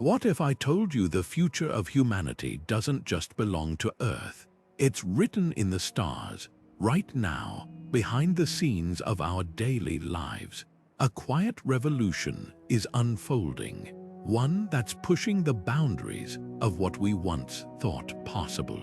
What if I told you the future of humanity doesn't just belong to Earth? It's written in the stars, right now, behind the scenes of our daily lives. A quiet revolution is unfolding, one that's pushing the boundaries of what we once thought possible.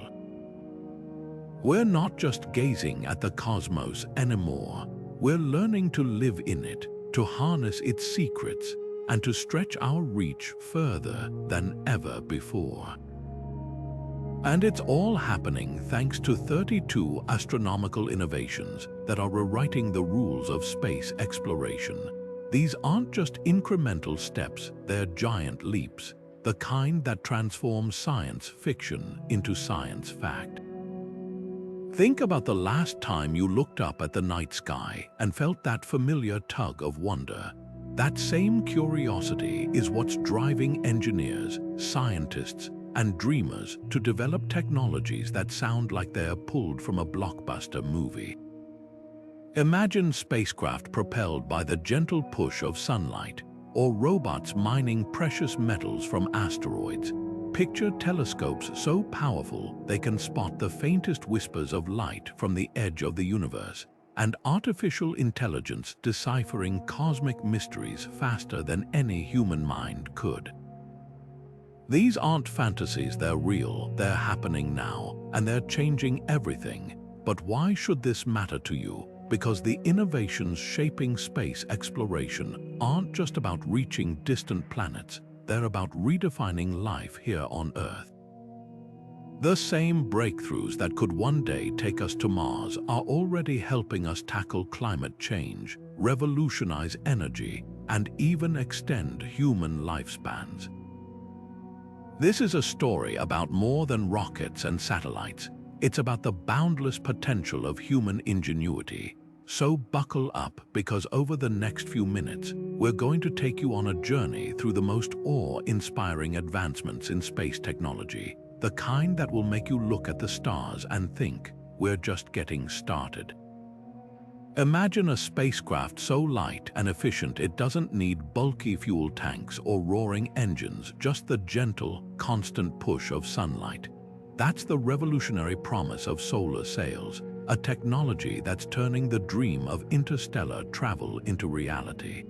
We're not just gazing at the cosmos anymore. We're learning to live in it, to harness its secrets, and to stretch our reach further than ever before. And it's all happening thanks to 32 astronomical innovations that are rewriting the rules of space exploration. These aren't just incremental steps, they're giant leaps, the kind that transform science fiction into science fact. Think about the last time you looked up at the night sky and felt that familiar tug of wonder. That same curiosity is what's driving engineers, scientists, and dreamers to develop technologies that sound like they're pulled from a blockbuster movie. Imagine spacecraft propelled by the gentle push of sunlight, or robots mining precious metals from asteroids. Picture telescopes so powerful they can spot the faintest whispers of light from the edge of the universe, and artificial intelligence deciphering cosmic mysteries faster than any human mind could. These aren't fantasies, they're real, they're happening now, and they're changing everything. But why should this matter to you? Because the innovations shaping space exploration aren't just about reaching distant planets, they're about redefining life here on Earth. The same breakthroughs that could one day take us to Mars are already helping us tackle climate change, revolutionize energy, and even extend human lifespans. This is a story about more than rockets and satellites. It's about the boundless potential of human ingenuity. So buckle up, because over the next few minutes, we're going to take you on a journey through the most awe-inspiring advancements in space technology, the kind that will make you look at the stars and think, we're just getting started. Imagine a spacecraft so light and efficient it doesn't need bulky fuel tanks or roaring engines, just the gentle, constant push of sunlight. That's the revolutionary promise of solar sails, a technology that's turning the dream of interstellar travel into reality.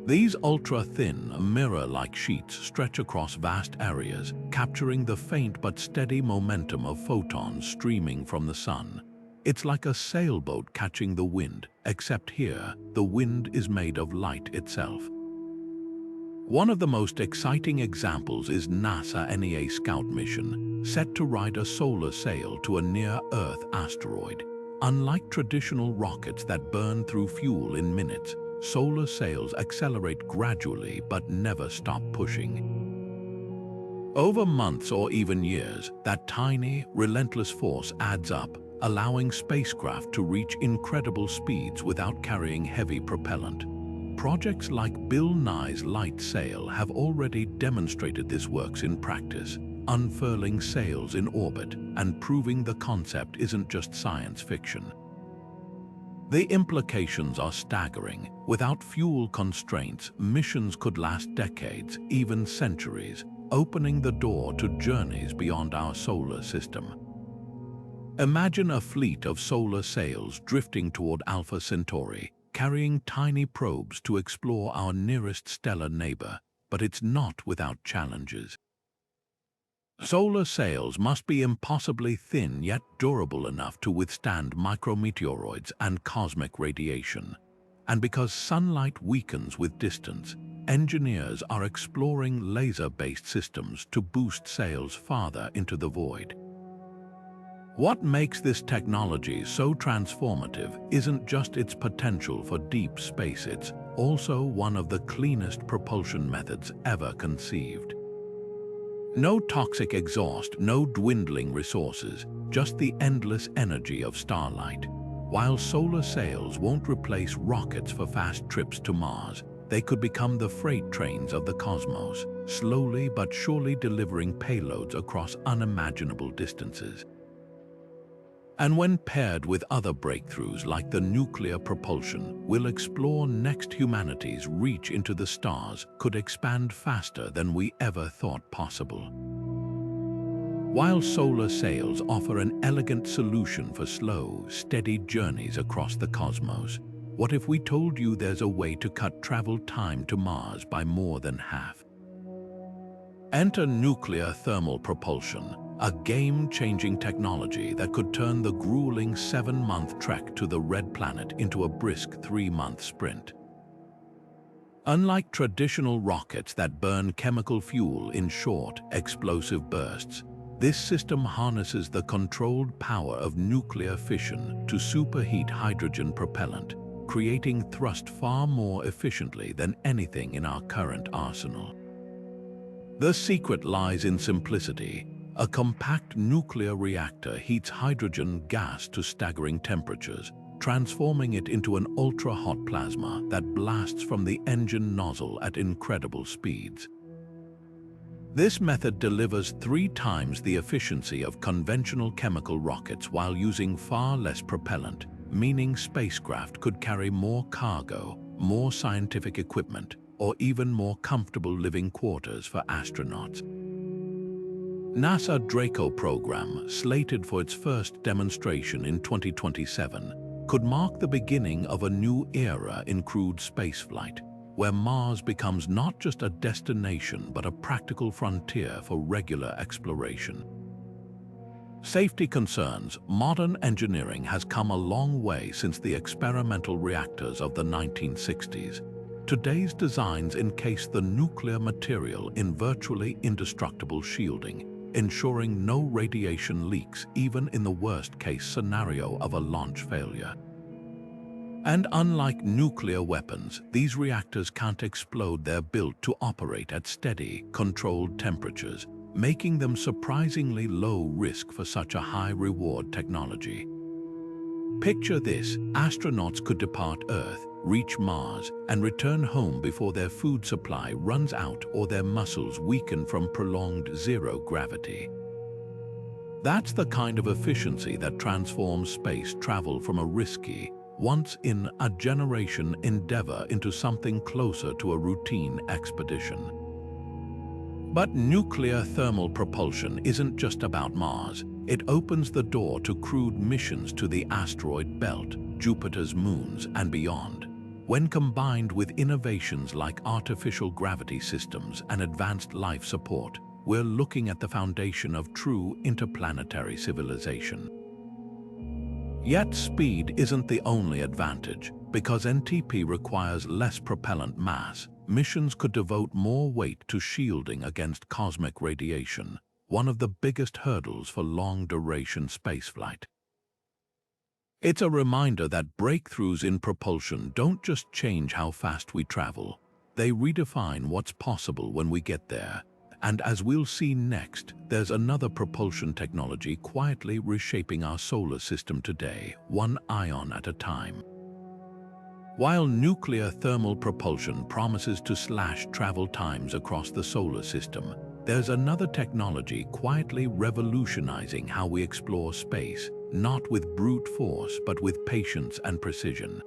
These ultra-thin, mirror-like sheets stretch across vast areas, capturing the faint but steady momentum of photons streaming from the sun. It's like a sailboat catching the wind, except here, the wind is made of light itself. One of the most exciting examples is NASA NEA Scout mission, set to ride a solar sail to a near-Earth asteroid. Unlike traditional rockets that burn through fuel in minutes, solar sails accelerate gradually but never stop pushing. Over months or even years, that tiny, relentless force adds up, allowing spacecraft to reach incredible speeds without carrying heavy propellant. Projects like Bill Nye's Light Sail have already demonstrated this works in practice, unfurling sails in orbit and proving the concept isn't just science fiction. The implications are staggering. Without fuel constraints, missions could last decades, even centuries, opening the door to journeys beyond our solar system. Imagine a fleet of solar sails drifting toward Alpha Centauri, carrying tiny probes to explore our nearest stellar neighbor, but it's not without challenges. Solar sails must be impossibly thin yet durable enough to withstand micrometeoroids and cosmic radiation. And because sunlight weakens with distance, engineers are exploring laser-based systems to boost sails farther into the void. What makes this technology so transformative isn't just its potential for deep space, it's also one of the cleanest propulsion methods ever conceived. No toxic exhaust, no dwindling resources, just the endless energy of starlight. While solar sails won't replace rockets for fast trips to Mars, they could become the freight trains of the cosmos, slowly but surely delivering payloads across unimaginable distances. And when paired with other breakthroughs like the nuclear propulsion, we'll explore next humanity's reach into the stars could expand faster than we ever thought possible. While solar sails offer an elegant solution for slow, steady journeys across the cosmos, what if we told you there's a way to cut travel time to Mars by more than half? Enter nuclear thermal propulsion, a game-changing technology that could turn the grueling 7-month trek to the red planet into a brisk 3-month sprint. Unlike traditional rockets that burn chemical fuel in short, explosive bursts, this system harnesses the controlled power of nuclear fission to superheat hydrogen propellant, creating thrust far more efficiently than anything in our current arsenal. The secret lies in simplicity. A compact nuclear reactor heats hydrogen gas to staggering temperatures, transforming it into an ultra-hot plasma that blasts from the engine nozzle at incredible speeds. This method delivers 3 times the efficiency of conventional chemical rockets while using far less propellant, meaning spacecraft could carry more cargo, more scientific equipment, or even more comfortable living quarters for astronauts. NASA Draco program, slated for its first demonstration in 2027, could mark the beginning of a new era in crewed spaceflight, where Mars becomes not just a destination but a practical frontier for regular exploration. Safety concerns. Modern engineering has come a long way since the experimental reactors of the 1960s. Today's designs encase the nuclear material in virtually indestructible shielding, ensuring no radiation leaks even in the worst-case scenario of a launch failure. And unlike nuclear weapons, these reactors can't explode. They're built to operate at steady, controlled temperatures, making them surprisingly low risk for such a high-reward technology. Picture this: astronauts could depart Earth, reach Mars, and return home before their food supply runs out or their muscles weaken from prolonged zero gravity. That's the kind of efficiency that transforms space travel from a risky, once-in-a-generation endeavor into something closer to a routine expedition. But nuclear thermal propulsion isn't just about Mars. It opens the door to crewed missions to the asteroid belt, Jupiter's moons, and beyond. When combined with innovations like artificial gravity systems and advanced life support, we're looking at the foundation of true interplanetary civilization. Yet speed isn't the only advantage. Because NTP requires less propellant mass, missions could devote more weight to shielding against cosmic radiation, one of the biggest hurdles for long-duration spaceflight. It's a reminder that breakthroughs in propulsion don't just change how fast we travel, they redefine what's possible when we get there. And as we'll see next, there's another propulsion technology quietly reshaping our solar system today, one ion at a time. While nuclear thermal propulsion promises to slash travel times across the solar system, there's another technology quietly revolutionizing how we explore space, not with brute force but with patience and precision.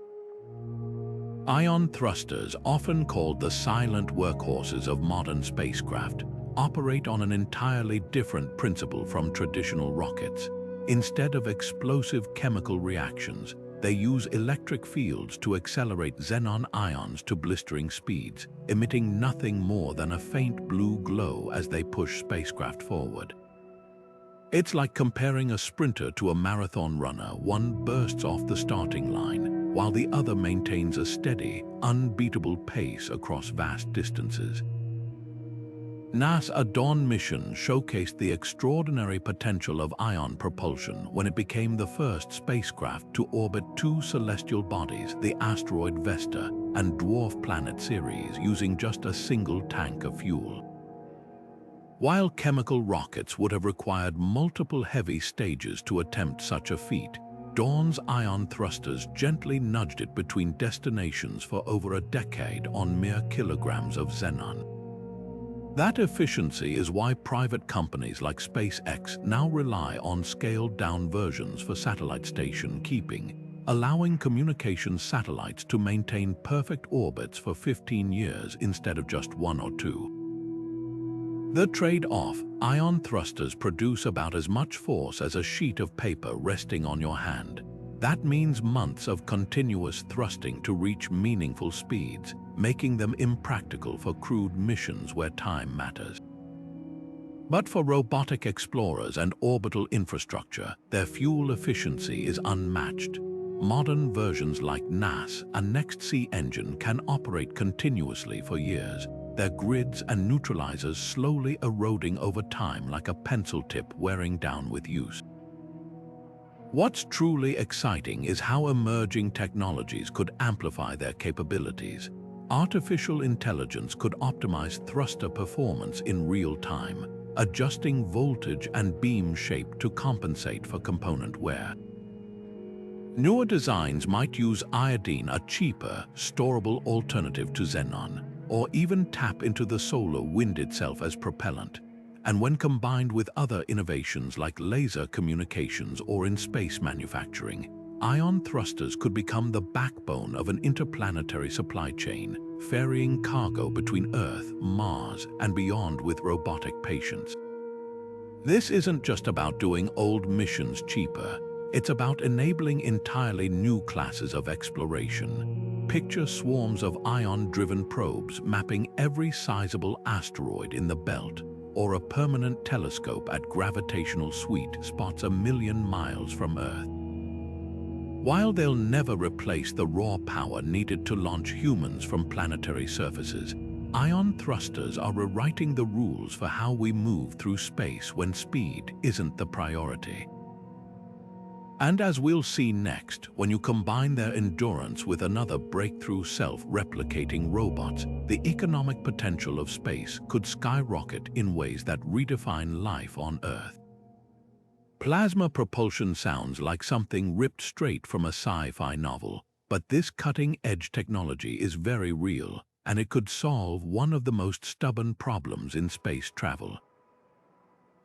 Ion thrusters, often called the silent workhorses of modern spacecraft, operate on an entirely different principle from traditional rockets. Instead of explosive chemical reactions, they use electric fields to accelerate xenon ions to blistering speeds, emitting nothing more than a faint blue glow as they push spacecraft forward. It's like comparing a sprinter to a marathon runner. One bursts off the starting line, while the other maintains a steady, unbeatable pace across vast distances. NASA's Dawn mission showcased the extraordinary potential of ion propulsion when it became the first spacecraft to orbit 2 celestial bodies, the asteroid Vesta and dwarf planet Ceres, using just a single tank of fuel. While chemical rockets would have required multiple heavy stages to attempt such a feat, Dawn's ion thrusters gently nudged it between destinations for over a decade on mere kilograms of xenon. That efficiency is why private companies like SpaceX now rely on scaled-down versions for satellite station keeping, allowing communications satellites to maintain perfect orbits for 15 years instead of just 1 or 2. The trade-off: ion thrusters produce about as much force as a sheet of paper resting on your hand. That means months of continuous thrusting to reach meaningful speeds, making them impractical for crewed missions where time matters. But for robotic explorers and orbital infrastructure, their fuel efficiency is unmatched. Modern versions like NAS, a next-sea engine, can operate continuously for years, their grids and neutralizers slowly eroding over time like a pencil tip wearing down with use. What's truly exciting is how emerging technologies could amplify their capabilities. Artificial intelligence could optimize thruster performance in real time, adjusting voltage and beam shape to compensate for component wear. Newer designs might use iodine, a cheaper, storable alternative to xenon, or even tap into the solar wind itself as propellant. And when combined with other innovations like laser communications or in space manufacturing, ion thrusters could become the backbone of an interplanetary supply chain, ferrying cargo between Earth, Mars, and beyond with robotic patience. This isn't just about doing old missions cheaper. It's about enabling entirely new classes of exploration. Picture swarms of ion-driven probes mapping every sizable asteroid in the belt, or a permanent telescope at gravitational sweet spots 1,000,000 miles from Earth. While they'll never replace the raw power needed to launch humans from planetary surfaces, ion thrusters are rewriting the rules for how we move through space when speed isn't the priority. And as we'll see next, when you combine their endurance with another breakthrough self-replicating robots, the economic potential of space could skyrocket in ways that redefine life on Earth. Plasma propulsion sounds like something ripped straight from a sci-fi novel, but this cutting-edge technology is very real, and it could solve one of the most stubborn problems in space travel.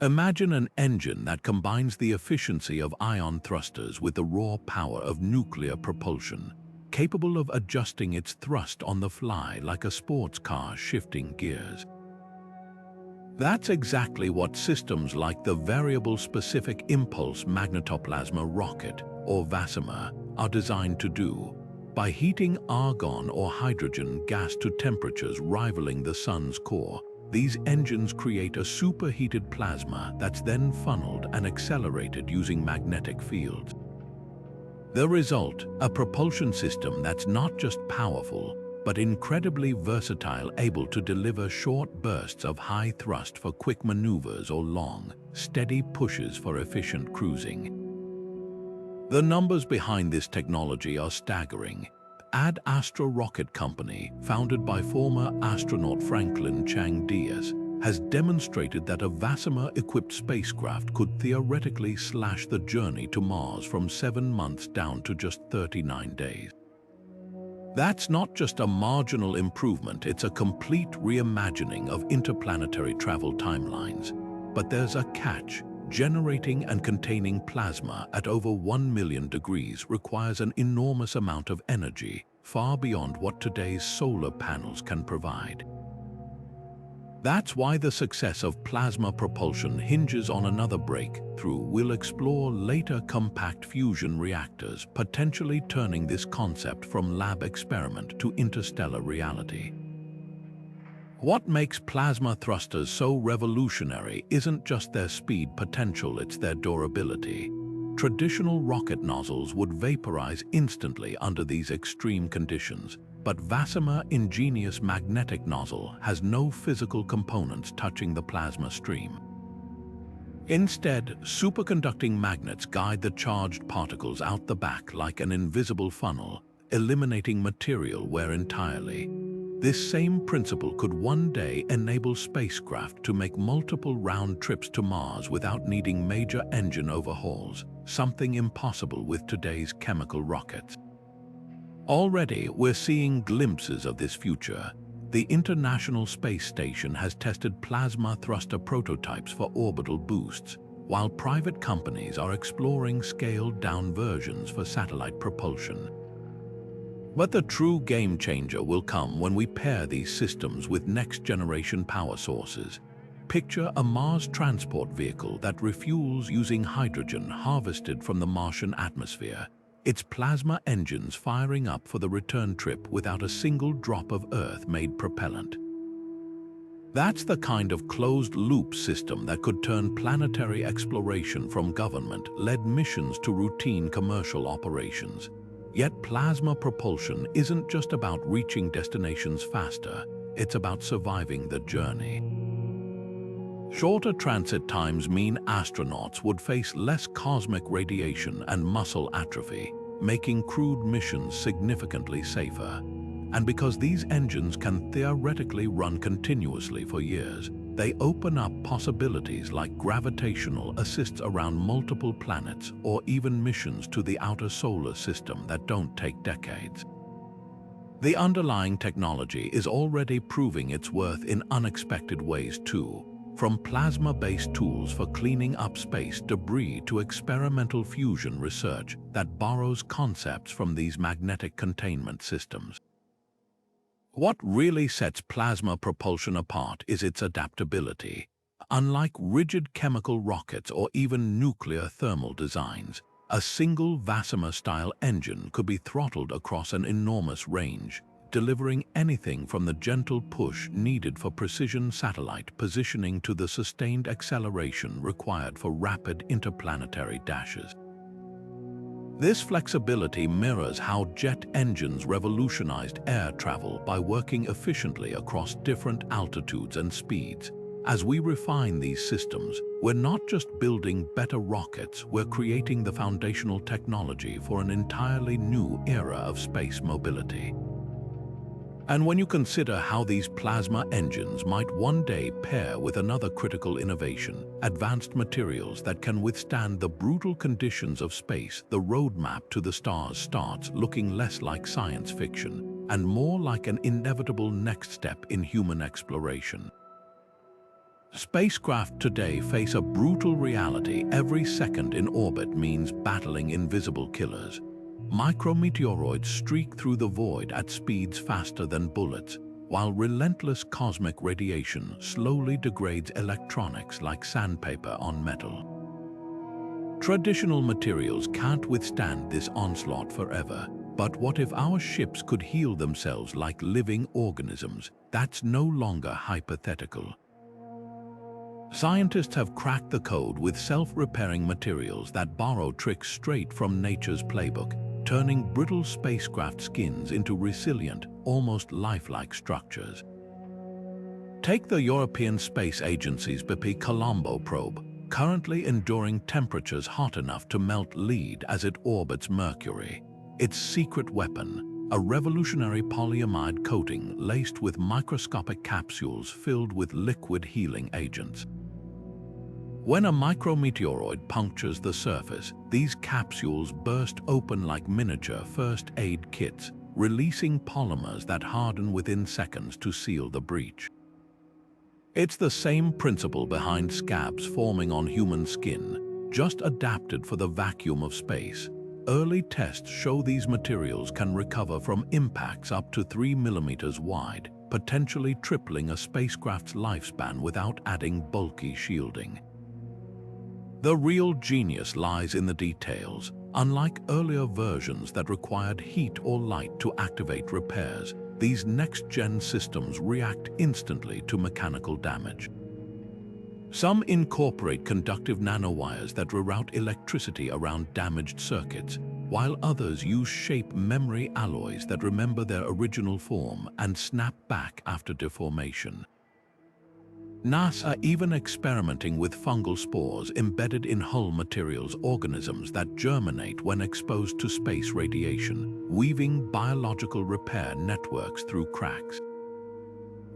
Imagine an engine that combines the efficiency of ion thrusters with the raw power of nuclear propulsion, capable of adjusting its thrust on the fly like a sports car shifting gears. That's exactly what systems like the Variable Specific Impulse Magnetoplasma rocket, or VASIMA, are designed to do. By heating argon or hydrogen gas to temperatures rivaling the sun's core, these engines create a superheated plasma that's then funneled and accelerated using magnetic fields. The result, a propulsion system that's not just powerful, but incredibly versatile, able to deliver short bursts of high thrust for quick maneuvers or long, steady pushes for efficient cruising. The numbers behind this technology are staggering. Astronaut rocket company, founded by former astronaut Franklin Chang Diaz, has demonstrated that a VASIMA-equipped spacecraft could theoretically slash the journey to Mars from 7 months down to just 39 days. That's not just a marginal improvement, it's a complete reimagining of interplanetary travel timelines. But there's a catch. Generating and containing plasma at over 1,000,000 degrees requires an enormous amount of energy, far beyond what today's solar panels can provide. That's why the success of plasma propulsion hinges on another breakthrough. We'll explore later: compact fusion reactors, potentially turning this concept from lab experiment to interstellar reality. What makes plasma thrusters so revolutionary isn't just their speed potential, it's their durability. Traditional rocket nozzles would vaporize instantly under these extreme conditions, but VASIMA's ingenious magnetic nozzle has no physical components touching the plasma stream. Instead, superconducting magnets guide the charged particles out the back like an invisible funnel, eliminating material wear entirely. This same principle could one day enable spacecraft to make multiple round trips to Mars without needing major engine overhauls, something impossible with today's chemical rockets. Already, we're seeing glimpses of this future. The International Space Station has tested plasma thruster prototypes for orbital boosts, while private companies are exploring scaled-down versions for satellite propulsion. But the true game changer will come when we pair these systems with next-generation power sources. Picture a Mars transport vehicle that refuels using hydrogen harvested from the Martian atmosphere, its plasma engines firing up for the return trip without a single drop of Earth-made propellant. That's the kind of closed-loop system that could turn planetary exploration from government-led missions to routine commercial operations. Yet plasma propulsion isn't just about reaching destinations faster, it's about surviving the journey. Shorter transit times mean astronauts would face less cosmic radiation and muscle atrophy, making crewed missions significantly safer. And because these engines can theoretically run continuously for years, they open up possibilities like gravitational assists around multiple planets or even missions to the outer solar system that don't take decades. The underlying technology is already proving its worth in unexpected ways too, from plasma-based tools for cleaning up space debris to experimental fusion research that borrows concepts from these magnetic containment systems. What really sets plasma propulsion apart is its adaptability. Unlike rigid chemical rockets or even nuclear thermal designs, a single Vassima-style engine could be throttled across an enormous range, delivering anything from the gentle push needed for precision satellite positioning to the sustained acceleration required for rapid interplanetary dashes. This flexibility mirrors how jet engines revolutionized air travel by working efficiently across different altitudes and speeds. As we refine these systems, we're not just building better rockets, we're creating the foundational technology for an entirely new era of space mobility. And when you consider how these plasma engines might one day pair with another critical innovation, advanced materials that can withstand the brutal conditions of space, the roadmap to the stars starts looking less like science fiction and more like an inevitable next step in human exploration. Spacecraft today face a brutal reality. Every second in orbit means battling invisible killers. Micrometeoroids streak through the void at speeds faster than bullets, while relentless cosmic radiation slowly degrades electronics like sandpaper on metal. Traditional materials can't withstand this onslaught forever, but what if our ships could heal themselves like living organisms? That's no longer hypothetical. Scientists have cracked the code with self-repairing materials that borrow tricks straight from nature's playbook, turning brittle spacecraft skins into resilient, almost lifelike structures. Take the European Space Agency's Bepi Colombo probe, currently enduring temperatures hot enough to melt lead as it orbits Mercury. Its secret weapon, a revolutionary polyamide coating laced with microscopic capsules filled with liquid healing agents. When a micrometeoroid punctures the surface, these capsules burst open like miniature first aid kits, releasing polymers that harden within seconds to seal the breach. It's the same principle behind scabs forming on human skin, just adapted for the vacuum of space. Early tests show these materials can recover from impacts up to 3 millimeters wide, potentially tripling a spacecraft's lifespan without adding bulky shielding. The real genius lies in the details. Unlike earlier versions that required heat or light to activate repairs, these next-gen systems react instantly to mechanical damage. Some incorporate conductive nanowires that reroute electricity around damaged circuits, while others use shape memory alloys that remember their original form and snap back after deformation. NASA are even experimenting with fungal spores embedded in hull materials, organisms that germinate when exposed to space radiation, weaving biological repair networks through cracks.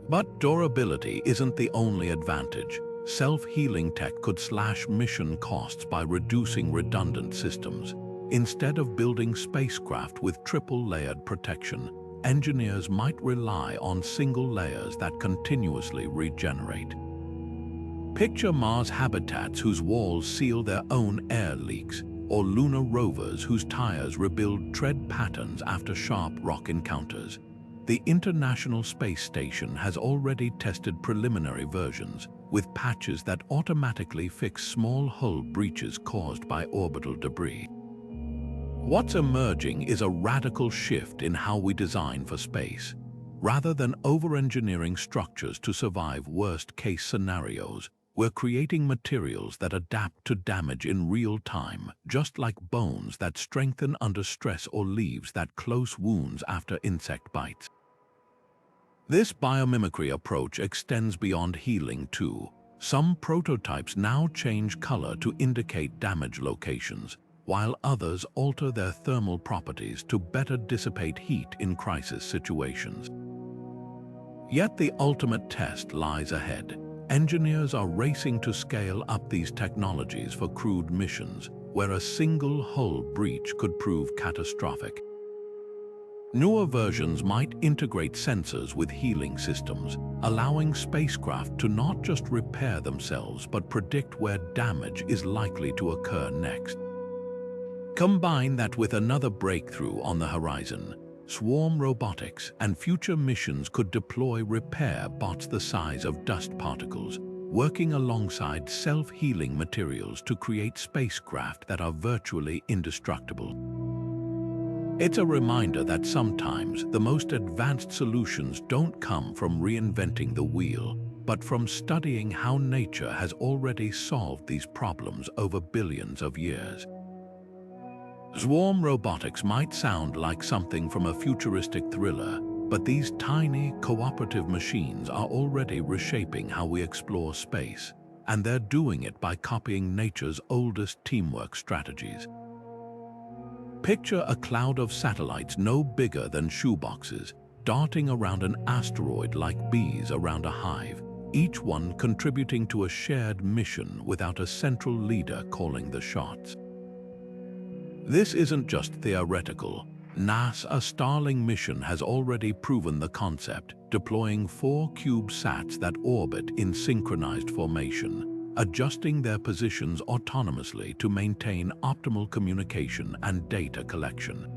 But durability isn't the only advantage. Self-healing tech could slash mission costs by reducing redundant systems. Instead of building spacecraft with triple-layered protection, engineers might rely on single layers that continuously regenerate. Picture Mars habitats whose walls seal their own air leaks, or lunar rovers whose tires rebuild tread patterns after sharp rock encounters. The International Space Station has already tested preliminary versions, with patches that automatically fix small hull breaches caused by orbital debris. What's emerging is a radical shift in how we design for space. Rather than over-engineering structures to survive worst-case scenarios, we're creating materials that adapt to damage in real time, just like bones that strengthen under stress or leaves that close wounds after insect bites. This biomimicry approach extends beyond healing too. Some prototypes now change color to indicate damage locations, while others alter their thermal properties to better dissipate heat in crisis situations. Yet the ultimate test lies ahead. Engineers are racing to scale up these technologies for crewed missions, where a single hull breach could prove catastrophic. Newer versions might integrate sensors with healing systems, allowing spacecraft to not just repair themselves but predict where damage is likely to occur next. Combine that with another breakthrough on the horizon. Swarm robotics and future missions could deploy repair bots the size of dust particles, working alongside self-healing materials to create spacecraft that are virtually indestructible. It's a reminder that sometimes the most advanced solutions don't come from reinventing the wheel, but from studying how nature has already solved these problems over billions of years. Swarm robotics might sound like something from a futuristic thriller, but these tiny, cooperative machines are already reshaping how we explore space, and they're doing it by copying nature's oldest teamwork strategies. Picture a cloud of satellites no bigger than shoeboxes, darting around an asteroid like bees around a hive, each one contributing to a shared mission without a central leader calling the shots. This isn't just theoretical. NASA's Starling mission has already proven the concept, deploying 4 CubeSats that orbit in synchronized formation, adjusting their positions autonomously to maintain optimal communication and data collection.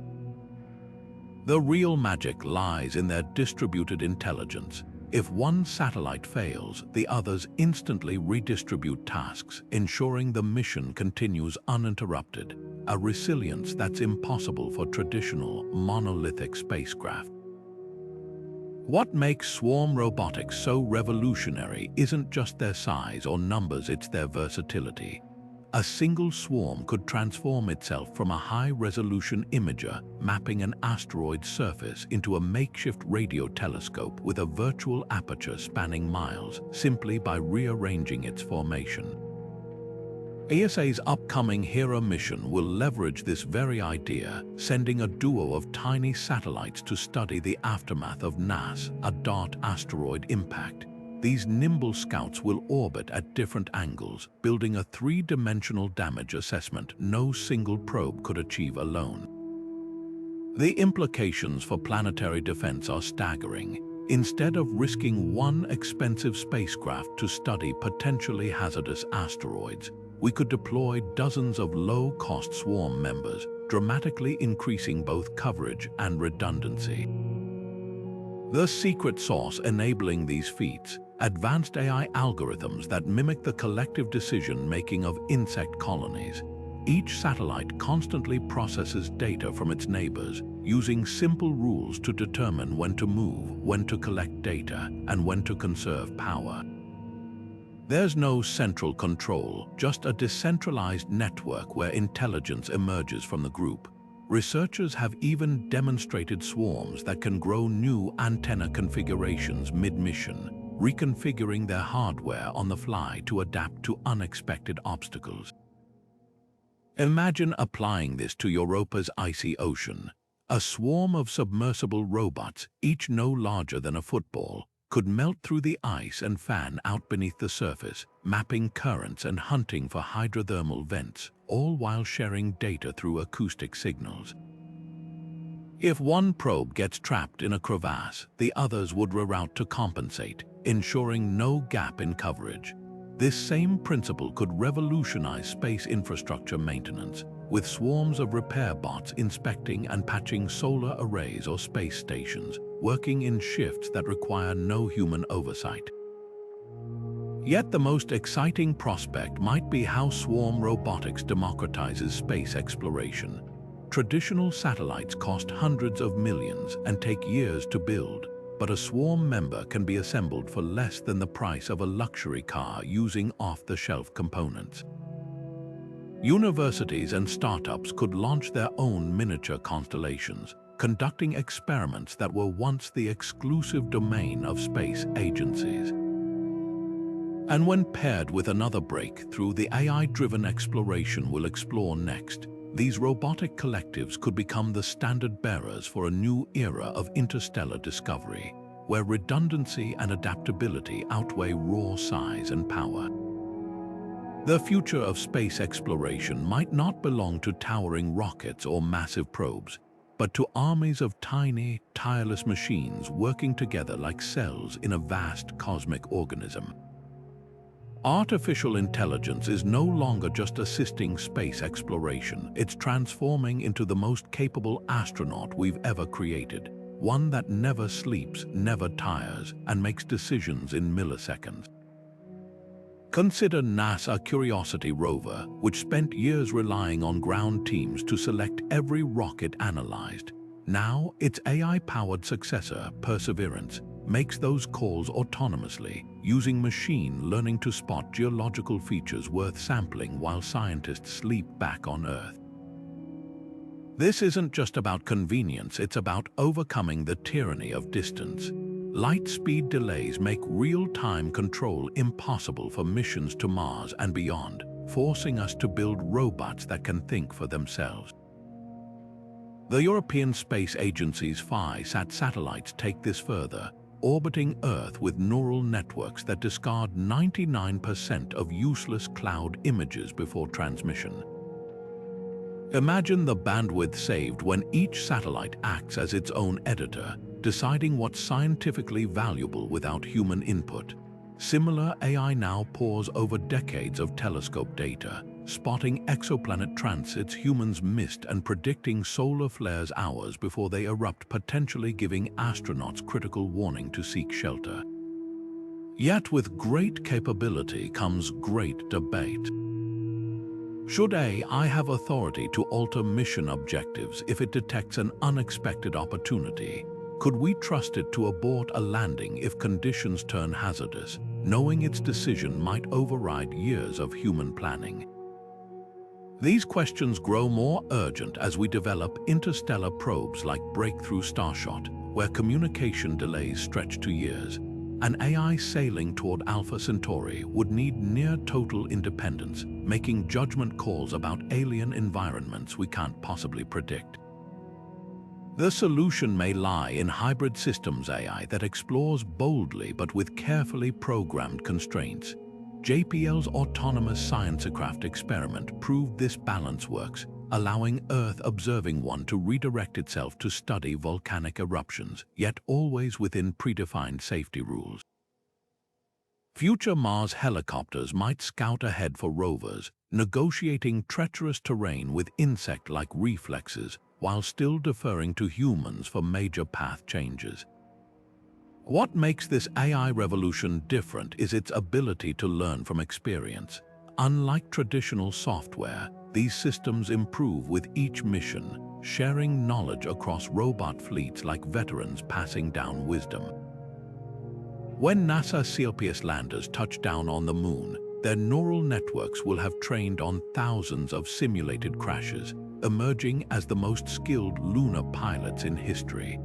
The real magic lies in their distributed intelligence. If one satellite fails, the others instantly redistribute tasks, ensuring the mission continues uninterrupted, a resilience that's impossible for traditional, monolithic spacecraft. What makes swarm robotics so revolutionary isn't just their size or numbers, it's their versatility. A single swarm could transform itself from a high-resolution imager mapping an asteroid's surface into a makeshift radio telescope with a virtual aperture spanning miles simply by rearranging its formation. ESA's upcoming Hera mission will leverage this very idea, sending a duo of tiny satellites to study the aftermath of a DART asteroid impact. These nimble scouts will orbit at different angles, building a 3-dimensional damage assessment no single probe could achieve alone. The implications for planetary defense are staggering. Instead of risking one expensive spacecraft to study potentially hazardous asteroids, we could deploy dozens of low-cost swarm members, dramatically increasing both coverage and redundancy. The secret sauce enabling these feats: advanced AI algorithms that mimic the collective decision-making of insect colonies. Each satellite constantly processes data from its neighbors, using simple rules to determine when to move, when to collect data, and when to conserve power. There's no central control, just a decentralized network where intelligence emerges from the group. Researchers have even demonstrated swarms that can grow new antenna configurations mid-mission, reconfiguring their hardware on the fly to adapt to unexpected obstacles. Imagine applying this to Europa's icy ocean. A swarm of submersible robots, each no larger than a football, could melt through the ice and fan out beneath the surface, mapping currents and hunting for hydrothermal vents, all while sharing data through acoustic signals. If one probe gets trapped in a crevasse, the others would reroute to compensate, ensuring no gap in coverage. This same principle could revolutionize space infrastructure maintenance, with swarms of repair bots inspecting and patching solar arrays or space stations, working in shifts that require no human oversight. Yet the most exciting prospect might be how swarm robotics democratizes space exploration. Traditional satellites cost hundreds of millions and take years to build, but a swarm member can be assembled for less than the price of a luxury car using off-the-shelf components. Universities and startups could launch their own miniature constellations, conducting experiments that were once the exclusive domain of space agencies. And when paired with another breakthrough the AI-driven exploration will explore next, these robotic collectives could become the standard bearers for a new era of interstellar discovery, where redundancy and adaptability outweigh raw size and power. The future of space exploration might not belong to towering rockets or massive probes, but to armies of tiny, tireless machines working together like cells in a vast cosmic organism. Artificial intelligence is no longer just assisting space exploration, it's transforming into the most capable astronaut we've ever created, one that never sleeps, never tires, and makes decisions in milliseconds. Consider NASA Curiosity rover, which spent years relying on ground teams to select every rocket analyzed. Now, its AI-powered successor, Perseverance, makes those calls autonomously, using machine learning to spot geological features worth sampling while scientists sleep back on Earth. This isn't just about convenience, it's about overcoming the tyranny of distance. Light speed delays make real-time control impossible for missions to Mars and beyond, forcing us to build robots that can think for themselves. The European Space Agency's Phi-SAT satellites take this further, orbiting Earth with neural networks that discard 99% of useless cloud images before transmission. Imagine the bandwidth saved when each satellite acts as its own editor, deciding what's scientifically valuable without human input. Similar AI now pores over decades of telescope data, spotting exoplanet transits humans missed and predicting solar flares hours before they erupt, potentially giving astronauts critical warning to seek shelter. Yet with great capability comes great debate. Should AI have authority to alter mission objectives if it detects an unexpected opportunity? Could we trust it to abort a landing if conditions turn hazardous, knowing its decision might override years of human planning? These questions grow more urgent as we develop interstellar probes like Breakthrough Starshot, where communication delays stretch to years. An AI sailing toward Alpha Centauri would need near-total independence, making judgment calls about alien environments we can't possibly predict. The solution may lie in hybrid systems AI that explores boldly but with carefully programmed constraints. JPL's autonomous science-craft experiment proved this balance works, allowing Earth-observing one to redirect itself to study volcanic eruptions, yet always within predefined safety rules. Future Mars helicopters might scout ahead for rovers, negotiating treacherous terrain with insect-like reflexes, while still deferring to humans for major path changes. What makes this AI revolution different is its ability to learn from experience. Unlike traditional software, these systems improve with each mission, sharing knowledge across robot fleets like veterans passing down wisdom. When NASA Scorpius landers touch down on the Moon, their neural networks will have trained on thousands of simulated crashes, emerging as the most skilled lunar pilots in history.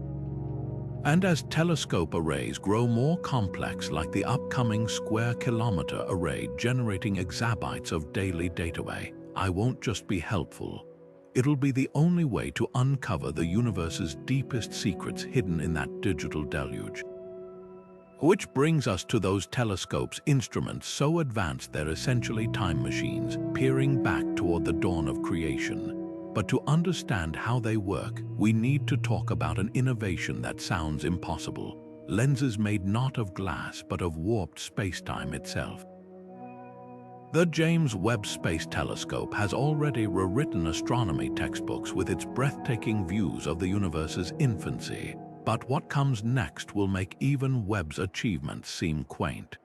And as telescope arrays grow more complex, like the upcoming square-kilometer array generating exabytes of daily data, AI won't just be helpful. It'll be the only way to uncover the universe's deepest secrets hidden in that digital deluge. Which brings us to those telescopes, instruments so advanced they're essentially time machines, peering back toward the dawn of creation. But to understand how they work, we need to talk about an innovation that sounds impossible: lenses made not of glass but of warped space-time itself. The James Webb Space Telescope has already rewritten astronomy textbooks with its breathtaking views of the universe's infancy. But what comes next will make even Webb's achievements seem quaint.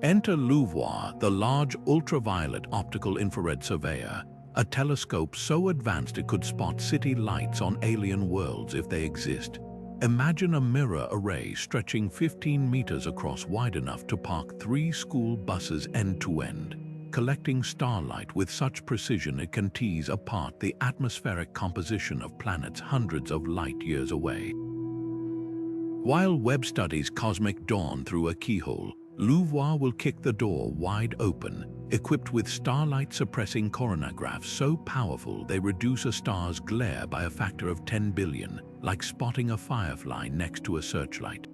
Enter LUVOIR, the Large Ultraviolet Optical Infrared Surveyor, a telescope so advanced it could spot city lights on alien worlds if they exist. Imagine a mirror array stretching 15 meters across, wide enough to park 3 school buses end to end, collecting starlight with such precision it can tease apart the atmospheric composition of planets hundreds of light years away. While Webb studies cosmic dawn through a keyhole, LUVOIR will kick the door wide open, equipped with starlight-suppressing coronagraphs so powerful they reduce a star's glare by a factor of 10 billion, like spotting a firefly next to a searchlight.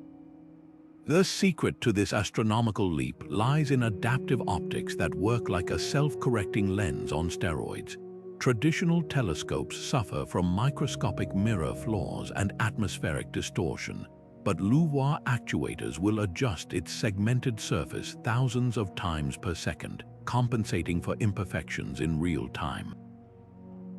The secret to this astronomical leap lies in adaptive optics that work like a self-correcting lens on steroids. Traditional telescopes suffer from microscopic mirror flaws and atmospheric distortion, but LUVOIR actuators will adjust its segmented surface thousands of times per second, compensating for imperfections in real time.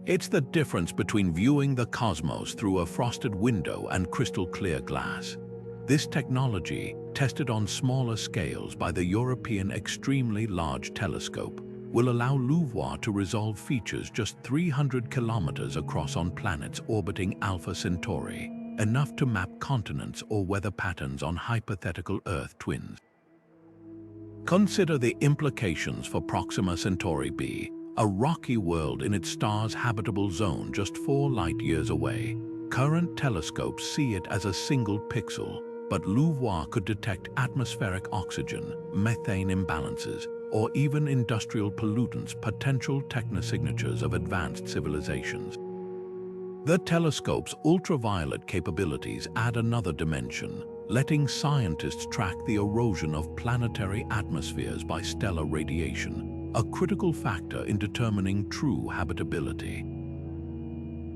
It's the difference between viewing the cosmos through a frosted window and crystal-clear glass. This technology, tested on smaller scales by the European Extremely Large Telescope, will allow LUVOIR to resolve features just 300 kilometers across on planets orbiting Alpha Centauri, enough to map continents or weather patterns on hypothetical Earth twins. Consider the implications for Proxima Centauri b, a rocky world in its star's habitable zone just 4 light-years away. Current telescopes see it as a single pixel, but LUVOIR could detect atmospheric oxygen, methane imbalances, or even industrial pollutants, potential technosignatures of advanced civilizations. The telescope's ultraviolet capabilities add another dimension, letting scientists track the erosion of planetary atmospheres by stellar radiation, a critical factor in determining true habitability.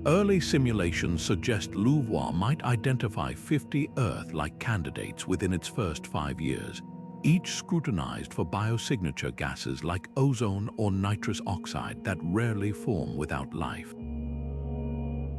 Early simulations suggest LUVOIR might identify 50 Earth-like candidates within its first 5 years, each scrutinized for biosignature gases like ozone or nitrous oxide that rarely form without life.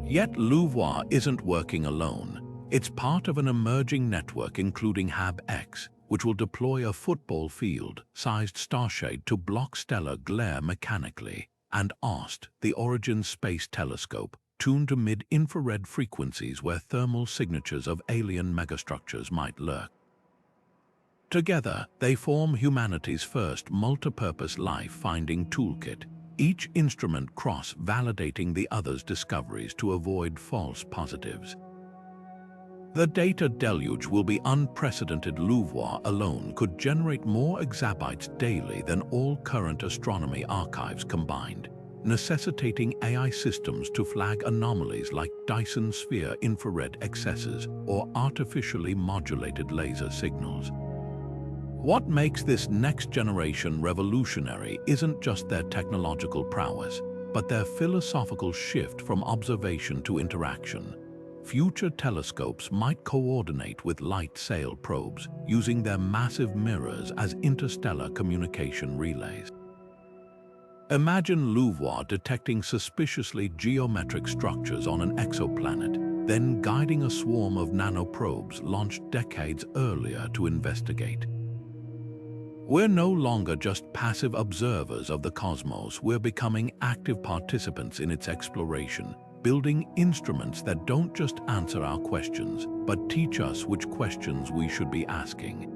Yet LUVOIR isn't working alone. It's part of an emerging network including HAB-X, which will deploy a football field-sized starshade to block stellar glare mechanically, and OST, the Origin Space Telescope, tuned to mid-infrared frequencies where thermal signatures of alien megastructures might lurk. Together, they form humanity's first multipurpose life-finding toolkit, each instrument cross-validating the other's discoveries to avoid false positives. The data deluge will be unprecedented. LUVOIR alone could generate more exabytes daily than all current astronomy archives combined, necessitating AI systems to flag anomalies like Dyson sphere infrared excesses or artificially modulated laser signals. What makes this next generation revolutionary isn't just their technological prowess, but their philosophical shift from observation to interaction. Future telescopes might coordinate with light sail probes, using their massive mirrors as interstellar communication relays. Imagine LUVOIR detecting suspiciously geometric structures on an exoplanet, then guiding a swarm of nanoprobes launched decades earlier to investigate. We're no longer just passive observers of the cosmos, we're becoming active participants in its exploration, building instruments that don't just answer our questions, but teach us which questions we should be asking.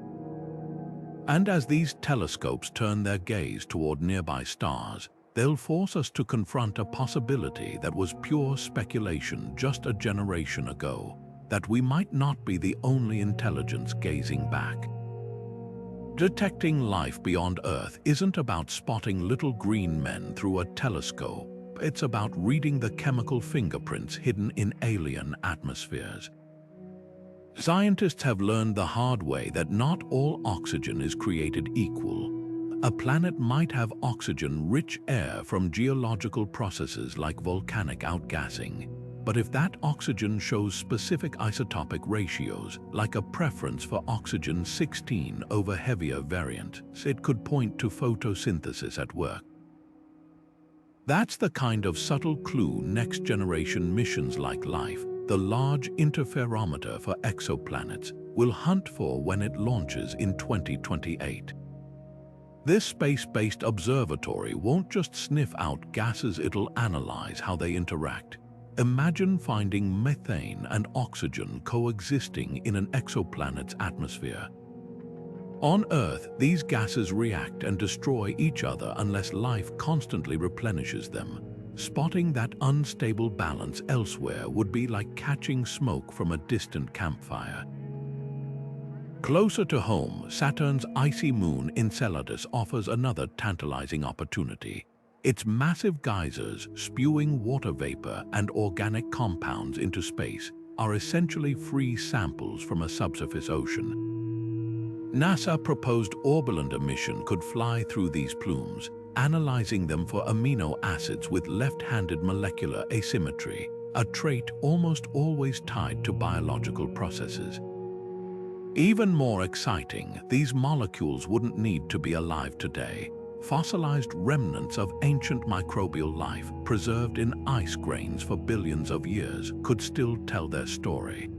And as these telescopes turn their gaze toward nearby stars, they'll force us to confront a possibility that was pure speculation just a generation ago, that we might not be the only intelligence gazing back. Detecting life beyond Earth isn't about spotting little green men through a telescope. It's about reading the chemical fingerprints hidden in alien atmospheres. Scientists have learned the hard way that not all oxygen is created equal. A planet might have oxygen-rich air from geological processes like volcanic outgassing. But if that oxygen shows specific isotopic ratios, like a preference for oxygen-16 over heavier variants, it could point to photosynthesis at work. That's the kind of subtle clue next-generation missions like LIFE, the Large Interferometer for Exoplanets, will hunt for when it launches in 2028. This space-based observatory won't just sniff out gases, it'll analyze how they interact. Imagine finding methane and oxygen coexisting in an exoplanet's atmosphere. On Earth, these gases react and destroy each other unless life constantly replenishes them. Spotting that unstable balance elsewhere would be like catching smoke from a distant campfire. Closer to home, Saturn's icy moon Enceladus offers another tantalizing opportunity. Its massive geysers, spewing water vapor and organic compounds into space, are essentially free samples from a subsurface ocean. NASA proposed Orbital mission could fly through these plumes, analyzing them for amino acids with left-handed molecular asymmetry, a trait almost always tied to biological processes. Even more exciting, these molecules wouldn't need to be alive today. Fossilized remnants of ancient microbial life, preserved in ice grains for billions of years, could still tell their story.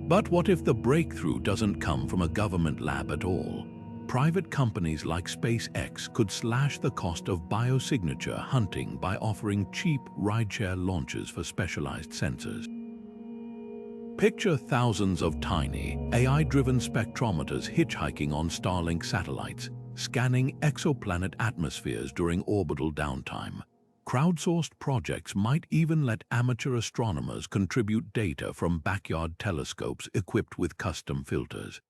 But what if the breakthrough doesn't come from a government lab at all? Private companies like SpaceX could slash the cost of biosignature hunting by offering cheap rideshare launches for specialized sensors. Picture thousands of tiny, AI-driven spectrometers hitchhiking on Starlink satellites, scanning exoplanet atmospheres during orbital downtime. Crowdsourced projects might even let amateur astronomers contribute data from backyard telescopes equipped with custom filters.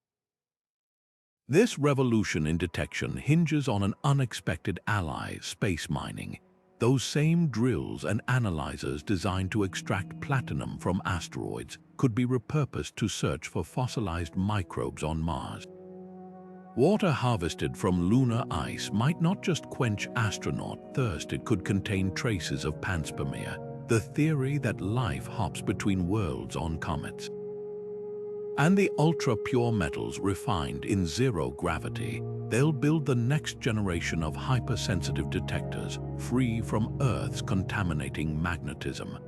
This revolution in detection hinges on an unexpected ally: space mining. Those same drills and analyzers designed to extract platinum from asteroids could be repurposed to search for fossilized microbes on Mars. Water harvested from lunar ice might not just quench astronaut thirst, it could contain traces of panspermia, the theory that life hops between worlds on comets. And the ultra-pure metals refined in zero gravity, they'll build the next generation of hypersensitive detectors, free from Earth's contaminating magnetism.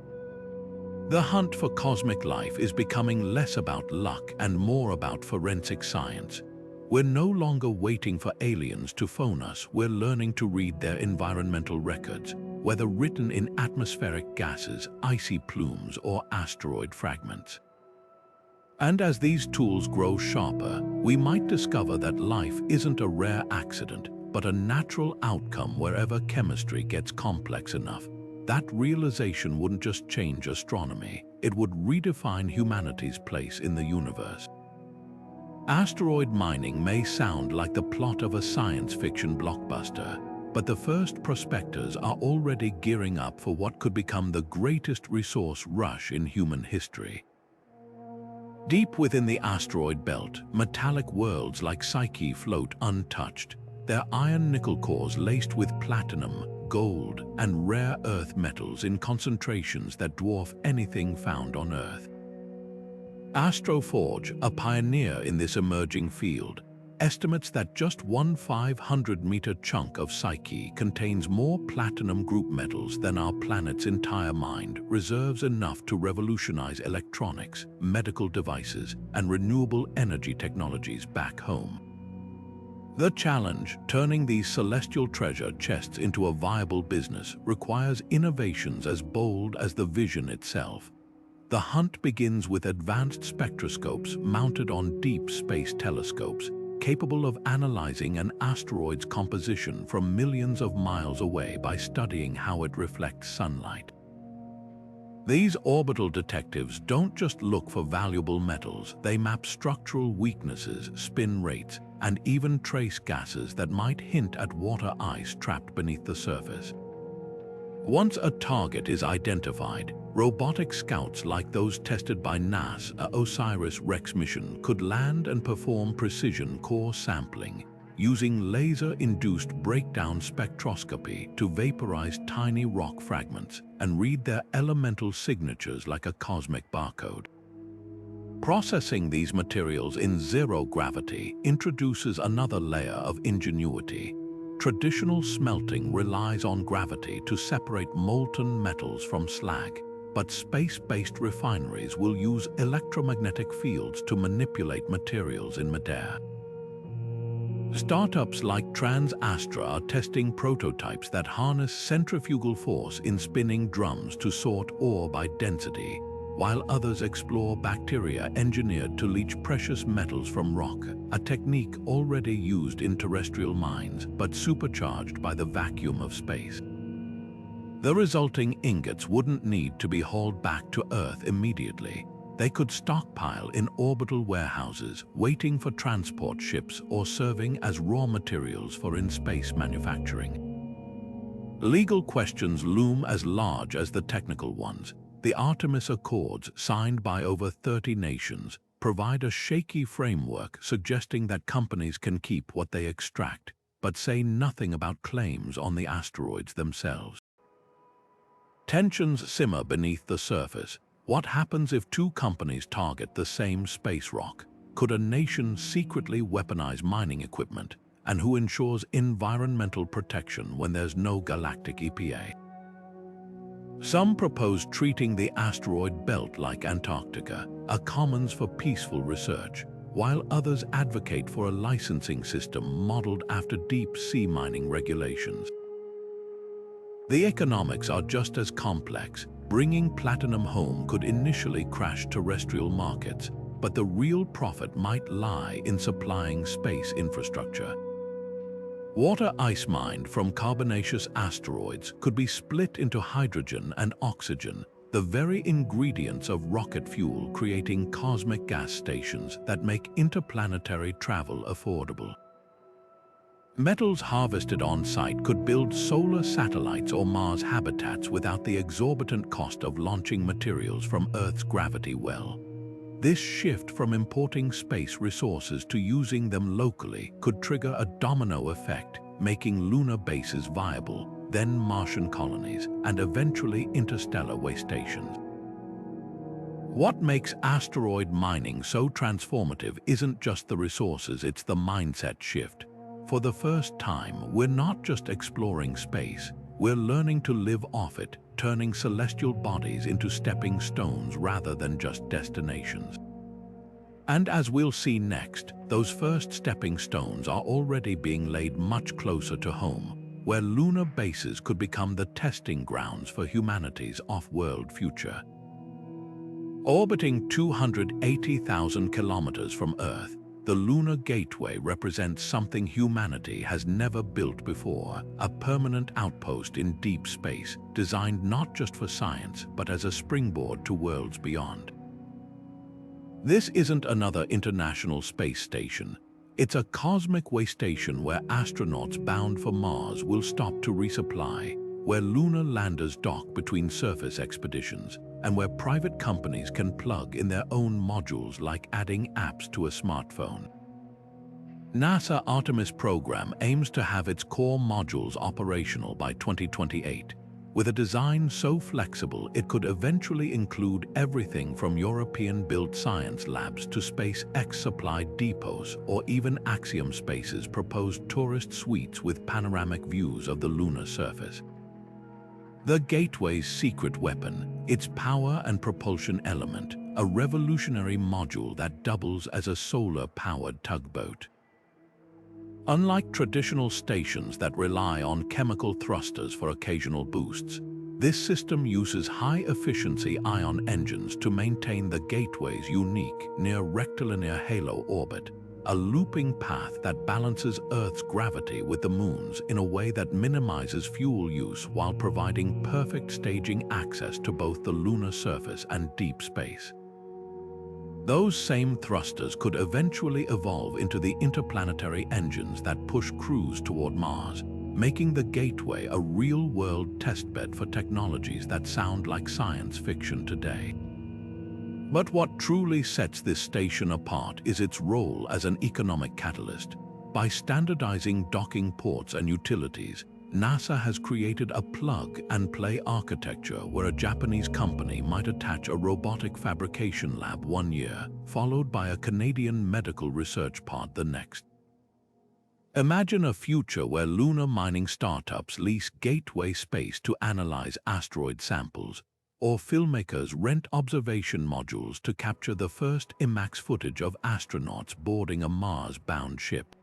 The hunt for cosmic life is becoming less about luck and more about forensic science. We're no longer waiting for aliens to phone us, we're learning to read their environmental records, whether written in atmospheric gases, icy plumes, or asteroid fragments. And as these tools grow sharper, we might discover that life isn't a rare accident, but a natural outcome wherever chemistry gets complex enough. That realization wouldn't just change astronomy, it would redefine humanity's place in the universe. Asteroid mining may sound like the plot of a science fiction blockbuster, but the first prospectors are already gearing up for what could become the greatest resource rush in human history. Deep within the asteroid belt, metallic worlds like Psyche float untouched, their iron-nickel cores laced with platinum, gold, and rare earth metals in concentrations that dwarf anything found on Earth. Astroforge, a pioneer in this emerging field, estimates that just one 500-meter chunk of Psyche contains more platinum group metals than our planet's entire mind, reserves enough to revolutionize electronics, medical devices, and renewable energy technologies back home. The challenge, turning these celestial treasure chests into a viable business, requires innovations as bold as the vision itself. The hunt begins with advanced spectroscopes mounted on deep space telescopes, capable of analyzing an asteroid's composition from millions of miles away by studying how it reflects sunlight. These orbital detectives don't just look for valuable metals, they map structural weaknesses, spin rates, and even trace gases that might hint at water ice trapped beneath the surface. Once a target is identified, robotic scouts like those tested by NASA's OSIRIS-REx mission could land and perform precision core sampling, using laser-induced breakdown spectroscopy to vaporize tiny rock fragments and read their elemental signatures like a cosmic barcode. Processing these materials in zero gravity introduces another layer of ingenuity. Traditional smelting relies on gravity to separate molten metals from slag, but space-based refineries will use electromagnetic fields to manipulate materials in midair. Startups like TransAstra are testing prototypes that harness centrifugal force in spinning drums to sort ore by density, while others explore bacteria engineered to leach precious metals from rock, a technique already used in terrestrial mines but supercharged by the vacuum of space. The resulting ingots wouldn't need to be hauled back to Earth immediately. They could stockpile in orbital warehouses, waiting for transport ships or serving as raw materials for in-space manufacturing. Legal questions loom as large as the technical ones. The Artemis Accords, signed by over 30 nations, provide a shaky framework suggesting that companies can keep what they extract, but say nothing about claims on the asteroids themselves. Tensions simmer beneath the surface. What happens if two companies target the same space rock? Could a nation secretly weaponize mining equipment? And who ensures environmental protection when there's no galactic EPA? Some propose treating the asteroid belt like Antarctica, a commons for peaceful research, while others advocate for a licensing system modeled after deep-sea mining regulations. The economics are just as complex. Bringing platinum home could initially crash terrestrial markets, but the real profit might lie in supplying space infrastructure. Water ice mined from carbonaceous asteroids could be split into hydrogen and oxygen, the very ingredients of rocket fuel, creating cosmic gas stations that make interplanetary travel affordable. Metals harvested on-site could build solar satellites or Mars habitats without the exorbitant cost of launching materials from Earth's gravity well. This shift from importing space resources to using them locally could trigger a domino effect, making lunar bases viable, then Martian colonies, and eventually interstellar waste stations. What makes asteroid mining so transformative isn't just the resources, it's the mindset shift. For the first time, we're not just exploring space, we're learning to live off it, turning celestial bodies into stepping stones rather than just destinations. And as we'll see next, those first stepping stones are already being laid much closer to home, where lunar bases could become the testing grounds for humanity's off-world future. Orbiting 280,000 kilometers from Earth, the Lunar Gateway represents something humanity has never built before, a permanent outpost in deep space, designed not just for science, but as a springboard to worlds beyond. This isn't another international space station. It's a cosmic way station where astronauts bound for Mars will stop to resupply, where lunar landers dock between surface expeditions, and where private companies can plug in their own modules, like adding apps to a smartphone. NASA Artemis program aims to have its core modules operational by 2028, with a design so flexible it could eventually include everything from European-built science labs to SpaceX-supplied depots, or even Axiom Space's proposed tourist suites with panoramic views of the lunar surface. The Gateway's secret weapon, its power and propulsion element, a revolutionary module that doubles as a solar-powered tugboat. Unlike traditional stations that rely on chemical thrusters for occasional boosts, this system uses high-efficiency ion engines to maintain the Gateway's unique near-rectilinear halo orbit, a looping path that balances Earth's gravity with the Moon's in a way that minimizes fuel use while providing perfect staging access to both the lunar surface and deep space. Those same thrusters could eventually evolve into the interplanetary engines that push crews toward Mars, making the Gateway a real-world testbed for technologies that sound like science fiction today. But what truly sets this station apart is its role as an economic catalyst. By standardizing docking ports and utilities, NASA has created a plug-and-play architecture where a Japanese company might attach a robotic fabrication lab one year, followed by a Canadian medical research pod the next. Imagine a future where lunar mining startups lease gateway space to analyze asteroid samples, or filmmakers rent observation modules to capture the first IMAX footage of astronauts boarding a Mars-bound ship.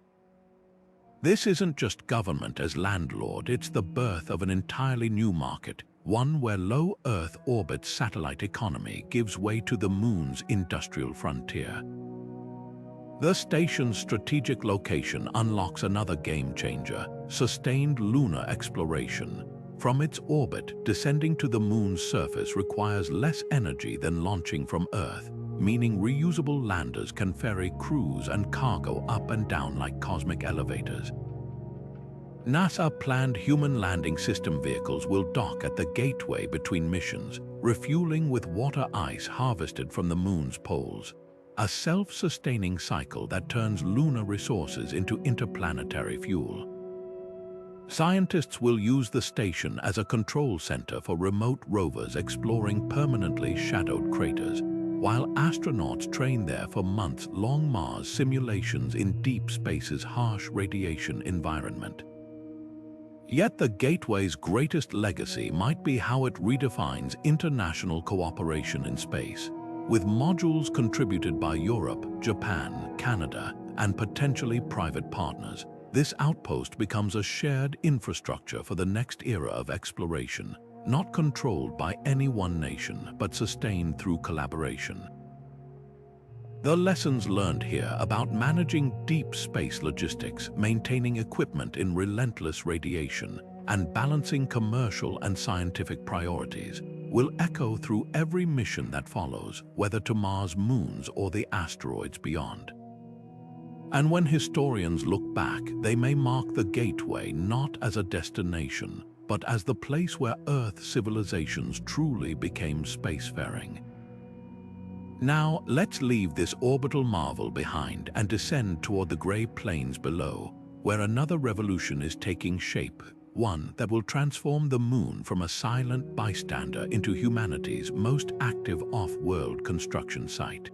This isn't just government as landlord, it's the birth of an entirely new market, one where low Earth orbit satellite economy gives way to the Moon's industrial frontier. The station's strategic location unlocks another game-changer: sustained lunar exploration. From its orbit, descending to the Moon's surface requires less energy than launching from Earth, meaning reusable landers can ferry crews and cargo up and down like cosmic elevators. NASA-planned human landing system vehicles will dock at the gateway between missions, refueling with water ice harvested from the Moon's poles. A self-sustaining cycle that turns lunar resources into interplanetary fuel. Scientists will use the station as a control center for remote rovers exploring permanently shadowed craters, while astronauts train there for months-long Mars simulations in deep space's harsh radiation environment. Yet the gateway's greatest legacy might be how it redefines international cooperation in space. With modules contributed by Europe, Japan, Canada, and potentially private partners, this outpost becomes a shared infrastructure for the next era of exploration, not controlled by any one nation, but sustained through collaboration. The lessons learned here about managing deep space logistics, maintaining equipment in relentless radiation, and balancing commercial and scientific priorities will echo through every mission that follows, whether to Mars' moons or the asteroids beyond. And when historians look back, they may mark the gateway not as a destination, but as the place where Earth civilizations truly became spacefaring. Now, let's leave this orbital marvel behind and descend toward the gray plains below, where another revolution is taking shape, one that will transform the Moon from a silent bystander into humanity's most active off-world construction site.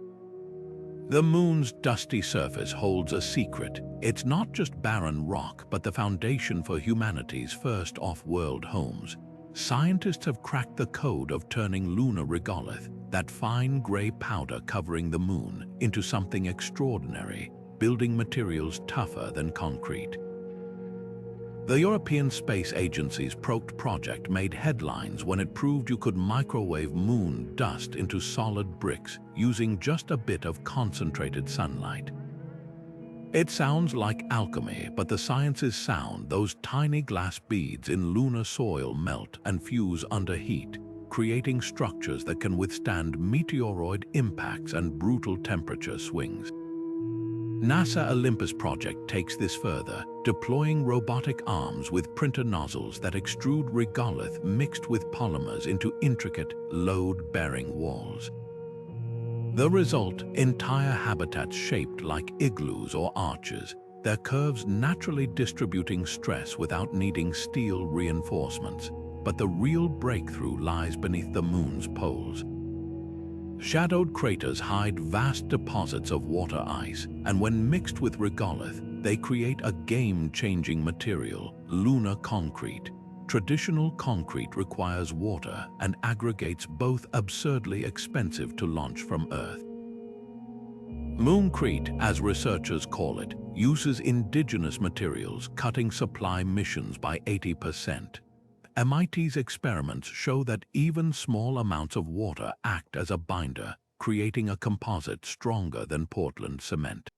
The Moon's dusty surface holds a secret. It's not just barren rock, but the foundation for humanity's first off-world homes. Scientists have cracked the code of turning lunar regolith, that fine gray powder covering the Moon, into something extraordinary, building materials tougher than concrete. The European Space Agency's PROCT project made headlines when it proved you could microwave moon dust into solid bricks using just a bit of concentrated sunlight. It sounds like alchemy, but the science is sound. Those tiny glass beads in lunar soil melt and fuse under heat, creating structures that can withstand meteoroid impacts and brutal temperature swings. NASA Olympus project takes this further, deploying robotic arms with printer nozzles that extrude regolith mixed with polymers into intricate, load-bearing walls. The result, entire habitats shaped like igloos or arches, their curves naturally distributing stress without needing steel reinforcements. But the real breakthrough lies beneath the Moon's poles. Shadowed craters hide vast deposits of water ice, and when mixed with regolith, they create a game-changing material, lunar concrete. Traditional concrete requires water and aggregates both absurdly expensive to launch from Earth. Mooncrete, as researchers call it, uses indigenous materials, cutting supply missions by 80%. MIT's experiments show that even small amounts of water act as a binder, creating a composite stronger than Portland cement.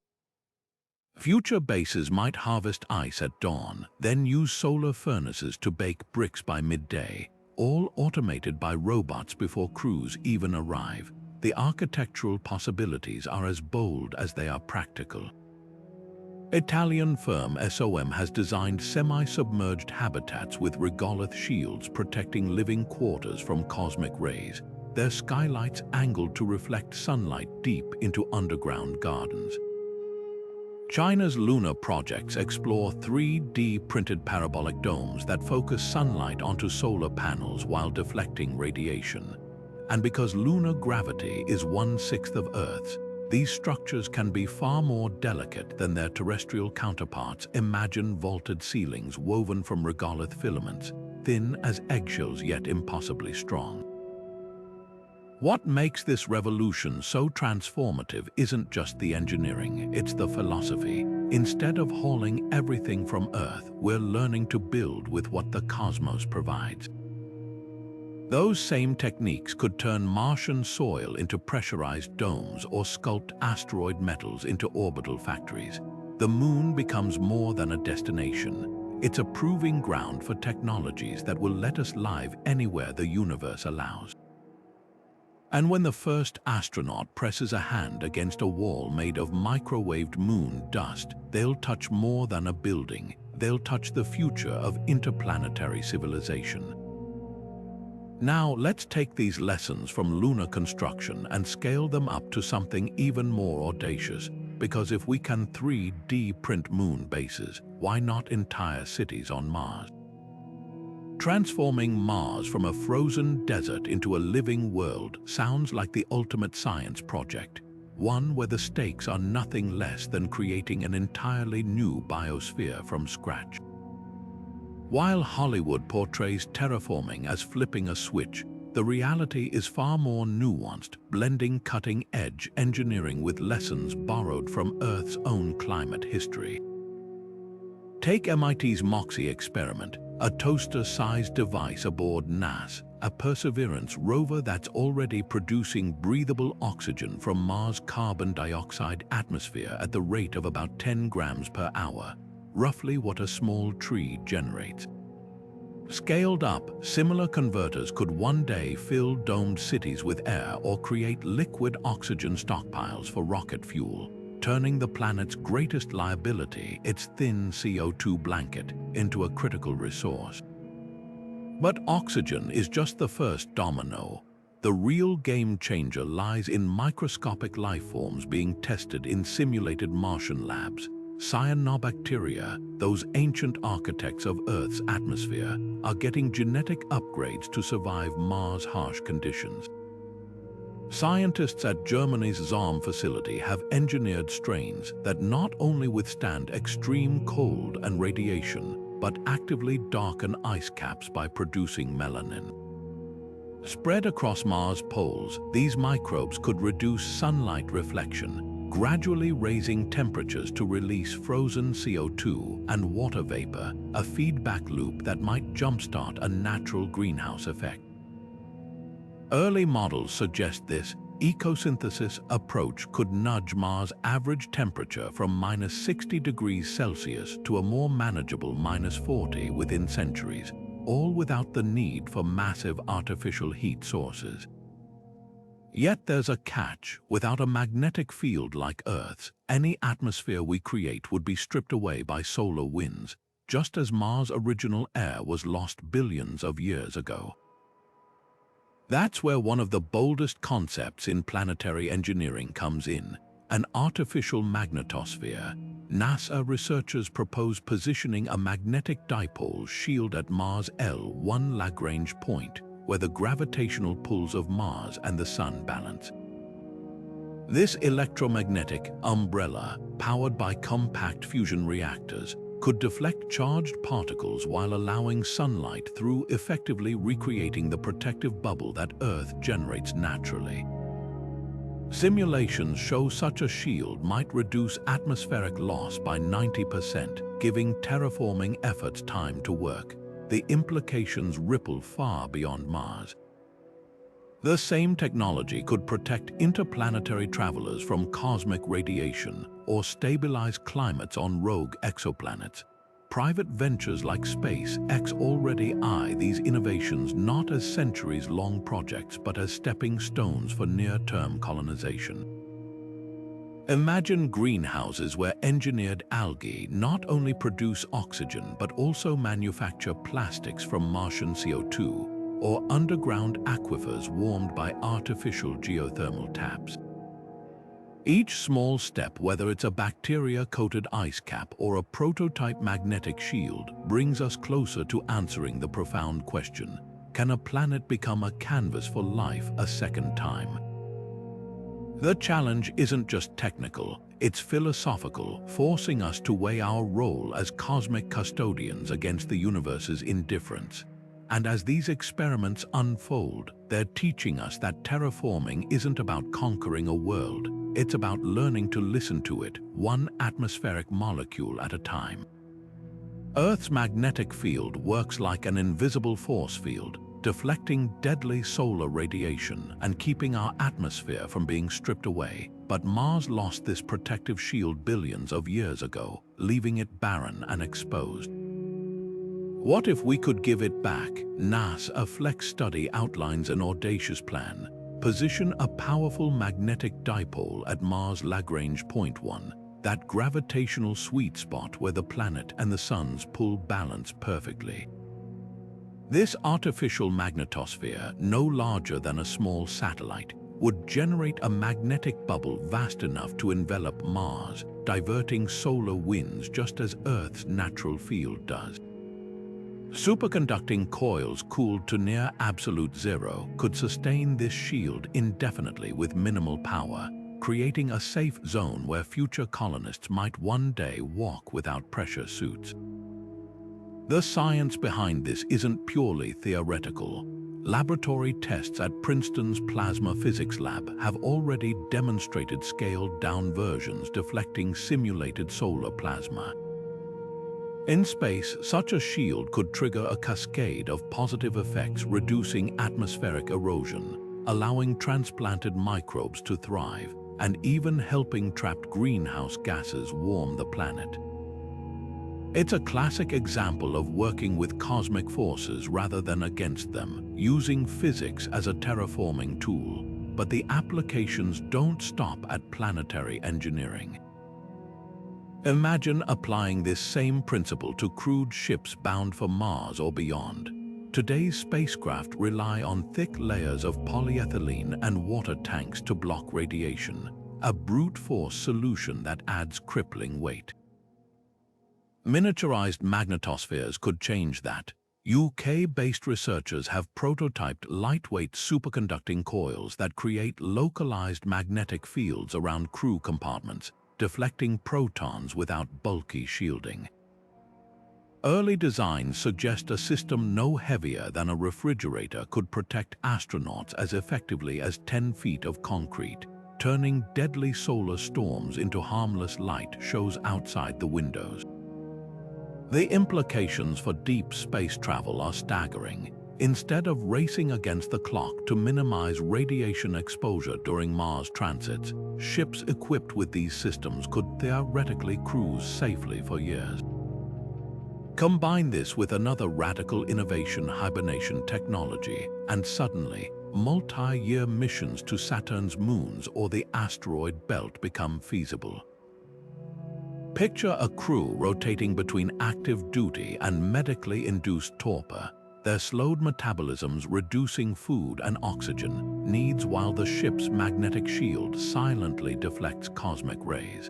Future bases might harvest ice at dawn, then use solar furnaces to bake bricks by midday, all automated by robots before crews even arrive. The architectural possibilities are as bold as they are practical. Italian firm SOM has designed semi-submerged habitats with regolith shields protecting living quarters from cosmic rays, their skylights angled to reflect sunlight deep into underground gardens. China's lunar projects explore 3D printed parabolic domes that focus sunlight onto solar panels while deflecting radiation. And because lunar gravity is 1/6 of Earth's, these structures can be far more delicate than their terrestrial counterparts. Imagine vaulted ceilings woven from regolith filaments, thin as eggshells yet impossibly strong. What makes this revolution so transformative isn't just the engineering, it's the philosophy. Instead of hauling everything from Earth, we're learning to build with what the cosmos provides. Those same techniques could turn Martian soil into pressurized domes or sculpt asteroid metals into orbital factories. The moon becomes more than a destination. It's a proving ground for technologies that will let us live anywhere the universe allows. And when the first astronaut presses a hand against a wall made of microwaved moon dust, they'll touch more than a building. They'll touch the future of interplanetary civilization. Now, let's take these lessons from lunar construction and scale them up to something even more audacious. Because if we can 3D print moon bases, why not entire cities on Mars? Transforming Mars from a frozen desert into a living world sounds like the ultimate science project, one where the stakes are nothing less than creating an entirely new biosphere from scratch. While Hollywood portrays terraforming as flipping a switch, the reality is far more nuanced, blending cutting-edge engineering with lessons borrowed from Earth's own climate history. Take MIT's MOXIE experiment, a toaster-sized device aboard NAS, a Perseverance rover that's already producing breathable oxygen from Mars' carbon dioxide atmosphere at the rate of about 10 grams per hour, roughly what a small tree generates. Scaled up, similar converters could one day fill domed cities with air or create liquid oxygen stockpiles for rocket fuel, turning the planet's greatest liability, its thin CO2 blanket, into a critical resource. But oxygen is just the first domino. The real game changer lies in microscopic life forms being tested in simulated Martian labs. Cyanobacteria, those ancient architects of Earth's atmosphere, are getting genetic upgrades to survive Mars' harsh conditions. Scientists at Germany's Zohm facility have engineered strains that not only withstand extreme cold and radiation, but actively darken ice caps by producing melanin. Spread across Mars' poles, these microbes could reduce sunlight reflection, gradually raising temperatures to release frozen CO2 and water vapor, a feedback loop that might jumpstart a natural greenhouse effect. Early models suggest this ecosynthesis approach could nudge Mars' average temperature from -60 degrees Celsius to a more manageable -40 within centuries, all without the need for massive artificial heat sources. Yet there's a catch. Without a magnetic field like Earth's, any atmosphere we create would be stripped away by solar winds, just as Mars' original air was lost billions of years ago. That's where one of the boldest concepts in planetary engineering comes in, an artificial magnetosphere. NASA researchers propose positioning a magnetic dipole shield at Mars' L1 Lagrange point, where the gravitational pulls of Mars and the Sun balance. This electromagnetic umbrella, powered by compact fusion reactors, could deflect charged particles while allowing sunlight through, effectively recreating the protective bubble that Earth generates naturally. Simulations show such a shield might reduce atmospheric loss by 90%, giving terraforming efforts time to work. The implications ripple far beyond Mars. The same technology could protect interplanetary travelers from cosmic radiation or stabilize climates on rogue exoplanets. Private ventures like SpaceX already eye these innovations not as centuries-long projects but as stepping stones for near-term colonization. Imagine greenhouses where engineered algae not only produce oxygen but also manufacture plastics from Martian CO2, or underground aquifers warmed by artificial geothermal taps. Each small step, whether it's a bacteria-coated ice cap or a prototype magnetic shield, brings us closer to answering the profound question: can a planet become a canvas for life a second time? The challenge isn't just technical, it's philosophical, forcing us to weigh our role as cosmic custodians against the universe's indifference. And as these experiments unfold, they're teaching us that terraforming isn't about conquering a world. It's about learning to listen to it, one atmospheric molecule at a time. Earth's magnetic field works like an invisible force field, deflecting deadly solar radiation and keeping our atmosphere from being stripped away. But Mars lost this protective shield billions of years ago, leaving it barren and exposed. What if we could give it back? NASA Flex study outlines an audacious plan. Position a powerful magnetic dipole at Mars' Lagrange point 1, that gravitational sweet spot where the planet and the suns pull balance perfectly. This artificial magnetosphere, no larger than a small satellite, would generate a magnetic bubble vast enough to envelop Mars, diverting solar winds just as Earth's natural field does. Superconducting coils cooled to near absolute zero could sustain this shield indefinitely with minimal power, creating a safe zone where future colonists might one day walk without pressure suits. The science behind this isn't purely theoretical. Laboratory tests at Princeton's Plasma Physics Lab have already demonstrated scaled-down versions deflecting simulated solar plasma. In space, such a shield could trigger a cascade of positive effects, reducing atmospheric erosion, allowing transplanted microbes to thrive, and even helping trapped greenhouse gases warm the planet. It's a classic example of working with cosmic forces rather than against them, using physics as a terraforming tool. But the applications don't stop at planetary engineering. Imagine applying this same principle to crewed ships bound for Mars or beyond. Today's spacecraft rely on thick layers of polyethylene and water tanks to block radiation, a brute force solution that adds crippling weight. Miniaturized magnetospheres could change that. UK-based researchers have prototyped lightweight superconducting coils that create localized magnetic fields around crew compartments, deflecting protons without bulky shielding. Early designs suggest a system no heavier than a refrigerator could protect astronauts as effectively as 10 feet of concrete, turning deadly solar storms into harmless light shows outside the windows. The implications for deep space travel are staggering. Instead of racing against the clock to minimize radiation exposure during Mars transits, ships equipped with these systems could theoretically cruise safely for years. Combine this with another radical innovation, hibernation technology, and suddenly, multi-year missions to Saturn's moons or the asteroid belt become feasible. Picture a crew rotating between active duty and medically induced torpor, their slowed metabolisms reducing food and oxygen needs while the ship's magnetic shield silently deflects cosmic rays.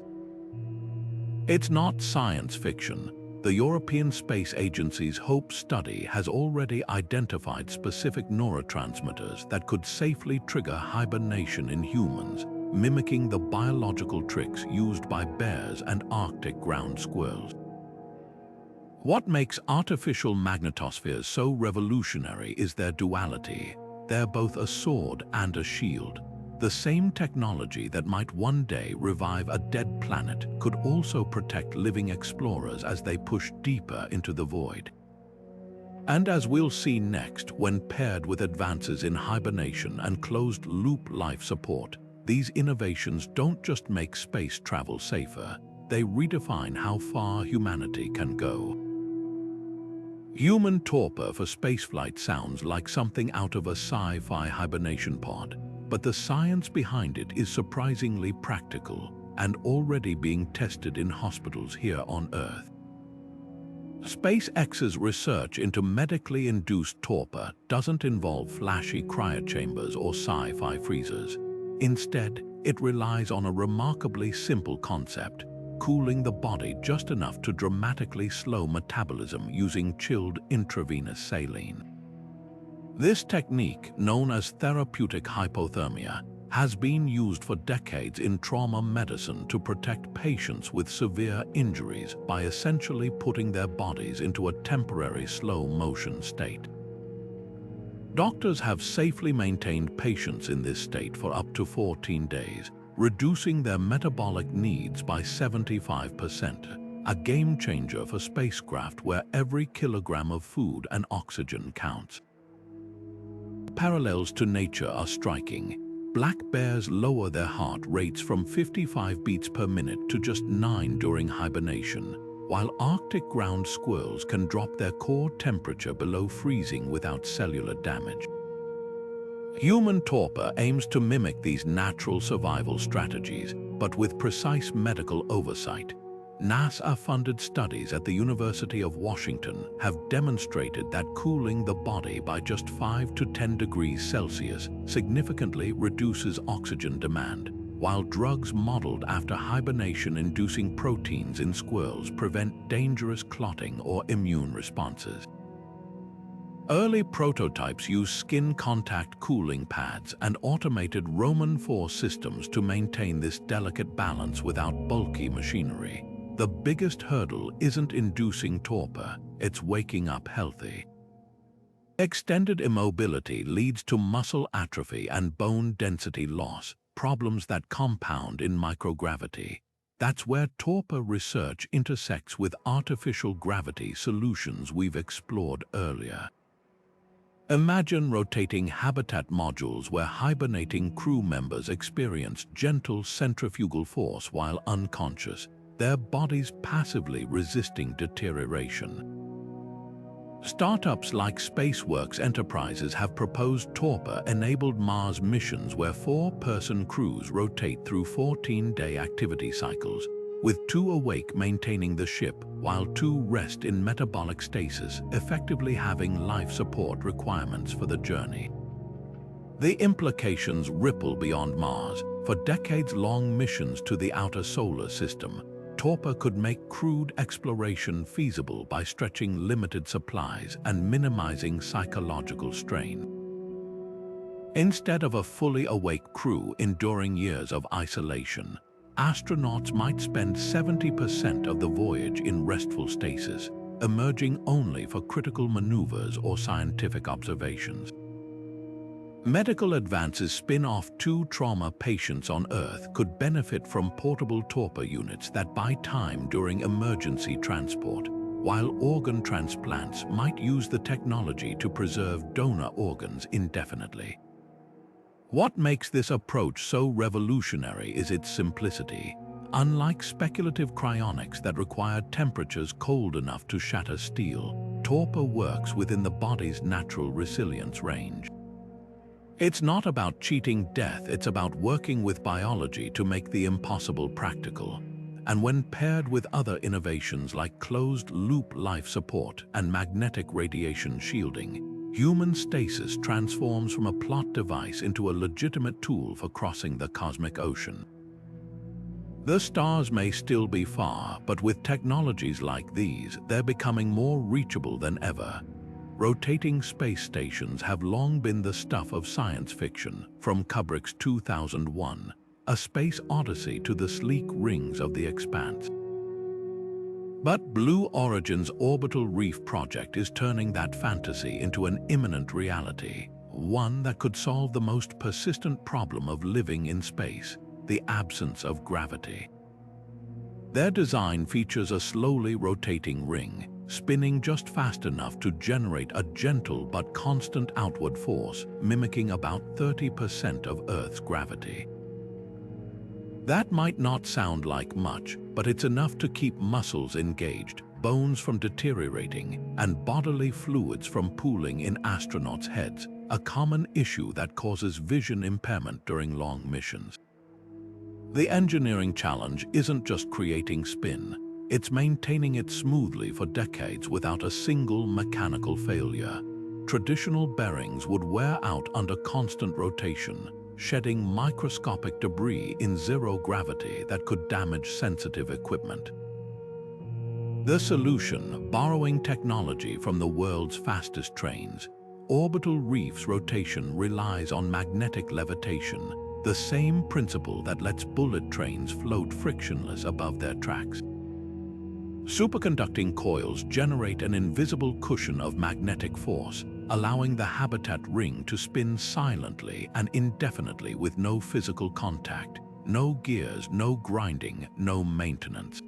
It's not science fiction. The European Space Agency's HOPE study has already identified specific neurotransmitters that could safely trigger hibernation in humans, mimicking the biological tricks used by bears and Arctic ground squirrels. What makes artificial magnetospheres so revolutionary is their duality. They're both a sword and a shield. The same technology that might one day revive a dead planet could also protect living explorers as they push deeper into the void. And as we'll see next, when paired with advances in hibernation and closed-loop life support, these innovations don't just make space travel safer, they redefine how far humanity can go. Human torpor for spaceflight sounds like something out of a sci-fi hibernation pod, but the science behind it is surprisingly practical and already being tested in hospitals here on Earth. SpaceX's research into medically induced torpor doesn't involve flashy cryochambers or sci-fi freezers. Instead, it relies on a remarkably simple concept: cooling the body just enough to dramatically slow metabolism using chilled intravenous saline. This technique, known as therapeutic hypothermia, has been used for decades in trauma medicine to protect patients with severe injuries by essentially putting their bodies into a temporary slow-motion state. Doctors have safely maintained patients in this state for up to 14 days, reducing their metabolic needs by 75%, a game-changer for spacecraft where every kilogram of food and oxygen counts. Parallels to nature are striking. Black bears lower their heart rates from 55 beats per minute to just 9 during hibernation, while Arctic ground squirrels can drop their core temperature below freezing without cellular damage. Human torpor aims to mimic these natural survival strategies, but with precise medical oversight. NASA-funded studies at the University of Washington have demonstrated that cooling the body by just 5 to 10 degrees Celsius significantly reduces oxygen demand, while drugs modeled after hibernation-inducing proteins in squirrels prevent dangerous clotting or immune responses. Early prototypes use skin contact cooling pads and automated Roman 4 systems to maintain this delicate balance without bulky machinery. The biggest hurdle isn't inducing torpor, it's waking up healthy. Extended immobility leads to muscle atrophy and bone density loss, problems that compound in microgravity. That's where torpor research intersects with artificial gravity solutions we've explored earlier. Imagine rotating habitat modules where hibernating crew members experience gentle centrifugal force while unconscious, their bodies passively resisting deterioration. Startups like SpaceWorks Enterprises have proposed Torper-enabled Mars missions where 4-person crews rotate through 14-day activity cycles, with 2 awake maintaining the ship while 2 rest in metabolic stasis, effectively having life support requirements for the journey. The implications ripple beyond Mars. For decades-long missions to the outer solar system, Torper could make crewed exploration feasible by stretching limited supplies and minimizing psychological strain. Instead of a fully awake crew enduring years of isolation, astronauts might spend 70% of the voyage in restful stasis, emerging only for critical maneuvers or scientific observations. Medical advances spin off 2 trauma patients on Earth could benefit from portable torpor units that buy time during emergency transport, while organ transplants might use the technology to preserve donor organs indefinitely. What makes this approach so revolutionary is its simplicity. Unlike speculative cryonics that require temperatures cold enough to shatter steel, torpor works within the body's natural resilience range. It's not about cheating death, it's about working with biology to make the impossible practical. And when paired with other innovations like closed-loop life support and magnetic radiation shielding, human stasis transforms from a plot device into a legitimate tool for crossing the cosmic ocean. The stars may still be far, but with technologies like these, they're becoming more reachable than ever. Rotating space stations have long been the stuff of science fiction, from Kubrick's 2001, A Space Odyssey to the sleek rings of The Expanse. But Blue Origin's Orbital Reef project is turning that fantasy into an imminent reality, one that could solve the most persistent problem of living in space, the absence of gravity. Their design features a slowly rotating ring, spinning just fast enough to generate a gentle but constant outward force, mimicking about 30% of Earth's gravity. That might not sound like much, but it's enough to keep muscles engaged, bones from deteriorating, and bodily fluids from pooling in astronauts' heads, a common issue that causes vision impairment during long missions. The engineering challenge isn't just creating spin, it's maintaining it smoothly for decades without a single mechanical failure. Traditional bearings would wear out under constant rotation, shedding microscopic debris in zero gravity that could damage sensitive equipment. The solution, borrowing technology from the world's fastest trains. Orbital reefs rotation relies on magnetic levitation, the same principle that lets bullet trains float frictionless above their tracks. Superconducting coils generate an invisible cushion of magnetic force, allowing the habitat ring to spin silently and indefinitely with no physical contact, no gears, no grinding, no maintenance.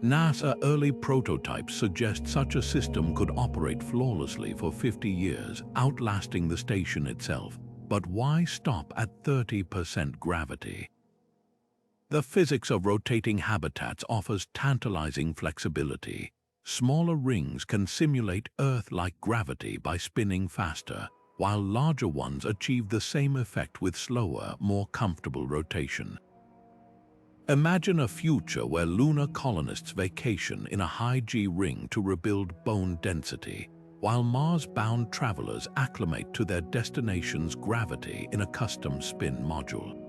NASA early prototypes suggest such a system could operate flawlessly for 50 years, outlasting the station itself. But why stop at 30% gravity? The physics of rotating habitats offers tantalizing flexibility. Smaller rings can simulate Earth-like gravity by spinning faster, while larger ones achieve the same effect with slower, more comfortable rotation. Imagine a future where lunar colonists vacation in a high-G ring to rebuild bone density, while Mars-bound travelers acclimate to their destination's gravity in a custom spin module.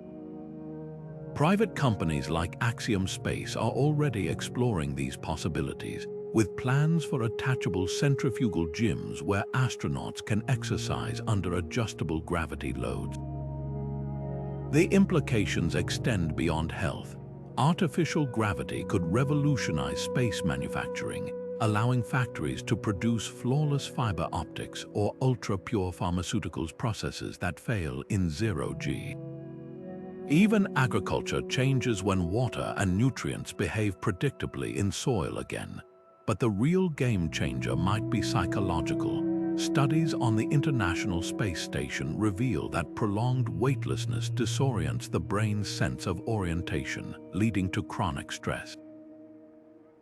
Private companies like Axiom Space are already exploring these possibilities, with plans for attachable centrifugal gyms where astronauts can exercise under adjustable gravity loads. The implications extend beyond health. Artificial gravity could revolutionize space manufacturing, allowing factories to produce flawless fiber optics or ultra-pure pharmaceuticals processes that fail in zero-G. Even agriculture changes when water and nutrients behave predictably in soil again. But the real game changer might be psychological. Studies on the International Space Station reveal that prolonged weightlessness disorients the brain's sense of orientation, leading to chronic stress.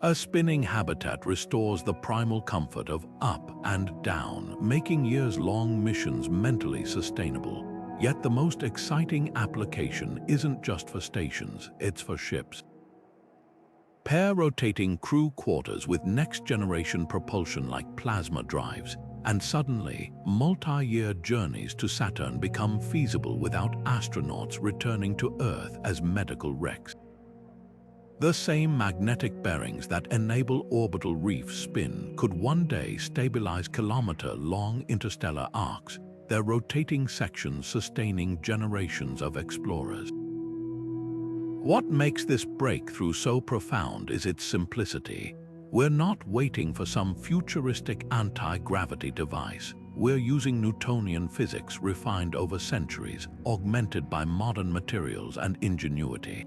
A spinning habitat restores the primal comfort of up and down, making years-long missions mentally sustainable. Yet the most exciting application isn't just for stations, it's for ships. Pair rotating crew quarters with next-generation propulsion like plasma drives, and suddenly, multi-year journeys to Saturn become feasible without astronauts returning to Earth as medical wrecks. The same magnetic bearings that enable orbital reef spin could one day stabilize kilometer-long interstellar arcs, their rotating sections sustaining generations of explorers. What makes this breakthrough so profound is its simplicity. We're not waiting for some futuristic anti-gravity device. We're using Newtonian physics refined over centuries, augmented by modern materials and ingenuity.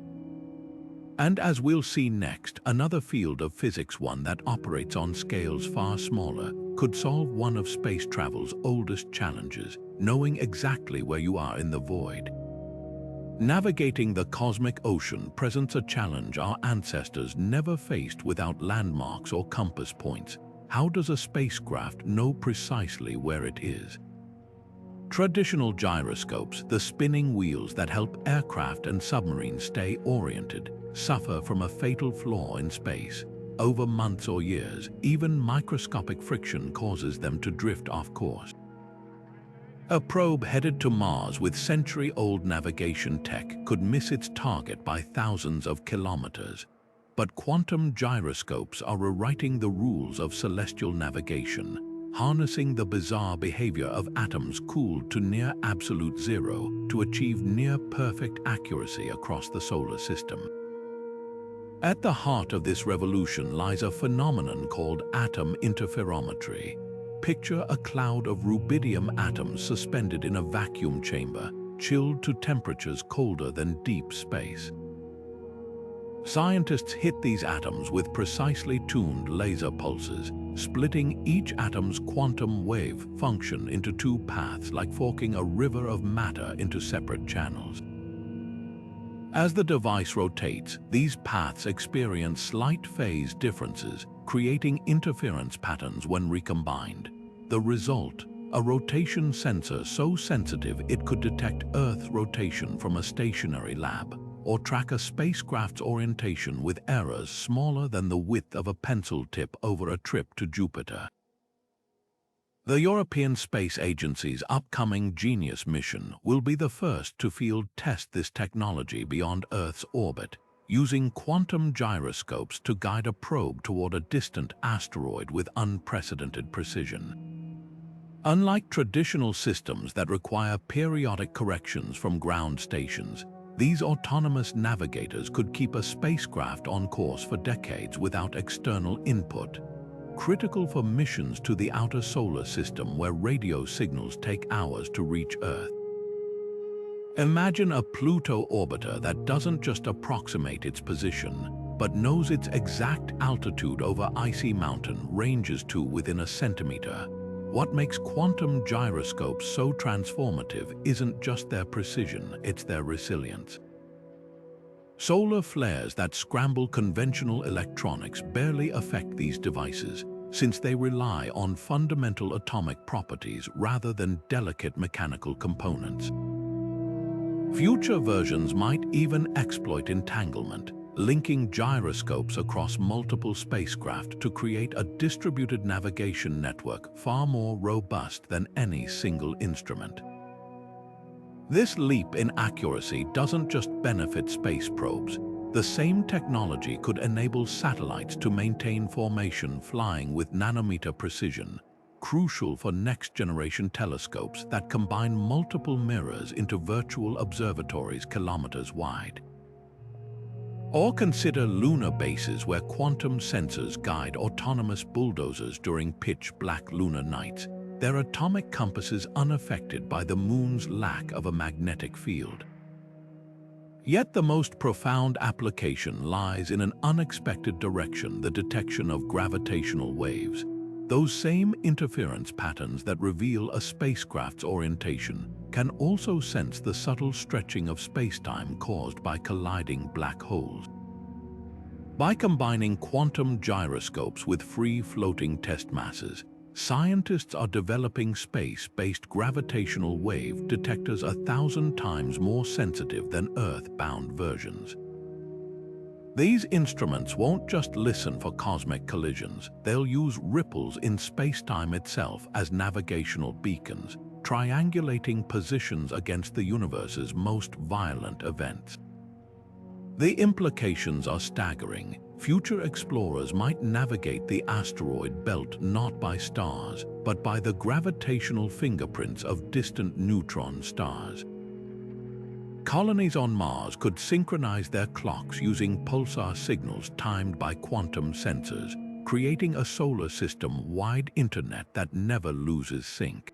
And as we'll see next, another field of physics, one that operates on scales far smaller, could solve one of space travel's oldest challenges, knowing exactly where you are in the void. Navigating the cosmic ocean presents a challenge our ancestors never faced without landmarks or compass points. How does a spacecraft know precisely where it is? Traditional gyroscopes, the spinning wheels that help aircraft and submarines stay oriented, suffer from a fatal flaw in space. Over months or years, even microscopic friction causes them to drift off course. A probe headed to Mars with century-old navigation tech could miss its target by thousands of kilometers. But quantum gyroscopes are rewriting the rules of celestial navigation, harnessing the bizarre behavior of atoms cooled to near absolute zero to achieve near-perfect accuracy across the solar system. At the heart of this revolution lies a phenomenon called atom interferometry. Picture a cloud of rubidium atoms suspended in a vacuum chamber, chilled to temperatures colder than deep space. Scientists hit these atoms with precisely tuned laser pulses, splitting each atom's quantum wave function into two paths like forking a river of matter into separate channels. As the device rotates, these paths experience slight phase differences, creating interference patterns when recombined. The result, a rotation sensor so sensitive it could detect Earth rotation from a stationary lab, or track a spacecraft's orientation with errors smaller than the width of a pencil tip over a trip to Jupiter. The European Space Agency's upcoming Genius mission will be the first to field test this technology beyond Earth's orbit, using quantum gyroscopes to guide a probe toward a distant asteroid with unprecedented precision. Unlike traditional systems that require periodic corrections from ground stations, these autonomous navigators could keep a spacecraft on course for decades without external input, critical for missions to the outer solar system where radio signals take hours to reach Earth. Imagine a Pluto orbiter that doesn't just approximate its position, but knows its exact altitude over icy mountain ranges to within a centimeter. What makes quantum gyroscopes so transformative isn't just their precision, it's their resilience. Solar flares that scramble conventional electronics barely affect these devices, since they rely on fundamental atomic properties rather than delicate mechanical components. Future versions might even exploit entanglement, linking gyroscopes across multiple spacecraft to create a distributed navigation network far more robust than any single instrument. This leap in accuracy doesn't just benefit space probes. The same technology could enable satellites to maintain formation flying with nanometer precision, crucial for next-generation telescopes that combine multiple mirrors into virtual observatories kilometers wide. Or consider lunar bases where quantum sensors guide autonomous bulldozers during pitch-black lunar nights, their atomic compasses unaffected by the moon's lack of a magnetic field. Yet the most profound application lies in an unexpected direction: the detection of gravitational waves. Those same interference patterns that reveal a spacecraft's orientation can also sense the subtle stretching of spacetime caused by colliding black holes. By combining quantum gyroscopes with free-floating test masses, scientists are developing space-based gravitational wave detectors 1,000 times more sensitive than Earth-bound versions. These instruments won't just listen for cosmic collisions, they'll use ripples in spacetime itself as navigational beacons, triangulating positions against the universe's most violent events. The implications are staggering. Future explorers might navigate the asteroid belt not by stars, but by the gravitational fingerprints of distant neutron stars. Colonies on Mars could synchronize their clocks using pulsar signals timed by quantum sensors, creating a solar system-wide internet that never loses sync.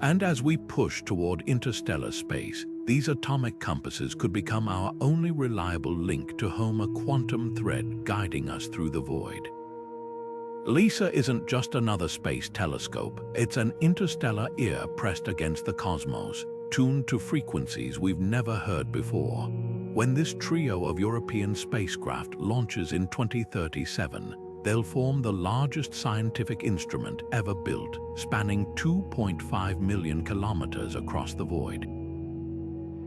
And as we push toward interstellar space, these atomic compasses could become our only reliable link to home, a quantum thread guiding us through the void. LISA isn't just another space telescope, it's an interstellar ear pressed against the cosmos, tuned to frequencies we've never heard before. When this trio of European spacecraft launches in 2037, they'll form the largest scientific instrument ever built, spanning 2.5 million kilometers across the void.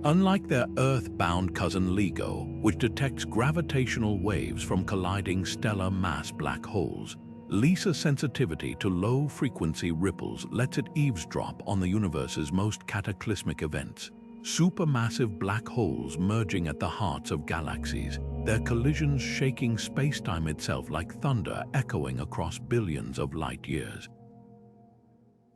Unlike their Earth-bound cousin LIGO, which detects gravitational waves from colliding stellar mass black holes, LISA's sensitivity to low-frequency ripples lets it eavesdrop on the universe's most cataclysmic events. Supermassive black holes merging at the hearts of galaxies, their collisions shaking spacetime itself like thunder echoing across billions of light years.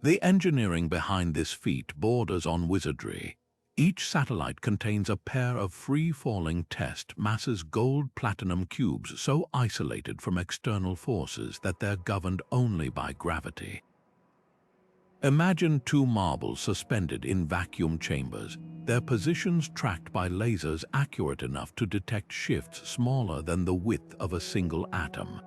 The engineering behind this feat borders on wizardry. Each satellite contains a pair of free-falling test masses gold-platinum cubes so isolated from external forces that they're governed only by gravity. Imagine two marbles suspended in vacuum chambers, their positions tracked by lasers accurate enough to detect shifts smaller than the width of a single atom.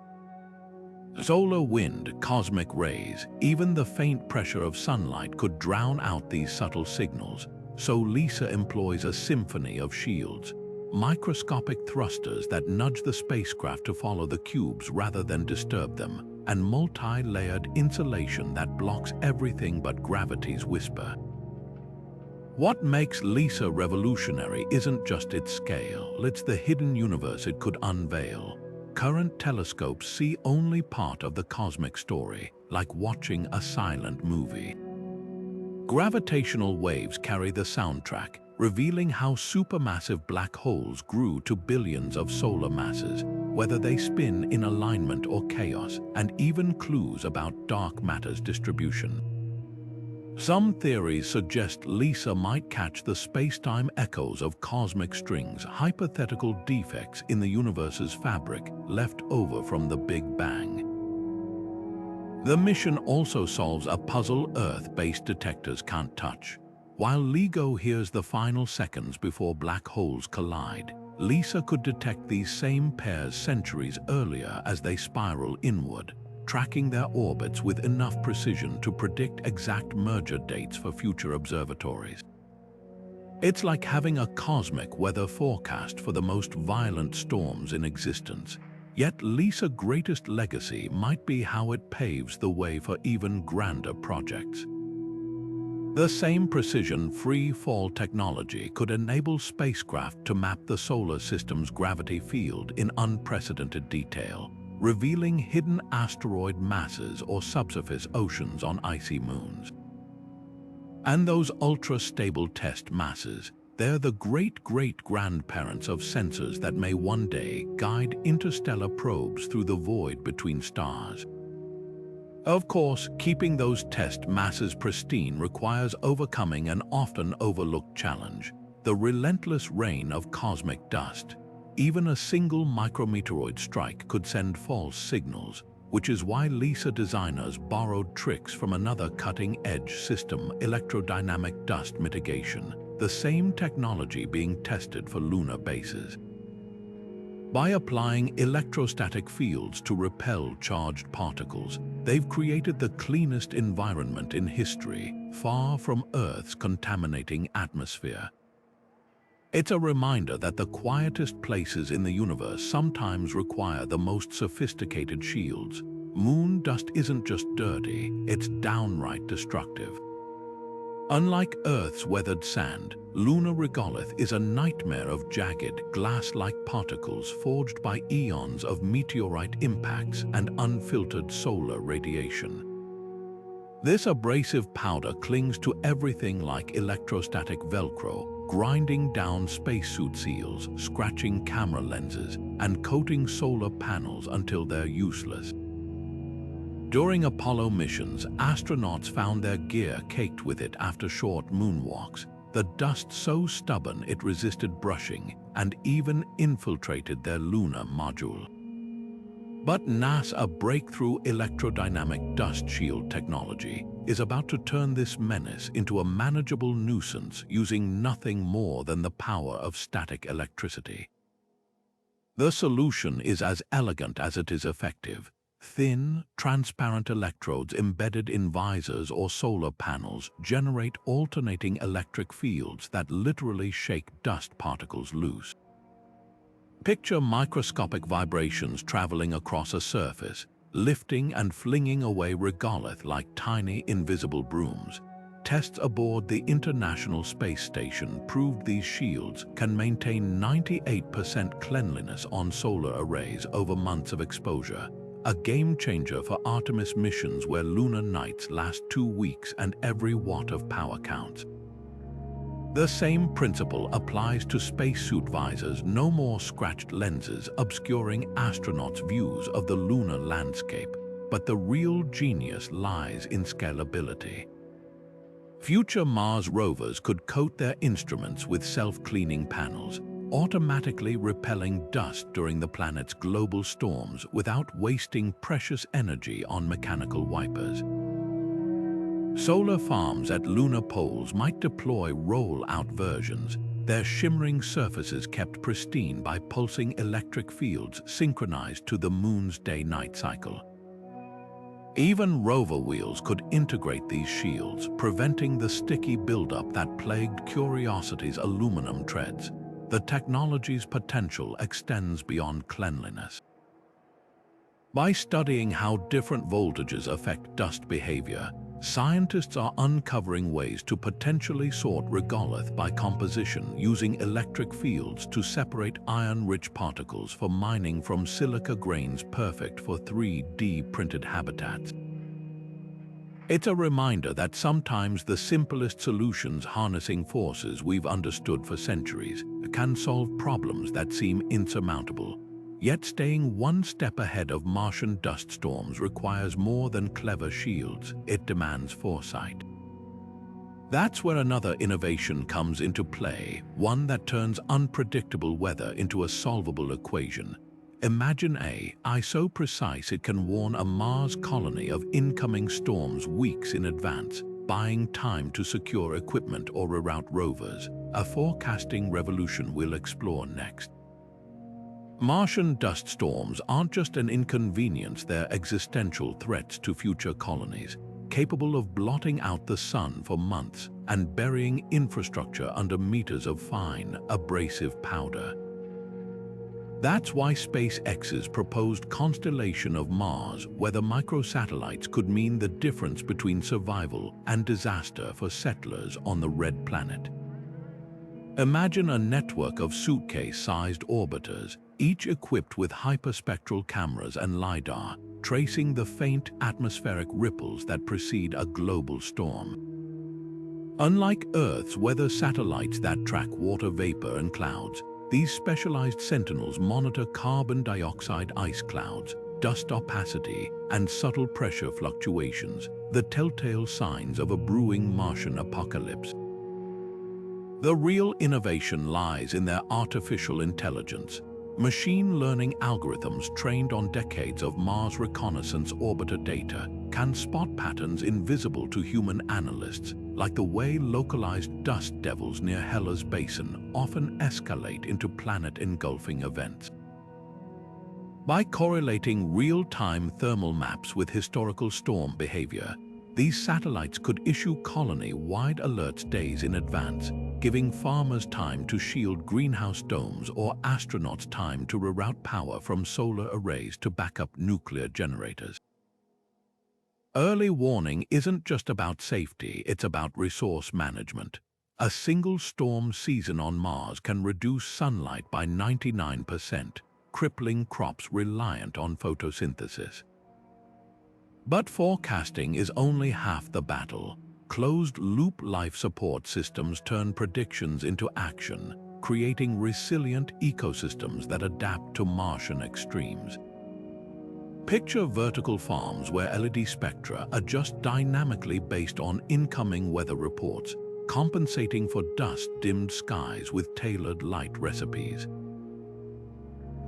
Solar wind, cosmic rays, even the faint pressure of sunlight could drown out these subtle signals. So LISA employs a symphony of shields, microscopic thrusters that nudge the spacecraft to follow the cubes rather than disturb them, and multi-layered insulation that blocks everything but gravity's whisper. What makes LISA revolutionary isn't just its scale, it's the hidden universe it could unveil. Current telescopes see only part of the cosmic story, like watching a silent movie. Gravitational waves carry the soundtrack, revealing how supermassive black holes grew to billions of solar masses, whether they spin in alignment or chaos, and even clues about dark matter's distribution. Some theories suggest LISA might catch the space-time echoes of cosmic strings, hypothetical defects in the universe's fabric left over from the Big Bang. The mission also solves a puzzle Earth-based detectors can't touch. While LIGO hears the final seconds before black holes collide, LISA could detect these same pairs centuries earlier as they spiral inward, tracking their orbits with enough precision to predict exact merger dates for future observatories. It's like having a cosmic weather forecast for the most violent storms in existence. Yet LISA's greatest legacy might be how it paves the way for even grander projects. The same precision free-fall technology could enable spacecraft to map the solar system's gravity field in unprecedented detail, revealing hidden asteroid masses or subsurface oceans on icy moons. And those ultra-stable test masses, they're the great-great-grandparents of sensors that may one day guide interstellar probes through the void between stars. Of course, keeping those test masses pristine requires overcoming an often overlooked challenge: the relentless rain of cosmic dust. Even a single micrometeoroid strike could send false signals, which is why LISA designers borrowed tricks from another cutting-edge system, electrodynamic dust mitigation, the same technology being tested for lunar bases. By applying electrostatic fields to repel charged particles, they've created the cleanest environment in history, far from Earth's contaminating atmosphere. It's a reminder that the quietest places in the universe sometimes require the most sophisticated shields. Moon dust isn't just dirty, it's downright destructive. Unlike Earth's weathered sand, lunar regolith is a nightmare of jagged, glass-like particles forged by eons of meteorite impacts and unfiltered solar radiation. This abrasive powder clings to everything like electrostatic Velcro, grinding down spacesuit seals, scratching camera lenses, and coating solar panels until they're useless. During Apollo missions, astronauts found their gear caked with it after short moonwalks, the dust so stubborn it resisted brushing and even infiltrated their lunar module. But NASA's breakthrough electrodynamic dust shield technology is about to turn this menace into a manageable nuisance using nothing more than the power of static electricity. The solution is as elegant as it is effective. Thin, transparent electrodes embedded in visors or solar panels generate alternating electric fields that literally shake dust particles loose. Picture microscopic vibrations traveling across a surface, lifting and flinging away regolith like tiny invisible brooms. Tests aboard the International Space Station proved these shields can maintain 98% cleanliness on solar arrays over months of exposure, a game-changer for Artemis missions where lunar nights last 2 weeks and every watt of power counts. The same principle applies to spacesuit visors. No more scratched lenses obscuring astronauts' views of the lunar landscape, but the real genius lies in scalability. Future Mars rovers could coat their instruments with self-cleaning panels, automatically repelling dust during the planet's global storms without wasting precious energy on mechanical wipers. Solar farms at lunar poles might deploy roll-out versions, their shimmering surfaces kept pristine by pulsing electric fields synchronized to the moon's day-night cycle. Even rover wheels could integrate these shields, preventing the sticky buildup that plagued Curiosity's aluminum treads. The technology's potential extends beyond cleanliness. By studying how different voltages affect dust behavior, scientists are uncovering ways to potentially sort regolith by composition using electric fields to separate iron-rich particles for mining from silica grains perfect for 3D printed habitats. It's a reminder that sometimes the simplest solutions harnessing forces we've understood for centuries can solve problems that seem insurmountable. Yet staying one step ahead of Martian dust storms requires more than clever shields. It demands foresight. That's where another innovation comes into play, one that turns unpredictable weather into a solvable equation. Imagine AI so precise it can warn a Mars colony of incoming storms weeks in advance, buying time to secure equipment or reroute rovers, a forecasting revolution we'll explore next. Martian dust storms aren't just an inconvenience, they're existential threats to future colonies, capable of blotting out the sun for months and burying infrastructure under meters of fine, abrasive powder. That's why SpaceX's proposed constellation of Mars weather microsatellites could mean the difference between survival and disaster for settlers on the red planet. Imagine a network of suitcase-sized orbiters, each equipped with hyperspectral cameras and LiDAR, tracing the faint atmospheric ripples that precede a global storm. Unlike Earth's weather satellites that track water vapor and clouds, these specialized sentinels monitor carbon dioxide ice clouds, dust opacity, and subtle pressure fluctuations, the telltale signs of a brewing Martian apocalypse. The real innovation lies in their artificial intelligence. Machine learning algorithms trained on decades of Mars reconnaissance orbiter data can spot patterns invisible to human analysts, like the way localized dust devils near Hellas Basin often escalate into planet-engulfing events. By correlating real-time thermal maps with historical storm behavior, these satellites could issue colony-wide alerts days in advance, giving farmers time to shield greenhouse domes or astronauts time to reroute power from solar arrays to backup nuclear generators. Early warning isn't just about safety, it's about resource management. A single storm season on Mars can reduce sunlight by 99%, crippling crops reliant on photosynthesis. But forecasting is only half the battle. Closed-loop life support systems turn predictions into action, creating resilient ecosystems that adapt to Martian extremes. Picture vertical farms where LED spectra adjust dynamically based on incoming weather reports, compensating for dust-dimmed skies with tailored light recipes.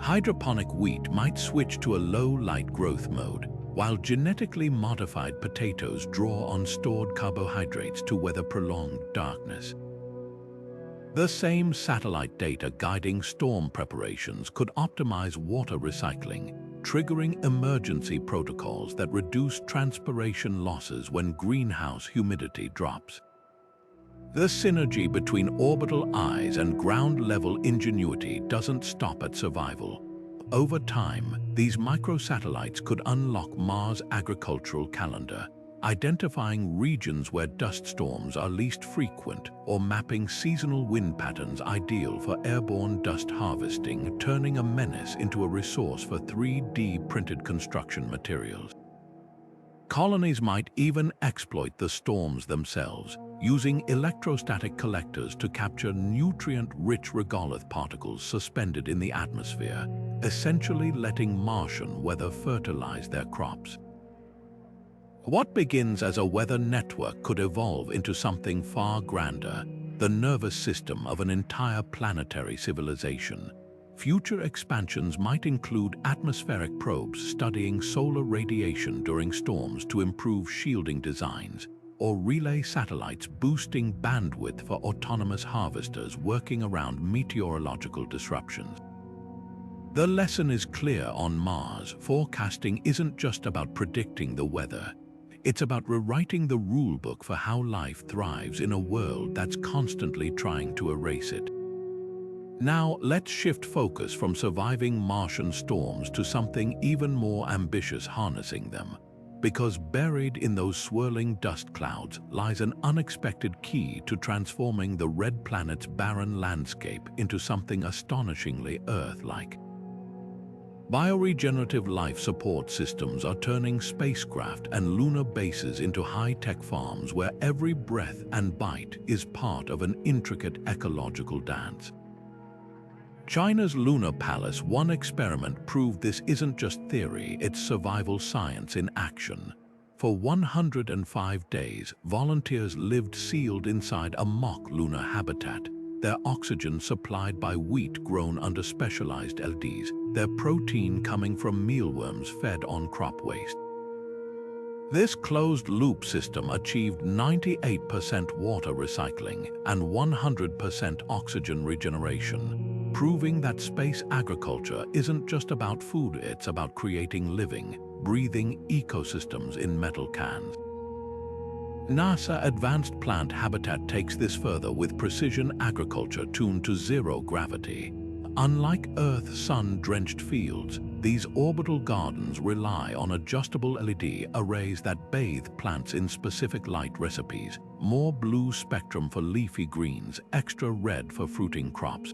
Hydroponic wheat might switch to a low-light growth mode, while genetically modified potatoes draw on stored carbohydrates to weather prolonged darkness. The same satellite data guiding storm preparations could optimize water recycling, triggering emergency protocols that reduce transpiration losses when greenhouse humidity drops. The synergy between orbital eyes and ground-level ingenuity doesn't stop at survival. Over time, these microsatellites could unlock Mars' agricultural calendar, identifying regions where dust storms are least frequent or mapping seasonal wind patterns ideal for airborne dust harvesting, turning a menace into a resource for 3D printed construction materials. Colonies might even exploit the storms themselves, using electrostatic collectors to capture nutrient-rich regolith particles suspended in the atmosphere, essentially letting Martian weather fertilize their crops. What begins as a weather network could evolve into something far grander, the nervous system of an entire planetary civilization. Future expansions might include atmospheric probes studying solar radiation during storms to improve shielding designs, or relay satellites boosting bandwidth for autonomous harvesters working around meteorological disruptions. The lesson is clear on Mars. Forecasting isn't just about predicting the weather. It's about rewriting the rulebook for how life thrives in a world that's constantly trying to erase it. Now, let's shift focus from surviving Martian storms to something even more ambitious: harnessing them. Because buried in those swirling dust clouds lies an unexpected key to transforming the red planet's barren landscape into something astonishingly Earth-like. Bioregenerative life support systems are turning spacecraft and lunar bases into high-tech farms where every breath and bite is part of an intricate ecological dance. China's Lunar Palace One experiment proved this isn't just theory, it's survival science in action. For 105 days, volunteers lived sealed inside a mock lunar habitat, their oxygen supplied by wheat grown under specialized LDs, their protein coming from mealworms fed on crop waste. This closed-loop system achieved 98% water recycling and 100% oxygen regeneration, proving that space agriculture isn't just about food, it's about creating living, breathing ecosystems in metal cans. NASA Advanced Plant Habitat takes this further with precision agriculture tuned to zero gravity. Unlike Earth-sun-drenched fields, these orbital gardens rely on adjustable LED arrays that bathe plants in specific light recipes, more blue spectrum for leafy greens, extra red for fruiting crops.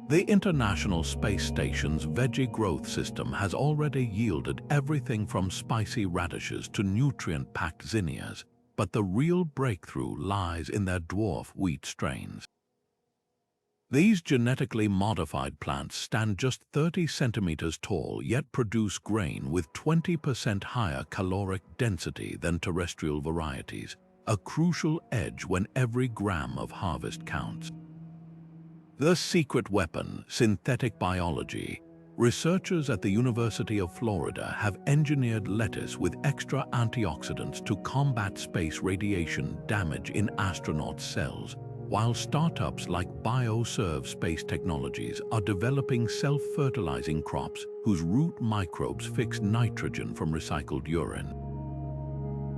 The International Space Station's veggie growth system has already yielded everything from spicy radishes to nutrient-packed zinnias, but the real breakthrough lies in their dwarf wheat strains. These genetically modified plants stand just 30 centimeters tall, yet produce grain with 20% higher caloric density than terrestrial varieties, a crucial edge when every gram of harvest counts. The secret weapon, synthetic biology. Researchers at the University of Florida have engineered lettuce with extra antioxidants to combat space radiation damage in astronaut cells, while startups like Bioserve Space Technologies are developing self-fertilizing crops whose root microbes fix nitrogen from recycled urine.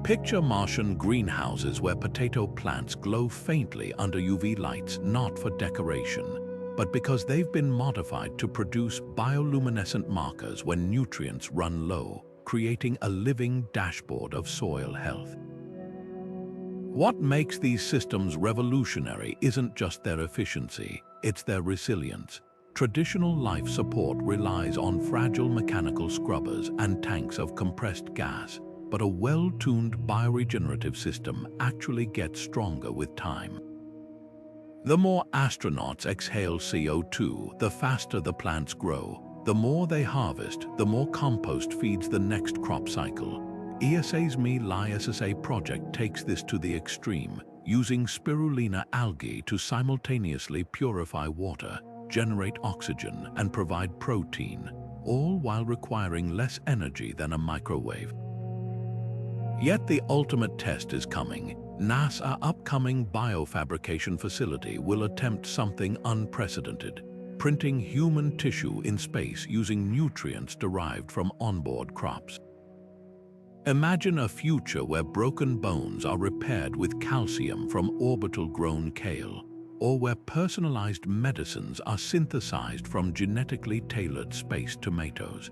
Picture Martian greenhouses where potato plants glow faintly under UV lights, not for decoration, but because they've been modified to produce bioluminescent markers when nutrients run low, creating a living dashboard of soil health. What makes these systems revolutionary isn't just their efficiency, it's their resilience. Traditional life support relies on fragile mechanical scrubbers and tanks of compressed gas, but a well-tuned bioregenerative system actually gets stronger with time. The more astronauts exhale CO2, the faster the plants grow. The more they harvest, the more compost feeds the next crop cycle. ESA's Me-Li-SSA project takes this to the extreme, using spirulina algae to simultaneously purify water, generate oxygen, and provide protein, all while requiring less energy than a microwave. Yet the ultimate test is coming. NASA's upcoming biofabrication facility will attempt something unprecedented, printing human tissue in space using nutrients derived from onboard crops. Imagine a future where broken bones are repaired with calcium from orbital-grown kale, or where personalized medicines are synthesized from genetically tailored space tomatoes.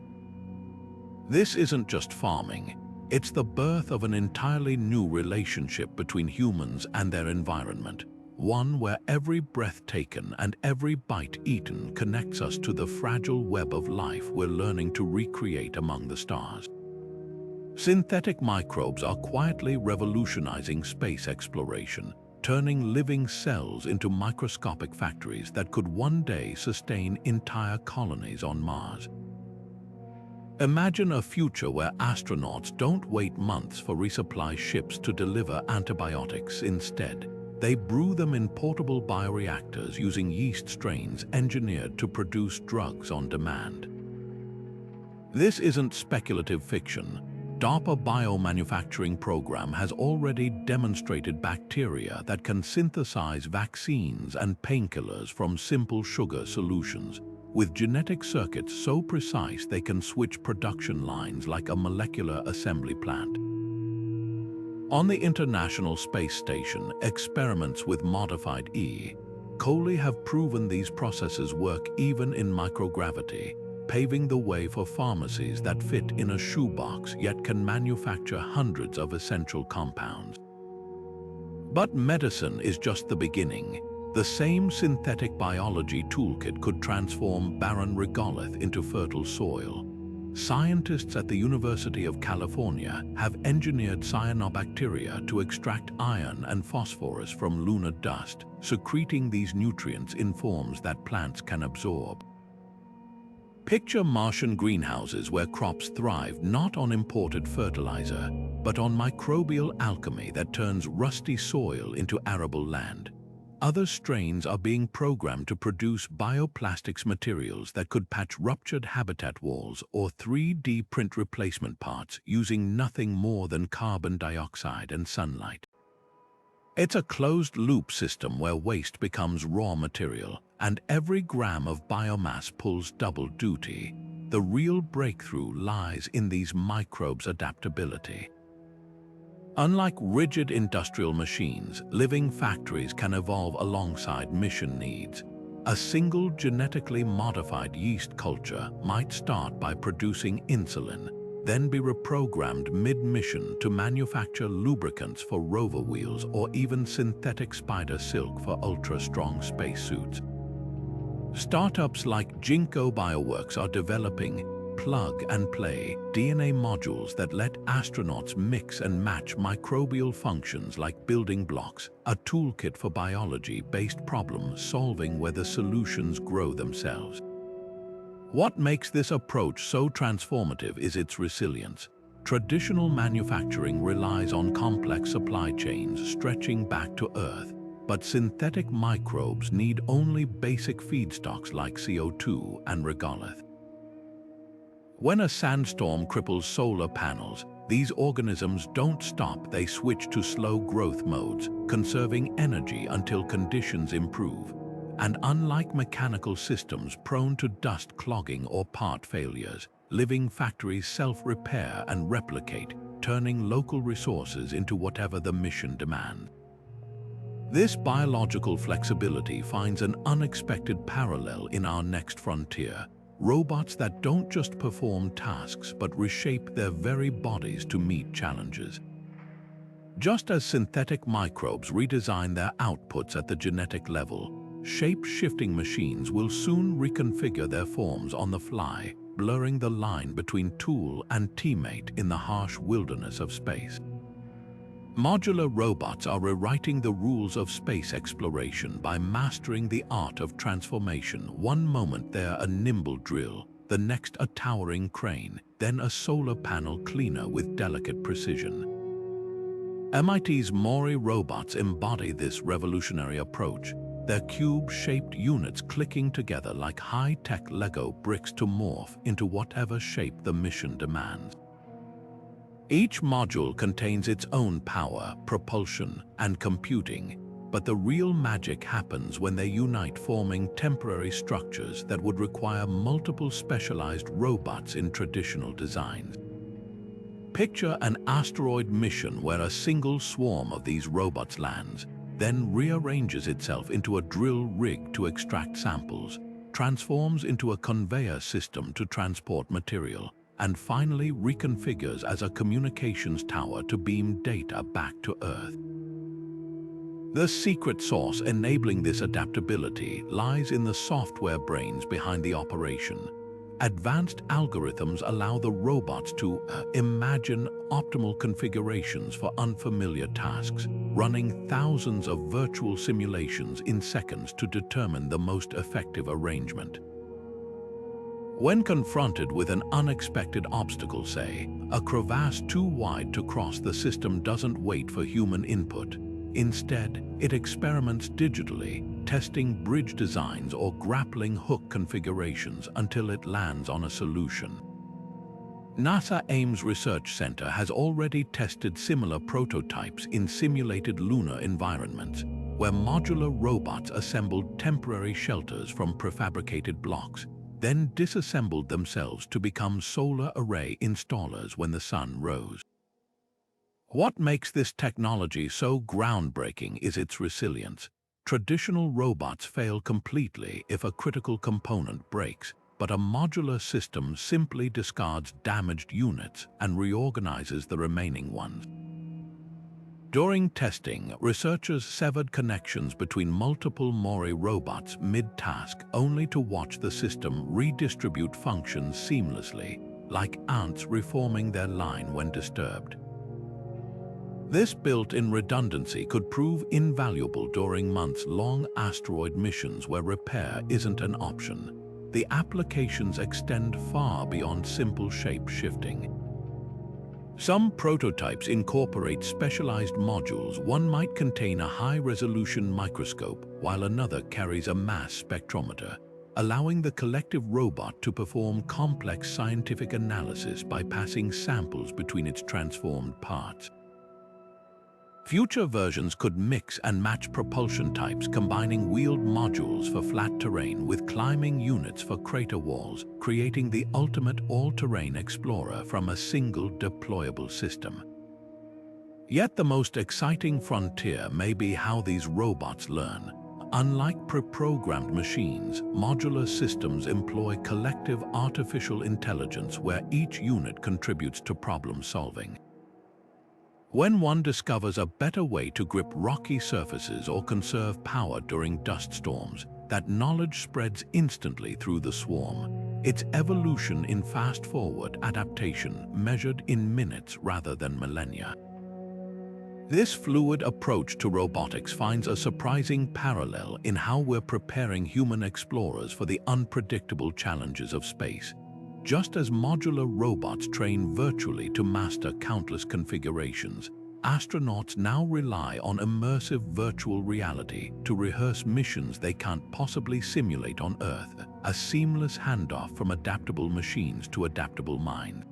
This isn't just farming. It's the birth of an entirely new relationship between humans and their environment, one where every breath taken and every bite eaten connects us to the fragile web of life we're learning to recreate among the stars. Synthetic microbes are quietly revolutionizing space exploration, turning living cells into microscopic factories that could one day sustain entire colonies on Mars. Imagine a future where astronauts don't wait months for resupply ships to deliver antibiotics. Instead, they brew them in portable bioreactors using yeast strains engineered to produce drugs on demand. This isn't speculative fiction. DARPA biomanufacturing program has already demonstrated bacteria that can synthesize vaccines and painkillers from simple sugar solutions, with genetic circuits so precise they can switch production lines like a molecular assembly plant. On the International Space Station, experiments with modified E. coli have proven these processes work even in microgravity, paving the way for pharmacies that fit in a shoebox yet can manufacture hundreds of essential compounds. But medicine is just the beginning. The same synthetic biology toolkit could transform barren regolith into fertile soil. Scientists at the University of California have engineered cyanobacteria to extract iron and phosphorus from lunar dust, secreting these nutrients in forms that plants can absorb. Picture Martian greenhouses where crops thrive not on imported fertilizer, but on microbial alchemy that turns rusty soil into arable land. Other strains are being programmed to produce bioplastics materials that could patch ruptured habitat walls or 3D print replacement parts using nothing more than carbon dioxide and sunlight. It's a closed-loop system where waste becomes raw material, and every gram of biomass pulls double duty. The real breakthrough lies in these microbes' adaptability. Unlike rigid industrial machines, living factories can evolve alongside mission needs. A single genetically modified yeast culture might start by producing insulin, then be reprogrammed mid-mission to manufacture lubricants for rover wheels or even synthetic spider silk for ultra-strong spacesuits. Startups like Ginkgo Bioworks are developing plug-and-play DNA modules that let astronauts mix and match microbial functions like building blocks, a toolkit for biology-based problem-solving where the solutions grow themselves. What makes this approach so transformative is its resilience. Traditional manufacturing relies on complex supply chains stretching back to Earth, but synthetic microbes need only basic feedstocks like CO2 and regolith. When a sandstorm cripples solar panels, these organisms don't stop, they switch to slow growth modes, conserving energy until conditions improve. And unlike mechanical systems prone to dust clogging or part failures, living factories self-repair and replicate, turning local resources into whatever the mission demands. This biological flexibility finds an unexpected parallel in our next frontier. Robots that don't just perform tasks but reshape their very bodies to meet challenges. Just as synthetic microbes redesign their outputs at the genetic level, shape-shifting machines will soon reconfigure their forms on the fly, blurring the line between tool and teammate in the harsh wilderness of space. Modular robots are rewriting the rules of space exploration by mastering the art of transformation. One moment they're a nimble drill, the next a towering crane, then a solar panel cleaner with delicate precision. MIT's Mori robots embody this revolutionary approach, their cube-shaped units clicking together like high-tech Lego bricks to morph into whatever shape the mission demands. Each module contains its own power, propulsion, and computing, but the real magic happens when they unite, forming temporary structures that would require multiple specialized robots in traditional designs. Picture an asteroid mission where a single swarm of these robots lands, then rearranges itself into a drill rig to extract samples, transforms into a conveyor system to transport material, and finally reconfigures as a communications tower to beam data back to Earth. The secret sauce enabling this adaptability lies in the software brains behind the operation. Advanced algorithms allow the robots to imagine optimal configurations for unfamiliar tasks, running thousands of virtual simulations in seconds to determine the most effective arrangement. When confronted with an unexpected obstacle, say, a crevasse too wide to cross, the system doesn't wait for human input. Instead, it experiments digitally, testing bridge designs or grappling hook configurations until it lands on a solution. NASA Ames Research Center has already tested similar prototypes in simulated lunar environments, where modular robots assembled temporary shelters from prefabricated blocks, then disassembled themselves to become solar array installers when the sun rose. What makes this technology so groundbreaking is its resilience. Traditional robots fail completely if a critical component breaks, but a modular system simply discards damaged units and reorganizes the remaining ones. During testing, researchers severed connections between multiple Mori robots mid-task only to watch the system redistribute functions seamlessly, like ants reforming their line when disturbed. This built-in redundancy could prove invaluable during months-long asteroid missions where repair isn't an option. The applications extend far beyond simple shape shifting. Some prototypes incorporate specialized modules. One might contain a high-resolution microscope, while another carries a mass spectrometer, allowing the collective robot to perform complex scientific analysis by passing samples between its transformed parts. Future versions could mix and match propulsion types, combining wheeled modules for flat terrain with climbing units for crater walls, creating the ultimate all-terrain explorer from a single deployable system. Yet the most exciting frontier may be how these robots learn. Unlike pre-programmed machines, modular systems employ collective artificial intelligence where each unit contributes to problem solving. When one discovers a better way to grip rocky surfaces or conserve power during dust storms, that knowledge spreads instantly through the swarm. It's evolution in fast-forward adaptation measured in minutes rather than millennia. This fluid approach to robotics finds a surprising parallel in how we're preparing human explorers for the unpredictable challenges of space. Just as modular robots train virtually to master countless configurations, astronauts now rely on immersive virtual reality to rehearse missions they can't possibly simulate on Earth, a seamless handoff from adaptable machines to adaptable minds.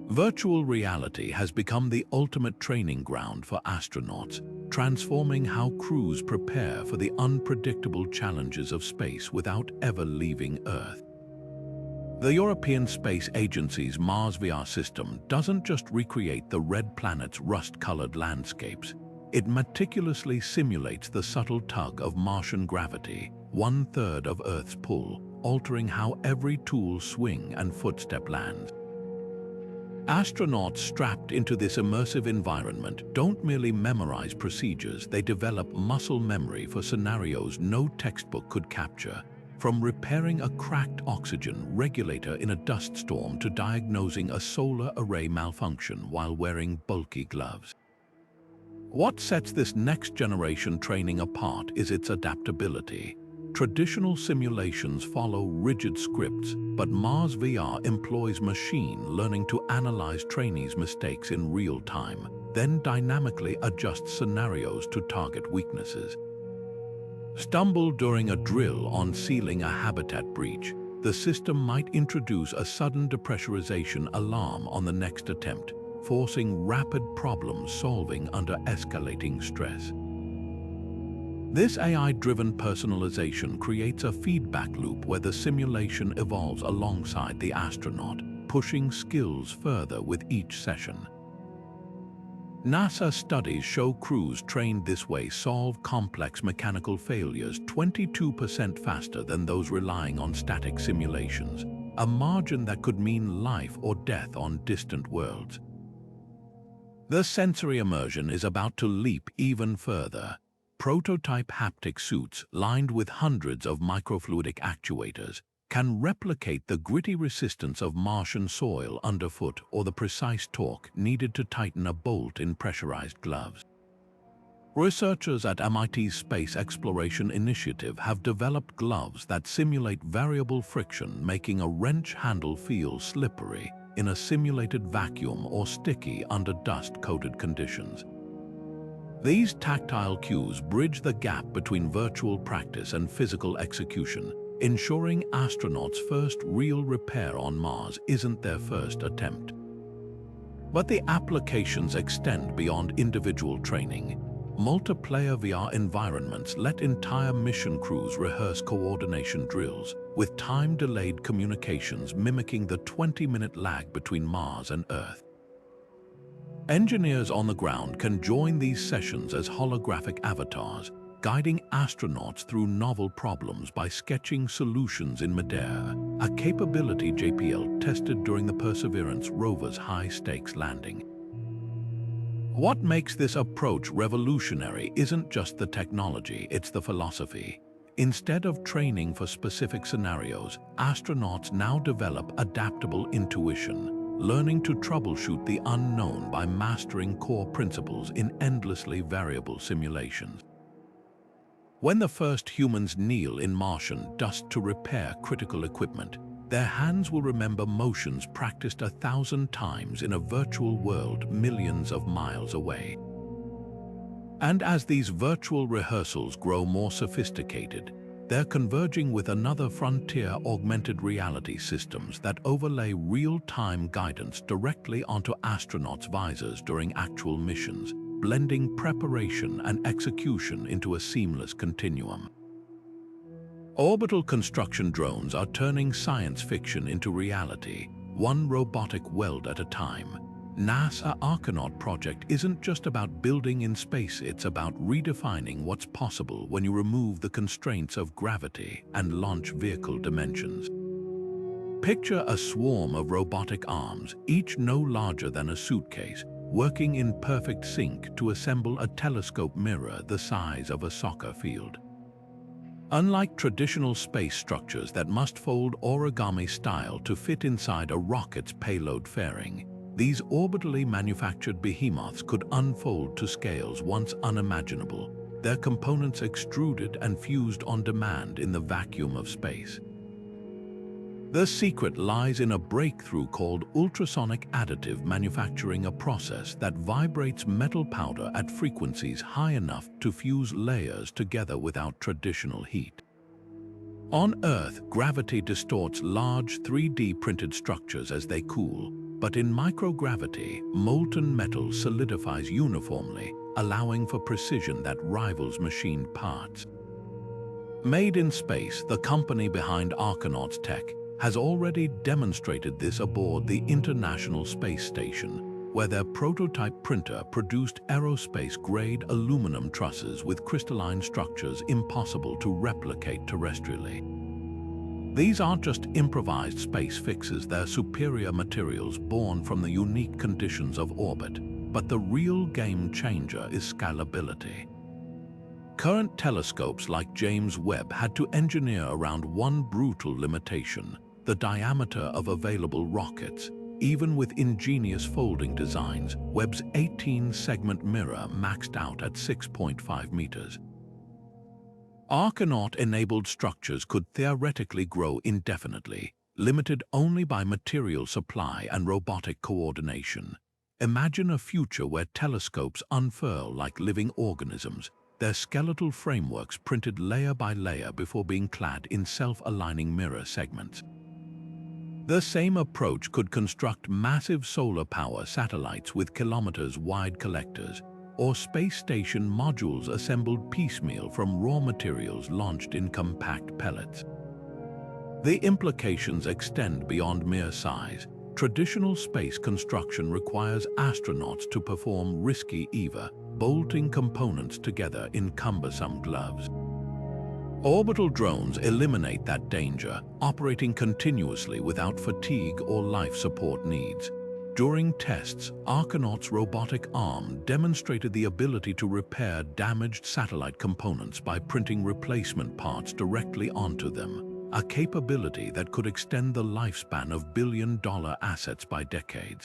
Virtual reality has become the ultimate training ground for astronauts, transforming how crews prepare for the unpredictable challenges of space without ever leaving Earth. The European Space Agency's Mars VR system doesn't just recreate the red planet's rust-colored landscapes. It meticulously simulates the subtle tug of Martian gravity, 1/3 of Earth's pull, altering how every tool, swing, and footstep lands. Astronauts strapped into this immersive environment don't merely memorize procedures, they develop muscle memory for scenarios no textbook could capture. From repairing a cracked oxygen regulator in a dust storm to diagnosing a solar array malfunction while wearing bulky gloves. What sets this next-generation training apart is its adaptability. Traditional simulations follow rigid scripts, but Mars VR employs machine learning to analyze trainees' mistakes in real time, then dynamically adjust scenarios to target weaknesses. Stumble during a drill on sealing a habitat breach, the system might introduce a sudden depressurization alarm on the next attempt, forcing rapid problem solving under escalating stress. This AI-driven personalization creates a feedback loop where the simulation evolves alongside the astronaut, pushing skills further with each session. NASA studies show crews trained this way solve complex mechanical failures 22% faster than those relying on static simulations, a margin that could mean life or death on distant worlds. The sensory immersion is about to leap even further. Prototype haptic suits, lined with hundreds of microfluidic actuators, can replicate the gritty resistance of Martian soil underfoot or the precise torque needed to tighten a bolt in pressurized gloves. Researchers at MIT's Space Exploration Initiative have developed gloves that simulate variable friction, making a wrench handle feel slippery in a simulated vacuum or sticky under dust-coated conditions. These tactile cues bridge the gap between virtual practice and physical execution, ensuring astronauts' first real repair on Mars isn't their first attempt. But the applications extend beyond individual training. Multiplayer VR environments let entire mission crews rehearse coordination drills, with time-delayed communications mimicking the 20-minute lag between Mars and Earth. Engineers on the ground can join these sessions as holographic avatars, guiding astronauts through novel problems by sketching solutions in midair, a capability JPL tested during the Perseverance rover's high-stakes landing. What makes this approach revolutionary isn't just the technology, it's the philosophy. Instead of training for specific scenarios, astronauts now develop adaptable intuition, learning to troubleshoot the unknown by mastering core principles in endlessly variable simulations. When the first humans kneel in Martian dust to repair critical equipment, their hands will remember motions practiced 1,000 times in a virtual world millions of miles away. And as these virtual rehearsals grow more sophisticated, they're converging with another frontier: augmented reality systems that overlay real-time guidance directly onto astronauts' visors during actual missions, blending preparation and execution into a seamless continuum. Orbital construction drones are turning science fiction into reality, one robotic weld at a time. NASA's Astronaut project isn't just about building in space, it's about redefining what's possible when you remove the constraints of gravity and launch vehicle dimensions. Picture a swarm of robotic arms, each no larger than a suitcase, working in perfect sync to assemble a telescope mirror the size of a soccer field. Unlike traditional space structures that must fold origami style to fit inside a rocket's payload fairing, these orbitally manufactured behemoths could unfold to scales once unimaginable, their components extruded and fused on demand in the vacuum of space. The secret lies in a breakthrough called ultrasonic additive manufacturing, a process that vibrates metal powder at frequencies high enough to fuse layers together without traditional heat. On Earth, gravity distorts large 3D printed structures as they cool, but in microgravity, molten metal solidifies uniformly, allowing for precision that rivals machined parts. Made in Space, the company behind Arkanauts Tech, has already demonstrated this aboard the International Space Station, where their prototype printer produced aerospace-grade aluminum trusses with crystalline structures impossible to replicate terrestrially. These aren't just improvised space fixes, they're superior materials born from the unique conditions of orbit. But the real game changer is scalability. Current telescopes like James Webb had to engineer around one brutal limitation: the diameter of available rockets. Even with ingenious folding designs, Webb's 18-segment mirror maxed out at 6.5 meters. Arcanaut-enabled structures could theoretically grow indefinitely, limited only by material supply and robotic coordination. Imagine a future where telescopes unfurl like living organisms, their skeletal frameworks printed layer by layer before being clad in self-aligning mirror segments. The same approach could construct massive solar power satellites with kilometers-wide collectors, or space station modules assembled piecemeal from raw materials launched in compact pellets. The implications extend beyond mere size. Traditional space construction requires astronauts to perform risky EVA, bolting components together in cumbersome gloves. Orbital drones eliminate that danger, operating continuously without fatigue or life support needs. During tests, Arcanaut's robotic arm demonstrated the ability to repair damaged satellite components by printing replacement parts directly onto them, a capability that could extend the lifespan of billion-dollar assets by decades.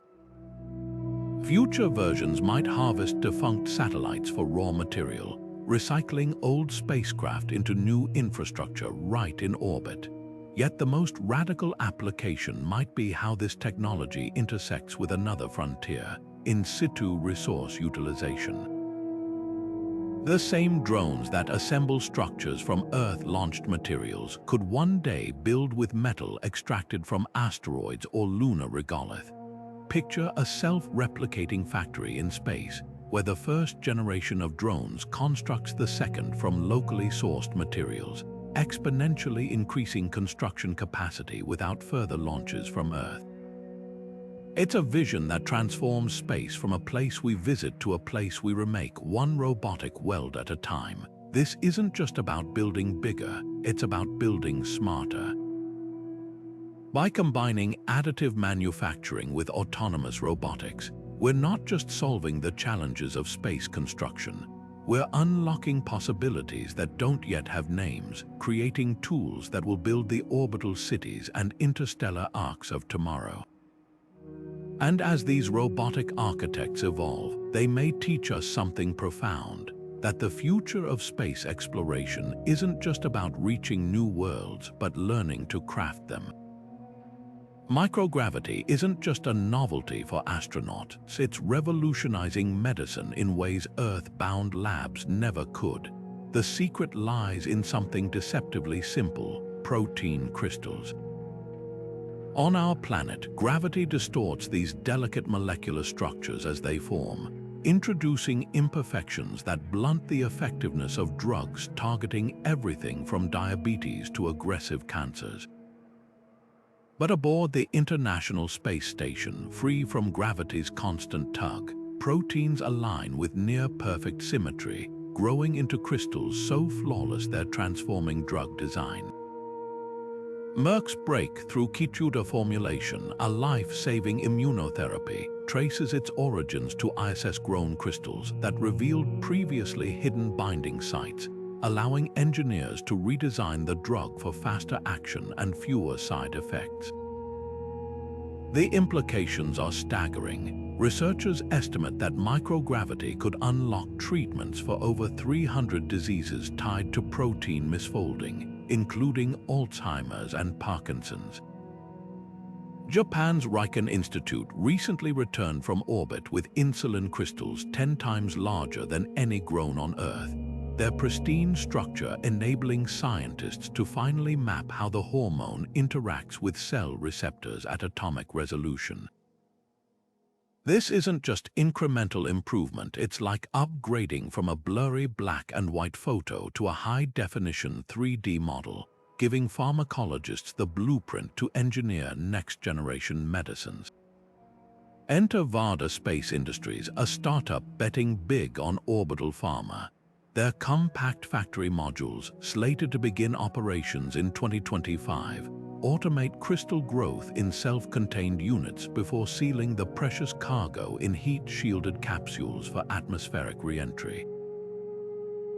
Future versions might harvest defunct satellites for raw material, recycling old spacecraft into new infrastructure right in orbit. Yet the most radical application might be how this technology intersects with another frontier: in situ resource utilization. The same drones that assemble structures from Earth-launched materials could one day build with metal extracted from asteroids or lunar regolith. Picture a self-replicating factory in space, where the first generation of drones constructs the second from locally sourced materials, exponentially increasing construction capacity without further launches from Earth. It's a vision that transforms space from a place we visit to a place we remake, one robotic weld at a time. This isn't just about building bigger, it's about building smarter. By combining additive manufacturing with autonomous robotics, We're not just solving the challenges of space construction. We're unlocking possibilities that don't yet have names, creating tools that will build the orbital cities and interstellar arcs of tomorrow. And as these robotic architects evolve, they may teach us something profound, that the future of space exploration isn't just about reaching new worlds, but learning to craft them. Microgravity isn't just a novelty for astronauts, it's revolutionizing medicine in ways Earth-bound labs never could. The secret lies in something deceptively simple: protein crystals. On our planet, gravity distorts these delicate molecular structures as they form, introducing imperfections that blunt the effectiveness of drugs targeting everything from diabetes to aggressive cancers. But aboard the International Space Station, free from gravity's constant tug, proteins align with near-perfect symmetry, growing into crystals so flawless they're transforming drug design. Merck's breakthrough Keytruda formulation, a life-saving immunotherapy, traces its origins to ISS-grown crystals that revealed previously hidden binding sites, allowing engineers to redesign the drug for faster action and fewer side effects. The implications are staggering. Researchers estimate that microgravity could unlock treatments for over 300 diseases tied to protein misfolding, including Alzheimer's and Parkinson's. Japan's Riken Institute recently returned from orbit with insulin crystals 10 times larger than any grown on Earth, their pristine structure enabling scientists to finally map how the hormone interacts with cell receptors at atomic resolution. This isn't just incremental improvement, it's like upgrading from a blurry black and white photo to a high-definition 3D model, giving pharmacologists the blueprint to engineer next-generation medicines. Enter Varda Space Industries, a startup betting big on orbital pharma. Their compact factory modules, slated to begin operations in 2025, automate crystal growth in self-contained units before sealing the precious cargo in heat-shielded capsules for atmospheric re-entry.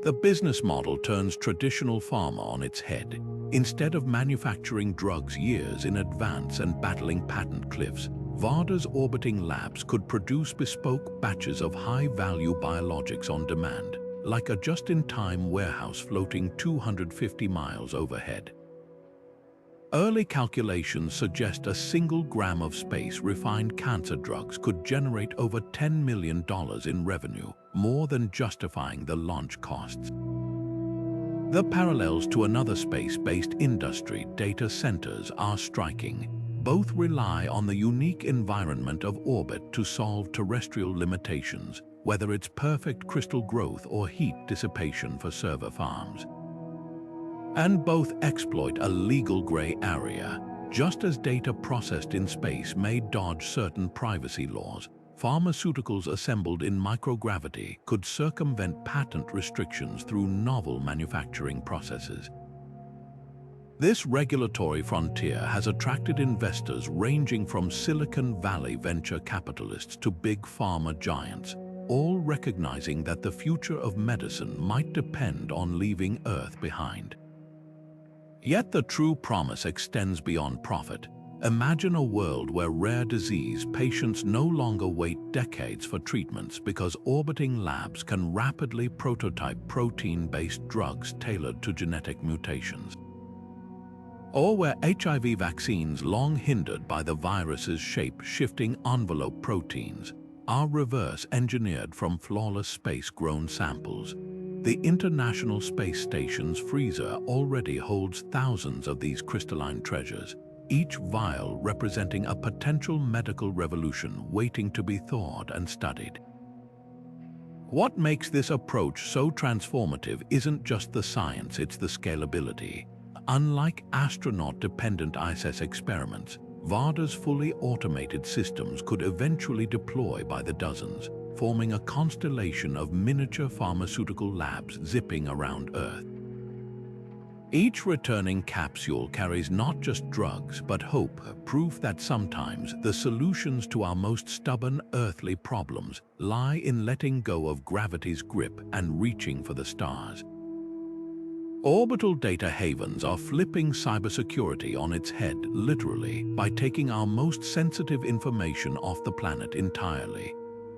The business model turns traditional pharma on its head. Instead of manufacturing drugs years in advance and battling patent cliffs, Varda's orbiting labs could produce bespoke batches of high-value biologics on demand, like a just-in-time warehouse floating 250 miles overhead. Early calculations suggest a single gram of space-refined cancer drugs could generate over $10 million in revenue, more than justifying the launch costs. The parallels to another space-based industry, data centers, are striking. Both rely on the unique environment of orbit to solve terrestrial limitations, whether it's perfect crystal growth or heat dissipation for server farms. And both exploit a legal gray area. Just as data processed in space may dodge certain privacy laws, pharmaceuticals assembled in microgravity could circumvent patent restrictions through novel manufacturing processes. This regulatory frontier has attracted investors ranging from Silicon Valley venture capitalists to big pharma giants, all recognizing that the future of medicine might depend on leaving Earth behind. Yet the true promise extends beyond profit. Imagine a world where rare disease patients no longer wait decades for treatments because orbiting labs can rapidly prototype protein-based drugs tailored to genetic mutations. Or where HIV vaccines, long hindered by the virus's shape-shifting envelope proteins, are reverse-engineered from flawless space-grown samples. The International Space Station's freezer already holds thousands of these crystalline treasures, each vial representing a potential medical revolution waiting to be thawed and studied. What makes this approach so transformative isn't just the science, it's the scalability. Unlike astronaut-dependent ISS experiments, Varda's fully automated systems could eventually deploy by the dozens, forming a constellation of miniature pharmaceutical labs zipping around Earth. Each returning capsule carries not just drugs, but hope, proof that sometimes the solutions to our most stubborn earthly problems lie in letting go of gravity's grip and reaching for the stars. Orbital data havens are flipping cybersecurity on its head, literally, by taking our most sensitive information off the planet entirely.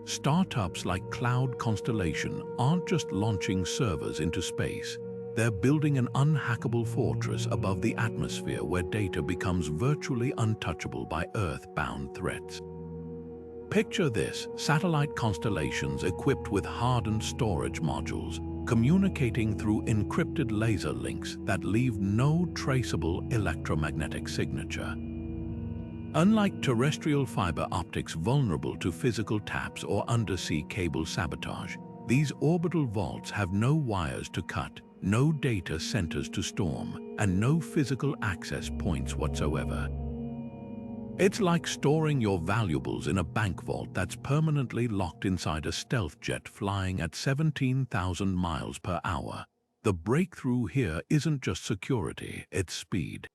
Startups like Cloud Constellation aren't just launching servers into space. They're building an unhackable fortress above the atmosphere where data becomes virtually untouchable by Earth-bound threats. Picture this: satellite constellations equipped with hardened storage modules, communicating through encrypted laser links that leave no traceable electromagnetic signature. Unlike terrestrial fiber optics vulnerable to physical taps or undersea cable sabotage, these orbital vaults have no wires to cut, no data centers to storm, and no physical access points whatsoever. It's like storing your valuables in a bank vault that's permanently locked inside a stealth jet flying at 17,000 miles per hour. The breakthrough here isn't just security, it's speed.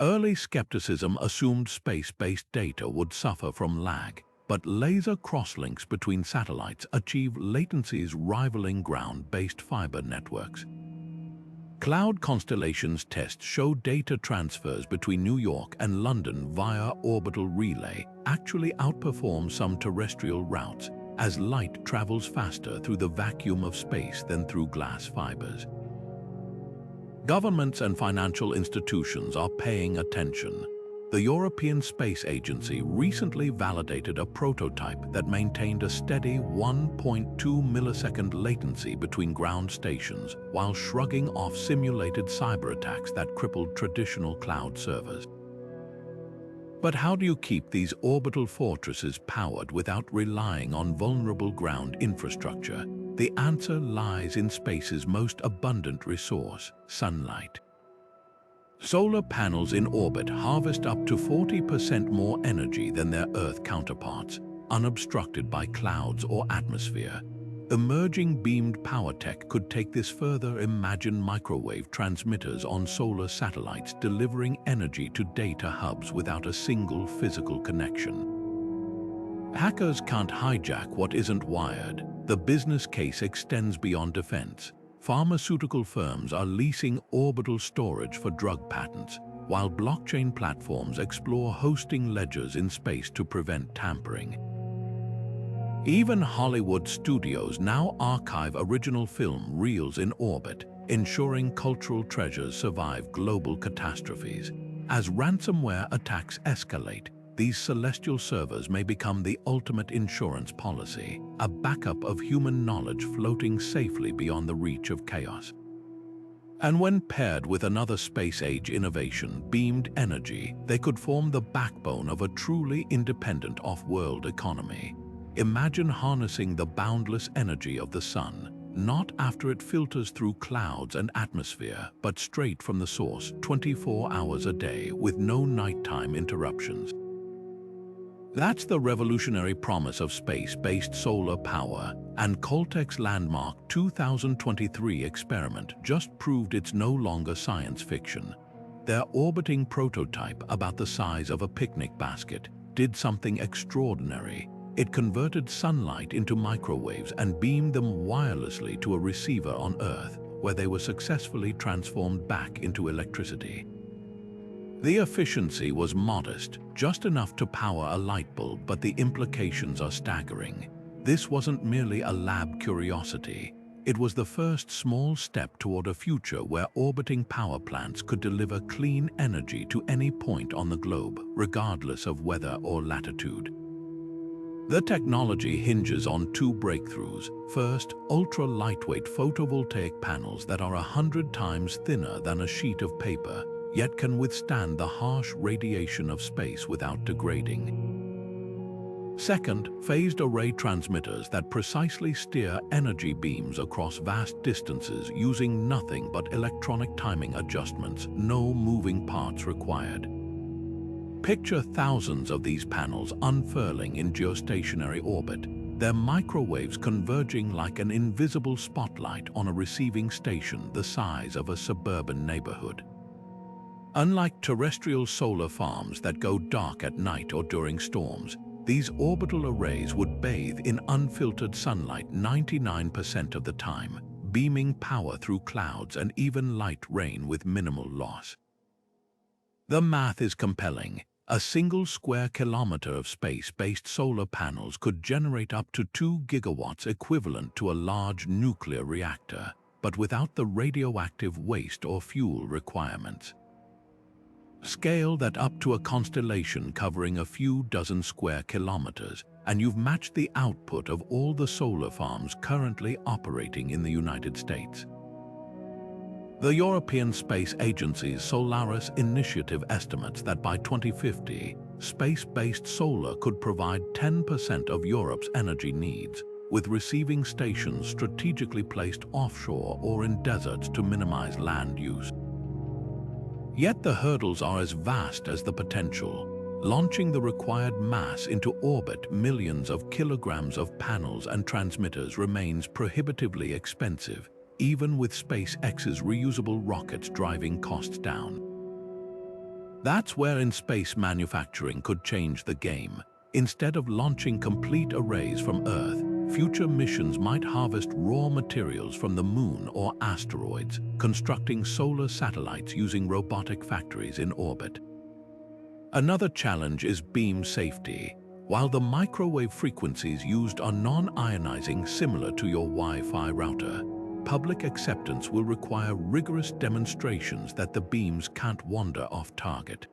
Early skepticism assumed space-based data would suffer from lag, but laser crosslinks between satellites achieve latencies rivaling ground-based fiber networks. Cloud Constellation's tests show data transfers between New York and London via orbital relay actually outperform some terrestrial routes, as light travels faster through the vacuum of space than through glass fibers. Governments and financial institutions are paying attention. The European Space Agency recently validated a prototype that maintained a steady 1.2 millisecond latency between ground stations while shrugging off simulated cyber attacks that crippled traditional cloud servers. But how do you keep these orbital fortresses powered without relying on vulnerable ground infrastructure? The answer lies in space's most abundant resource: sunlight. Solar panels in orbit harvest up to 40% more energy than their Earth counterparts, unobstructed by clouds or atmosphere. Emerging beamed power tech could take this further. Imagine microwave transmitters on solar satellites delivering energy to data hubs without a single physical connection. Hackers can't hijack what isn't wired. The business case extends beyond defense. Pharmaceutical firms are leasing orbital storage for drug patents, while blockchain platforms explore hosting ledgers in space to prevent tampering. Even Hollywood studios now archive original film reels in orbit, ensuring cultural treasures survive global catastrophes. As ransomware attacks escalate, these celestial servers may become the ultimate insurance policy, a backup of human knowledge floating safely beyond the reach of chaos. And when paired with another space-age innovation, beamed energy, they could form the backbone of a truly independent off-world economy. Imagine harnessing the boundless energy of the sun, not after it filters through clouds and atmosphere, but straight from the source 24 hours a day with no nighttime interruptions. That's the revolutionary promise of space-based solar power, and Caltech's landmark 2023 experiment just proved it's no longer science fiction. Their orbiting prototype, about the size of a picnic basket, did something extraordinary. It converted sunlight into microwaves and beamed them wirelessly to a receiver on Earth, where they were successfully transformed back into electricity. The efficiency was modest, just enough to power a light bulb, but the implications are staggering. This wasn't merely a lab curiosity. It was the first small step toward a future where orbiting power plants could deliver clean energy to any point on the globe, regardless of weather or latitude. The technology hinges on two breakthroughs. First, ultra-lightweight photovoltaic panels that are 100 times thinner than a sheet of paper, yet can withstand the harsh radiation of space without degrading. Second, phased array transmitters that precisely steer energy beams across vast distances using nothing but electronic timing adjustments, no moving parts required. Picture thousands of these panels unfurling in geostationary orbit. their microwaves converging like an invisible spotlight on a receiving station the size of a suburban neighborhood. Unlike terrestrial solar farms that go dark at night or during storms, these orbital arrays would bathe in unfiltered sunlight 99% of the time, beaming power through clouds and even light rain with minimal loss. The math is compelling. A single square kilometer of space-based solar panels could generate up to 2 gigawatts, equivalent to a large nuclear reactor, but without the radioactive waste or fuel requirements. Scale that up to a constellation covering a few dozen square kilometers, and you've matched the output of all the solar farms currently operating in the United States. The European Space Agency's Solaris initiative estimates that by 2050, space-based solar could provide 10% of Europe's energy needs, with receiving stations strategically placed offshore or in deserts to minimize land use. Yet the hurdles are as vast as the potential. Launching the required mass into orbit, millions of kilograms of panels and transmitters, remains prohibitively expensive, even with SpaceX's reusable rockets driving costs down. That's where in-space manufacturing could change the game. Instead of launching complete arrays from Earth, future missions might harvest raw materials from the Moon or asteroids, constructing solar satellites using robotic factories in orbit. Another challenge is beam safety. While the microwave frequencies used are non-ionizing, similar to your Wi-Fi router, public acceptance will require rigorous demonstrations that the beams can't wander off target.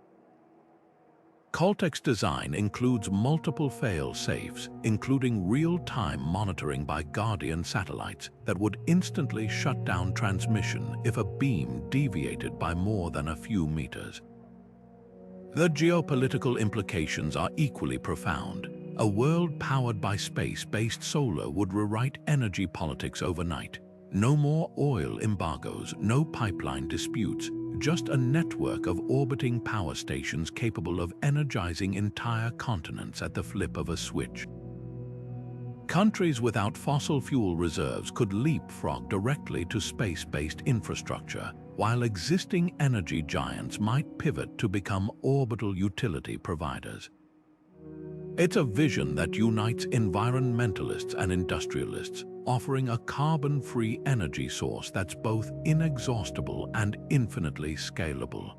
Caltech's design includes multiple fail-safes, including real-time monitoring by Guardian satellites that would instantly shut down transmission if a beam deviated by more than a few meters. The geopolitical implications are equally profound. A world powered by space-based solar would rewrite energy politics overnight. No more oil embargoes, no pipeline disputes, just a network of orbiting power stations capable of energizing entire continents at the flip of a switch. Countries without fossil fuel reserves could leapfrog directly to space-based infrastructure, while existing energy giants might pivot to become orbital utility providers. It's a vision that unites environmentalists and industrialists, offering a carbon-free energy source that's both inexhaustible and infinitely scalable.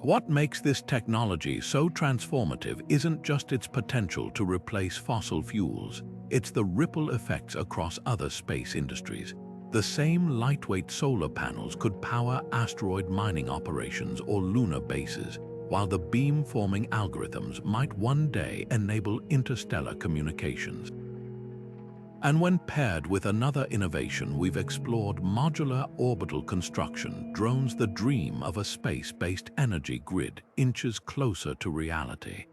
What makes this technology so transformative isn't just its potential to replace fossil fuels, it's the ripple effects across other space industries. The same lightweight solar panels could power asteroid mining operations or lunar bases, while the beam-forming algorithms might one day enable interstellar communications. And when paired with another innovation we've explored, modular orbital construction, drones, the dream of a space-based energy grid, inches closer to reality.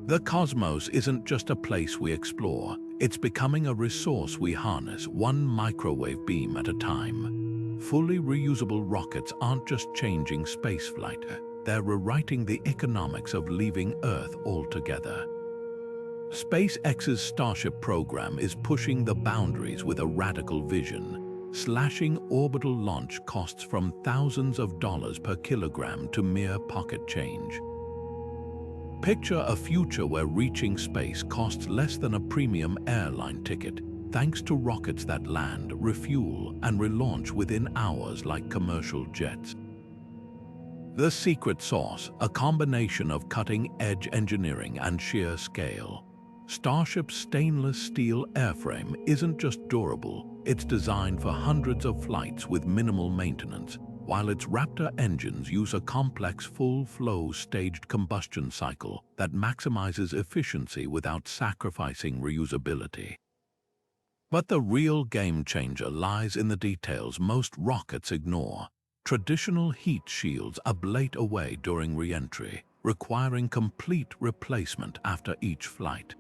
The cosmos isn't just a place we explore, it's becoming a resource we harness, one microwave beam at a time. Fully reusable rockets aren't just changing spaceflight, they're rewriting the economics of leaving Earth altogether. SpaceX's Starship program is pushing the boundaries with a radical vision, slashing orbital launch costs from thousands of dollars per kilogram to mere pocket change. Picture a future where reaching space costs less than a premium airline ticket, thanks to rockets that land, refuel, and relaunch within hours like commercial jets. The secret sauce, a combination of cutting-edge engineering and sheer scale. Starship's stainless steel airframe isn't just durable, it's designed for hundreds of flights with minimal maintenance, while its Raptor engines use a complex full-flow staged combustion cycle that maximizes efficiency without sacrificing reusability. But the real game-changer lies in the details most rockets ignore. Traditional heat shields ablate away during re-entry, requiring complete replacement after each flight.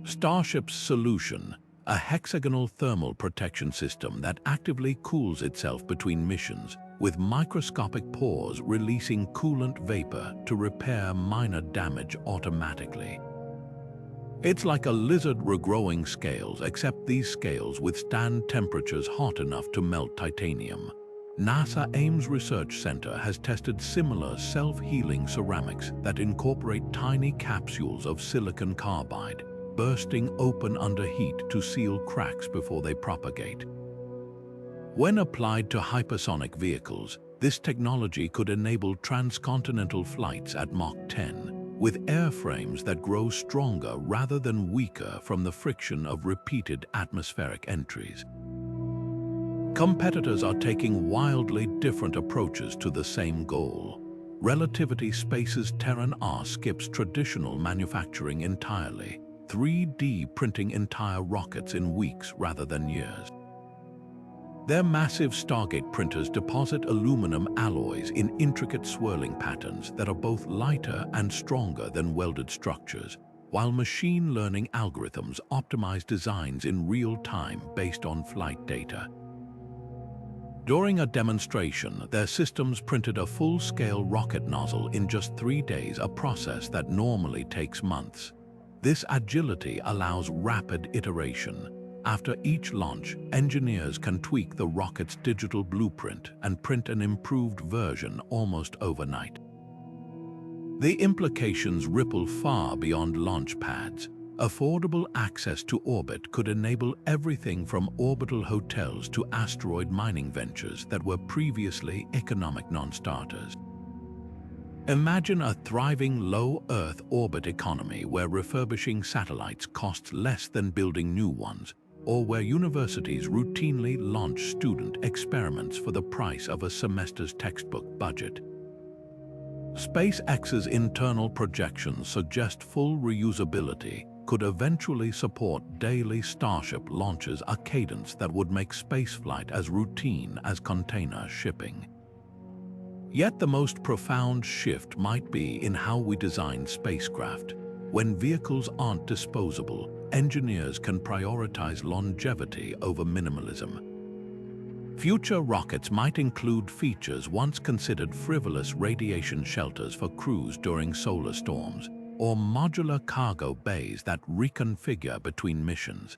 Starship's solution, a hexagonal thermal protection system that actively cools itself between missions, with microscopic pores releasing coolant vapor to repair minor damage automatically. It's like a lizard regrowing scales, except these scales withstand temperatures hot enough to melt titanium. NASA Ames Research Center has tested similar self-healing ceramics that incorporate tiny capsules of silicon carbide, bursting open under heat to seal cracks before they propagate. When applied to hypersonic vehicles, this technology could enable transcontinental flights at Mach 10, with airframes that grow stronger rather than weaker from the friction of repeated atmospheric entries. Competitors are taking wildly different approaches to the same goal. Relativity Space's Terran R skips traditional manufacturing entirely, 3D printing entire rockets in weeks rather than years. Their massive Stargate printers deposit aluminum alloys in intricate swirling patterns that are both lighter and stronger than welded structures, while machine learning algorithms optimize designs in real time based on flight data. During a demonstration, their systems printed a full-scale rocket nozzle in just 3 days, a process that normally takes months. This agility allows rapid iteration. After each launch, engineers can tweak the rocket's digital blueprint and print an improved version almost overnight. The implications ripple far beyond launch pads. Affordable access to orbit could enable everything from orbital hotels to asteroid mining ventures that were previously economic non-starters. Imagine a thriving low-Earth orbit economy where refurbishing satellites costs less than building new ones, or where universities routinely launch student experiments for the price of a semester's textbook budget. SpaceX's internal projections suggest full reusability could eventually support daily Starship launches, a cadence that would make spaceflight as routine as container shipping. Yet the most profound shift might be in how we design spacecraft. When vehicles aren't disposable, engineers can prioritize longevity over minimalism. Future rockets might include features once considered frivolous: radiation shelters for crews during solar storms, or modular cargo bays that reconfigure between missions.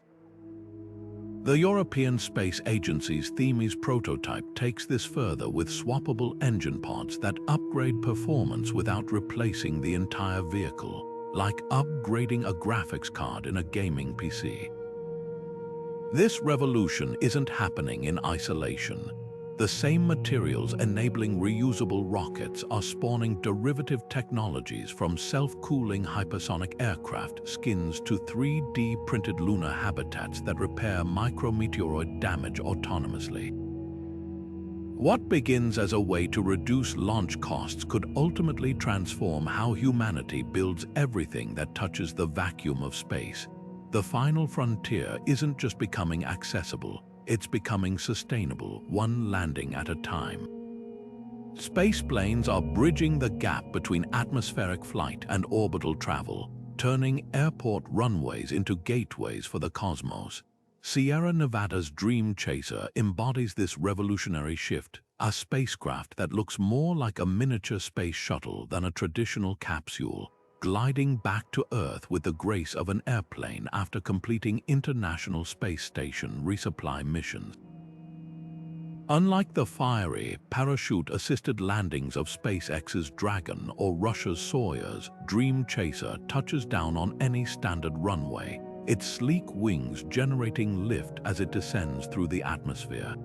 The European Space Agency's Themis prototype takes this further with swappable engine pods that upgrade performance without replacing the entire vehicle, like upgrading a graphics card in a gaming PC. This revolution isn't happening in isolation. The same materials enabling reusable rockets are spawning derivative technologies, from self-cooling hypersonic aircraft skins to 3D printed lunar habitats that repair micrometeoroid damage autonomously. What begins as a way to reduce launch costs could ultimately transform how humanity builds everything that touches the vacuum of space. The final frontier isn't just becoming accessible, it's becoming sustainable, one landing at a time. Spaceplanes are bridging the gap between atmospheric flight and orbital travel, turning airport runways into gateways for the cosmos. Sierra Nevada's Dream Chaser embodies this revolutionary shift, a spacecraft that looks more like a miniature space shuttle than a traditional capsule, gliding back to Earth with the grace of an airplane after completing International Space Station resupply missions. Unlike the fiery, parachute-assisted landings of SpaceX's Dragon or Russia's Soyuz, Dream Chaser touches down on any standard runway, its sleek wings generating lift as it descends through the atmosphere.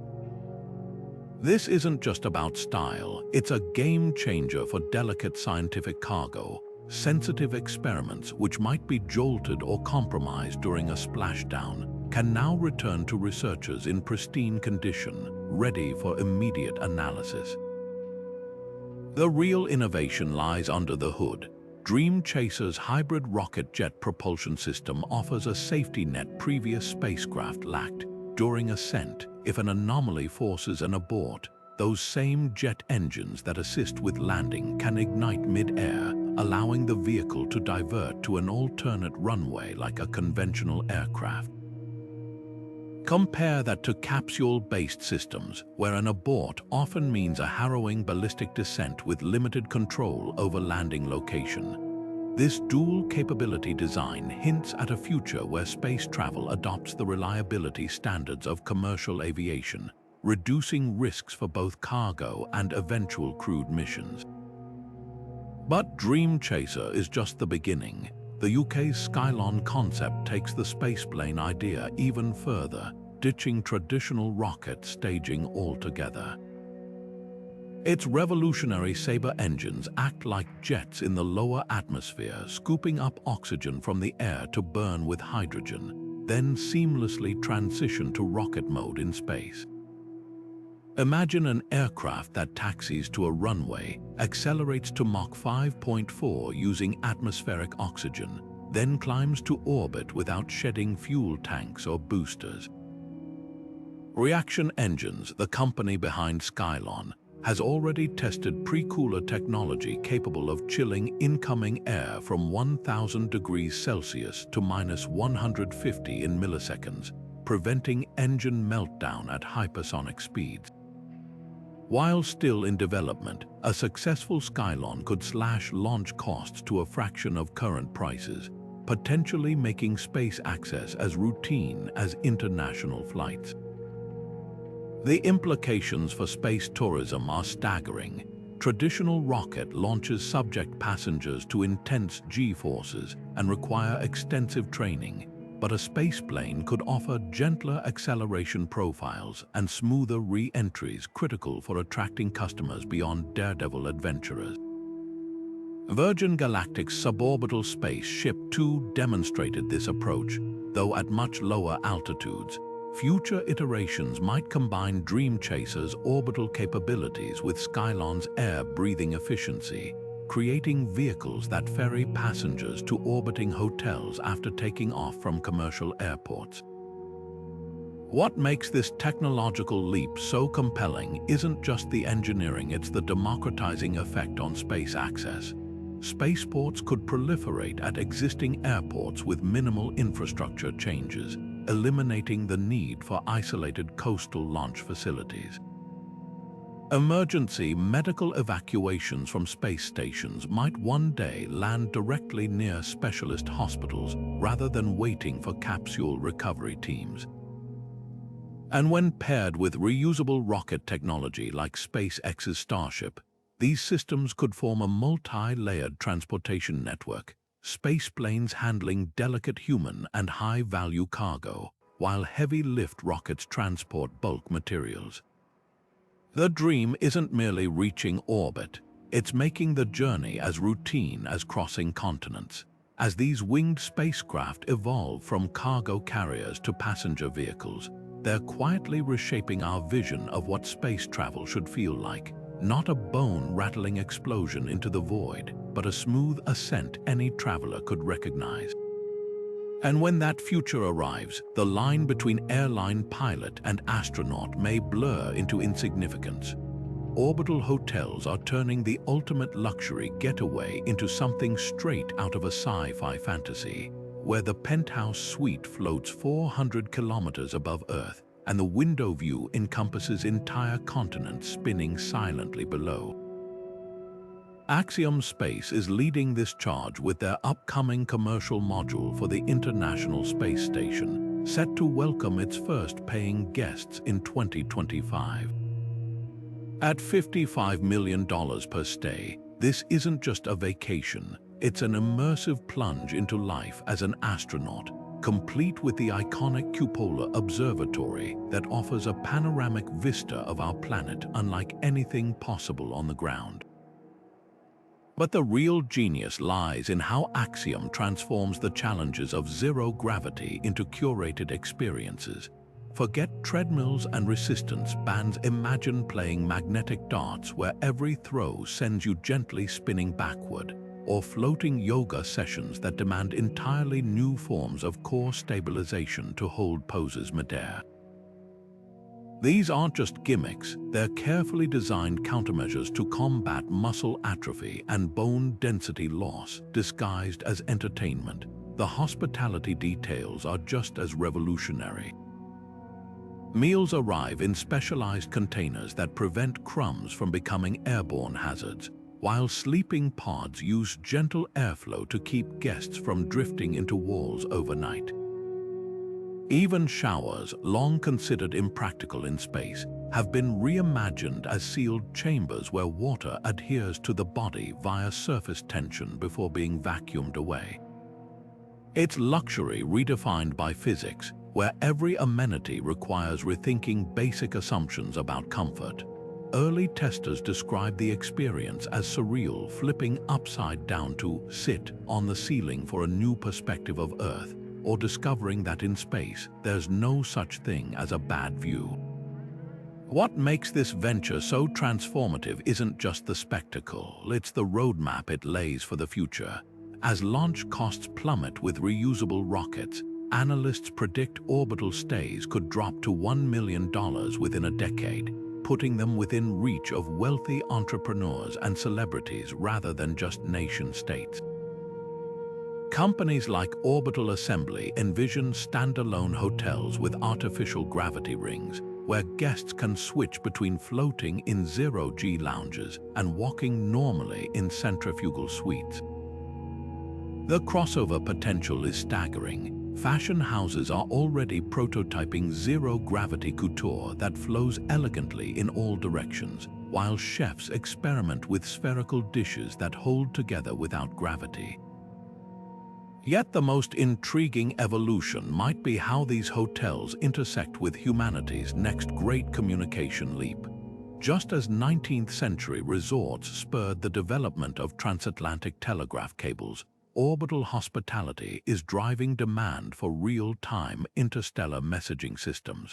This isn't just about style, it's a game-changer for delicate scientific cargo. Sensitive experiments which might be jolted or compromised during a splashdown can now return to researchers in pristine condition, ready for immediate analysis. The real innovation lies under the hood. Dream Chaser's hybrid rocket jet propulsion system offers a safety net previous spacecraft lacked. During ascent, if an anomaly forces an abort, those same jet engines that assist with landing can ignite mid-air, allowing the vehicle to divert to an alternate runway like a conventional aircraft. Compare that to capsule-based systems, where an abort often means a harrowing ballistic descent with limited control over landing location. This dual capability design hints at a future where space travel adopts the reliability standards of commercial aviation, reducing risks for both cargo and eventual crewed missions. But Dream Chaser is just the beginning. The UK's Skylon concept takes the spaceplane idea even further, ditching traditional rocket staging altogether. Its revolutionary Sabre engines act like jets in the lower atmosphere, scooping up oxygen from the air to burn with hydrogen, then seamlessly transition to rocket mode in space. Imagine an aircraft that taxis to a runway, accelerates to Mach 5.4 using atmospheric oxygen, then climbs to orbit without shedding fuel tanks or boosters. Reaction Engines, the company behind Skylon, has already tested pre-cooler technology capable of chilling incoming air from 1,000 degrees Celsius to -150 in milliseconds, preventing engine meltdown at hypersonic speeds. While still in development, a successful Skylon could slash launch costs to a fraction of current prices, potentially making space access as routine as international flights. The implications for space tourism are staggering. Traditional rocket launches subject passengers to intense G-forces and require extensive training, but a spaceplane could offer gentler acceleration profiles and smoother re-entries critical for attracting customers beyond daredevil adventurers. Virgin Galactic's suborbital space Ship 2 demonstrated this approach, though at much lower altitudes. Future iterations might combine Dream Chaser's orbital capabilities with Skylon's air-breathing efficiency, creating vehicles that ferry passengers to orbiting hotels after taking off from commercial airports. What makes this technological leap so compelling isn't just the engineering, it's the democratizing effect on space access. Spaceports could proliferate at existing airports with minimal infrastructure changes, eliminating the need for isolated coastal launch facilities. Emergency medical evacuations from space stations might one day land directly near specialist hospitals rather than waiting for capsule recovery teams. And when paired with reusable rocket technology like SpaceX's Starship, these systems could form a multi-layered transportation network, spaceplanes handling delicate human and high-value cargo, while heavy-lift rockets transport bulk materials. The dream isn't merely reaching orbit, it's making the journey as routine as crossing continents. As these winged spacecraft evolve from cargo carriers to passenger vehicles, they're quietly reshaping our vision of what space travel should feel like. Not a bone-rattling explosion into the void, but a smooth ascent any traveler could recognize. And when that future arrives, the line between airline pilot and astronaut may blur into insignificance. Orbital hotels are turning the ultimate luxury getaway into something straight out of a sci-fi fantasy, where the penthouse suite floats 400 kilometers above Earth, and the window view encompasses entire continents spinning silently below. Axiom Space is leading this charge with their upcoming commercial module for the International Space Station, set to welcome its first paying guests in 2025. At $55 million per stay, this isn't just a vacation, it's an immersive plunge into life as an astronaut, complete with the iconic Cupola Observatory that offers a panoramic vista of our planet unlike anything possible on the ground. But the real genius lies in how Axiom transforms the challenges of zero gravity into curated experiences. Forget treadmills and resistance bands, imagine playing magnetic darts where every throw sends you gently spinning backward, or floating yoga sessions that demand entirely new forms of core stabilization to hold poses midair. These aren't just gimmicks, they're carefully designed countermeasures to combat muscle atrophy and bone density loss, disguised as entertainment. The hospitality details are just as revolutionary. Meals arrive in specialized containers that prevent crumbs from becoming airborne hazards, while sleeping pods use gentle airflow to keep guests from drifting into walls overnight. Even showers, long considered impractical in space, have been reimagined as sealed chambers where water adheres to the body via surface tension before being vacuumed away. It's luxury redefined by physics, where every amenity requires rethinking basic assumptions about comfort. Early testers described the experience as surreal, flipping upside down to sit on the ceiling for a new perspective of Earth, or discovering that in space there's no such thing as a bad view. What makes this venture so transformative isn't just the spectacle, it's the roadmap it lays for the future. As launch costs plummet with reusable rockets, analysts predict orbital stays could drop to $1 million within a decade, putting them within reach of wealthy entrepreneurs and celebrities rather than just nation-states. Companies like Orbital Assembly envision standalone hotels with artificial gravity rings, where guests can switch between floating in zero-G lounges and walking normally in centrifugal suites. The crossover potential is staggering. Fashion houses are already prototyping zero-gravity couture that flows elegantly in all directions, while chefs experiment with spherical dishes that hold together without gravity. Yet the most intriguing evolution might be how these hotels intersect with humanity's next great communication leap. Just as 19th century resorts spurred the development of transatlantic telegraph cables, orbital hospitality is driving demand for real-time interstellar messaging systems.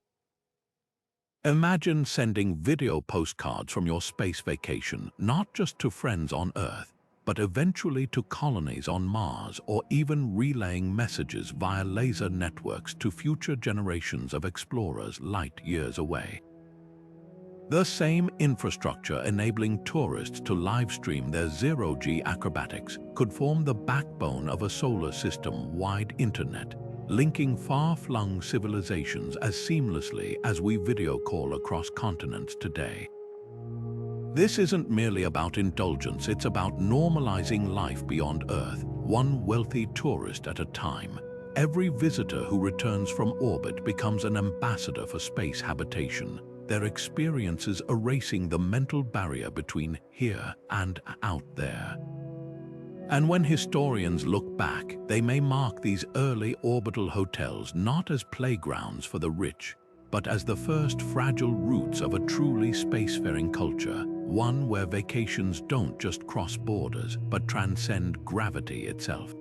Imagine sending video postcards from your space vacation, not just to friends on Earth, but eventually to colonies on Mars, or even relaying messages via laser networks to future generations of explorers light years away. The same infrastructure enabling tourists to live-stream their zero-G acrobatics could form the backbone of a solar system-wide internet, linking far-flung civilizations as seamlessly as we video call across continents today. This isn't merely about indulgence, it's about normalizing life beyond Earth, one wealthy tourist at a time. Every visitor who returns from orbit becomes an ambassador for space habitation, their experiences erasing the mental barrier between here and out there. And when historians look back, they may mark these early orbital hotels not as playgrounds for the rich, but as the first fragile roots of a truly spacefaring culture, one where vacations don't just cross borders, but transcend gravity itself.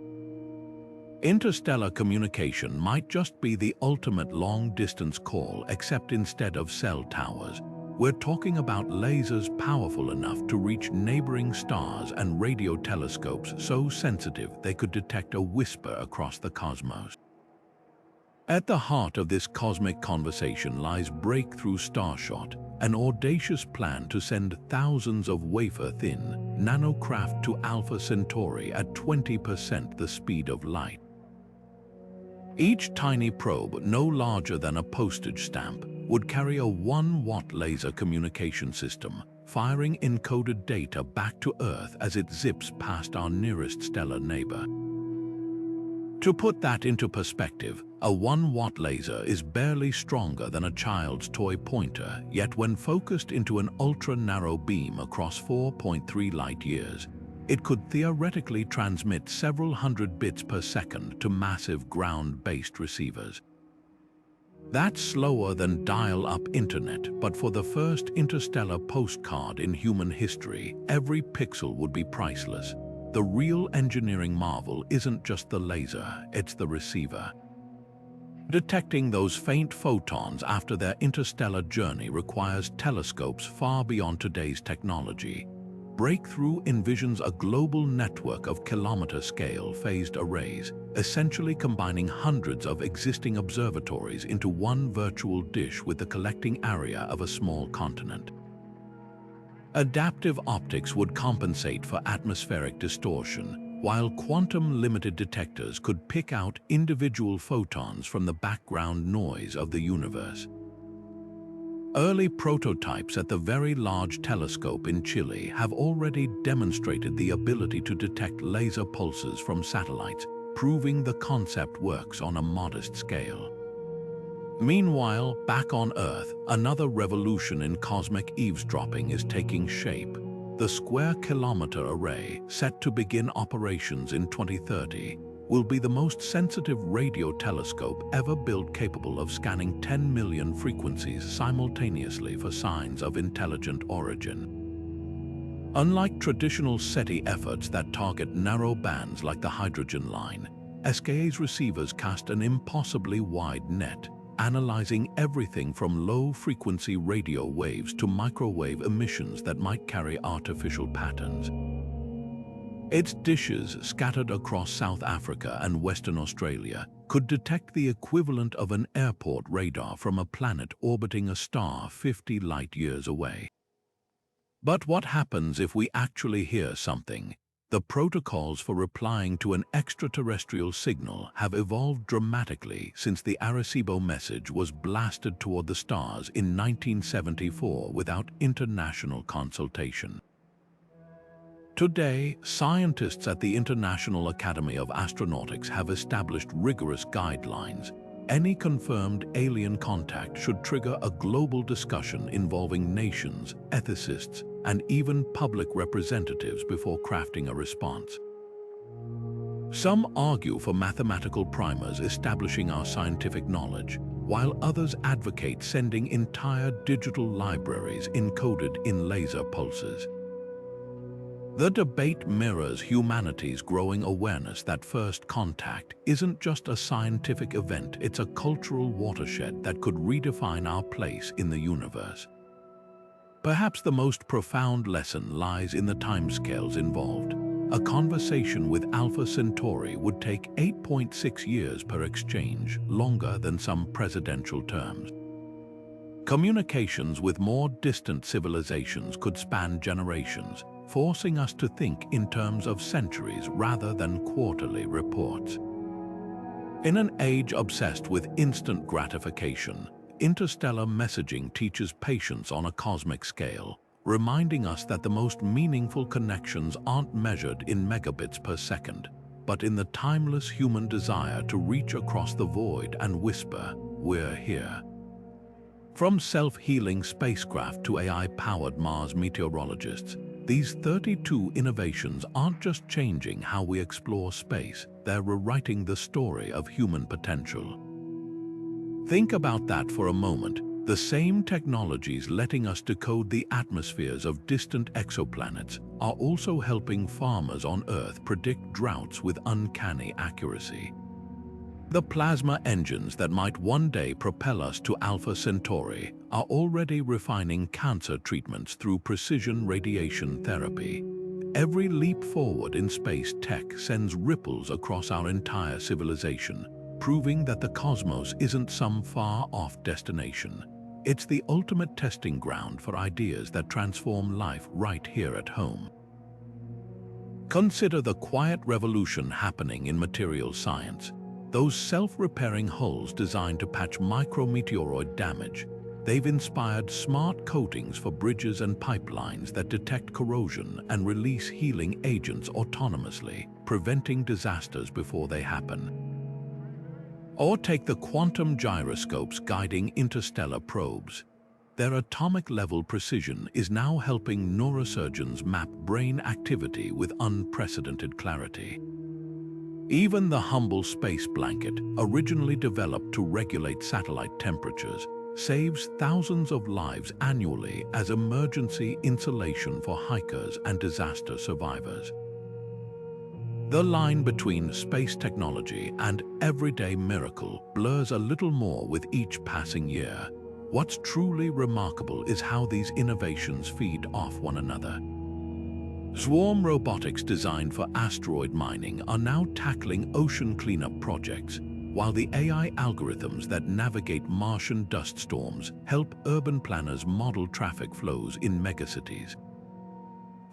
Interstellar communication might just be the ultimate long-distance call, except instead of cell towers, we're talking about lasers powerful enough to reach neighboring stars and radio telescopes so sensitive they could detect a whisper across the cosmos. At the heart of this cosmic conversation lies Breakthrough Starshot, an audacious plan to send thousands of wafer-thin nanocraft to Alpha Centauri at 20% the speed of light. Each tiny probe, no larger than a postage stamp, would carry a 1-watt laser communication system, firing encoded data back to Earth as it zips past our nearest stellar neighbor. To put that into perspective, a 1-watt laser is barely stronger than a child's toy pointer, yet when focused into an ultra-narrow beam across 4.3 light-years, it could theoretically transmit several hundred bits per second to massive ground-based receivers. That's slower than dial-up internet, but for the first interstellar postcard in human history, every pixel would be priceless. The real engineering marvel isn't just the laser, it's the receiver. Detecting those faint photons after their interstellar journey requires telescopes far beyond today's technology. Breakthrough envisions a global network of kilometer-scale phased arrays, essentially combining hundreds of existing observatories into one virtual dish with the collecting area of a small continent. Adaptive optics would compensate for atmospheric distortion, while quantum-limited detectors could pick out individual photons from the background noise of the universe. Early prototypes at the Very Large Telescope in Chile have already demonstrated the ability to detect laser pulses from satellites, proving the concept works on a modest scale. Meanwhile, back on Earth, another revolution in cosmic eavesdropping is taking shape. The Square-Kilometre Array, set to begin operations in 2030, will be the most sensitive radio telescope ever built, capable of scanning 10 million frequencies simultaneously for signs of intelligent origin. Unlike traditional SETI efforts that target narrow bands like the hydrogen line, SKA's receivers cast an impossibly wide net, analyzing everything from low-frequency radio waves to microwave emissions that might carry artificial patterns. Its dishes, scattered across South Africa and Western Australia, could detect the equivalent of an airport radar from a planet orbiting a star 50 light-years away. But what happens if we actually hear something? The protocols for replying to an extraterrestrial signal have evolved dramatically since the Arecibo message was blasted toward the stars in 1974 without international consultation. Today, scientists at the International Academy of Astronautics have established rigorous guidelines. Any confirmed alien contact should trigger a global discussion involving nations, ethicists, and even public representatives before crafting a response. Some argue for mathematical primers establishing our scientific knowledge, while others advocate sending entire digital libraries encoded in laser pulses. The debate mirrors humanity's growing awareness that first contact isn't just a scientific event, it's a cultural watershed that could redefine our place in the universe. Perhaps the most profound lesson lies in the timescales involved. A conversation with Alpha Centauri would take 8.6 years per exchange, longer than some presidential terms. Communications with more distant civilizations could span generations, forcing us to think in terms of centuries rather than quarterly reports. In an age obsessed with instant gratification, interstellar messaging teaches patience on a cosmic scale, reminding us that the most meaningful connections aren't measured in megabits per second, but in the timeless human desire to reach across the void and whisper, "We're here." From self-healing spacecraft to AI-powered Mars meteorologists, these 32 innovations aren't just changing how we explore space, they're rewriting the story of human potential. Think about that for a moment. The same technologies letting us decode the atmospheres of distant exoplanets are also helping farmers on Earth predict droughts with uncanny accuracy. The plasma engines that might one day propel us to Alpha Centauri are already refining cancer treatments through precision radiation therapy. Every leap forward in space tech sends ripples across our entire civilization, proving that the cosmos isn't some far-off destination. It's the ultimate testing ground for ideas that transform life right here at home. Consider the quiet revolution happening in materials science. Those self-repairing hulls designed to patch micrometeoroid damage. They've inspired smart coatings for bridges and pipelines that detect corrosion and release healing agents autonomously, preventing disasters before they happen. Or take the quantum gyroscopes guiding interstellar probes. Their atomic-level precision is now helping neurosurgeons map brain activity with unprecedented clarity. Even the humble space blanket, originally developed to regulate satellite temperatures, saves thousands of lives annually as emergency insulation for hikers and disaster survivors. The line between space technology and everyday miracle blurs a little more with each passing year. What's truly remarkable is how these innovations feed off one another. Swarm robotics designed for asteroid mining are now tackling ocean cleanup projects, while the AI algorithms that navigate Martian dust storms help urban planners model traffic flows in megacities.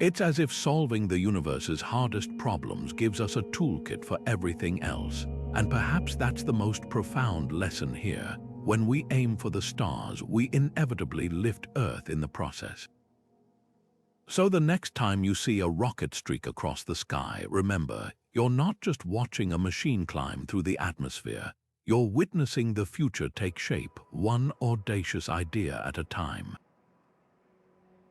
It's as if solving the universe's hardest problems gives us a toolkit for everything else, and perhaps that's the most profound lesson here. When we aim for the stars, we inevitably lift Earth in the process. So the next time you see a rocket streak across the sky, remember, you're not just watching a machine climb through the atmosphere. You're witnessing the future take shape, one audacious idea at a time.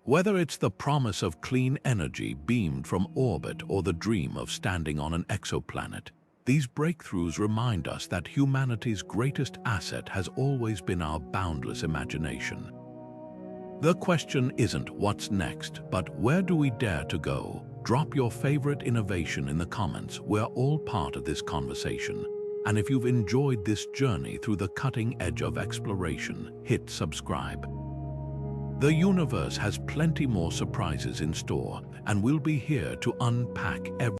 Whether it's the promise of clean energy beamed from orbit or the dream of standing on an exoplanet, these breakthroughs remind us that humanity's greatest asset has always been our boundless imagination. The question isn't what's next, but where do we dare to go? Drop your favorite innovation in the comments. We're all part of this conversation. And if you've enjoyed this journey through the cutting edge of exploration, hit subscribe. The universe has plenty more surprises in store, and we'll be here to unpack every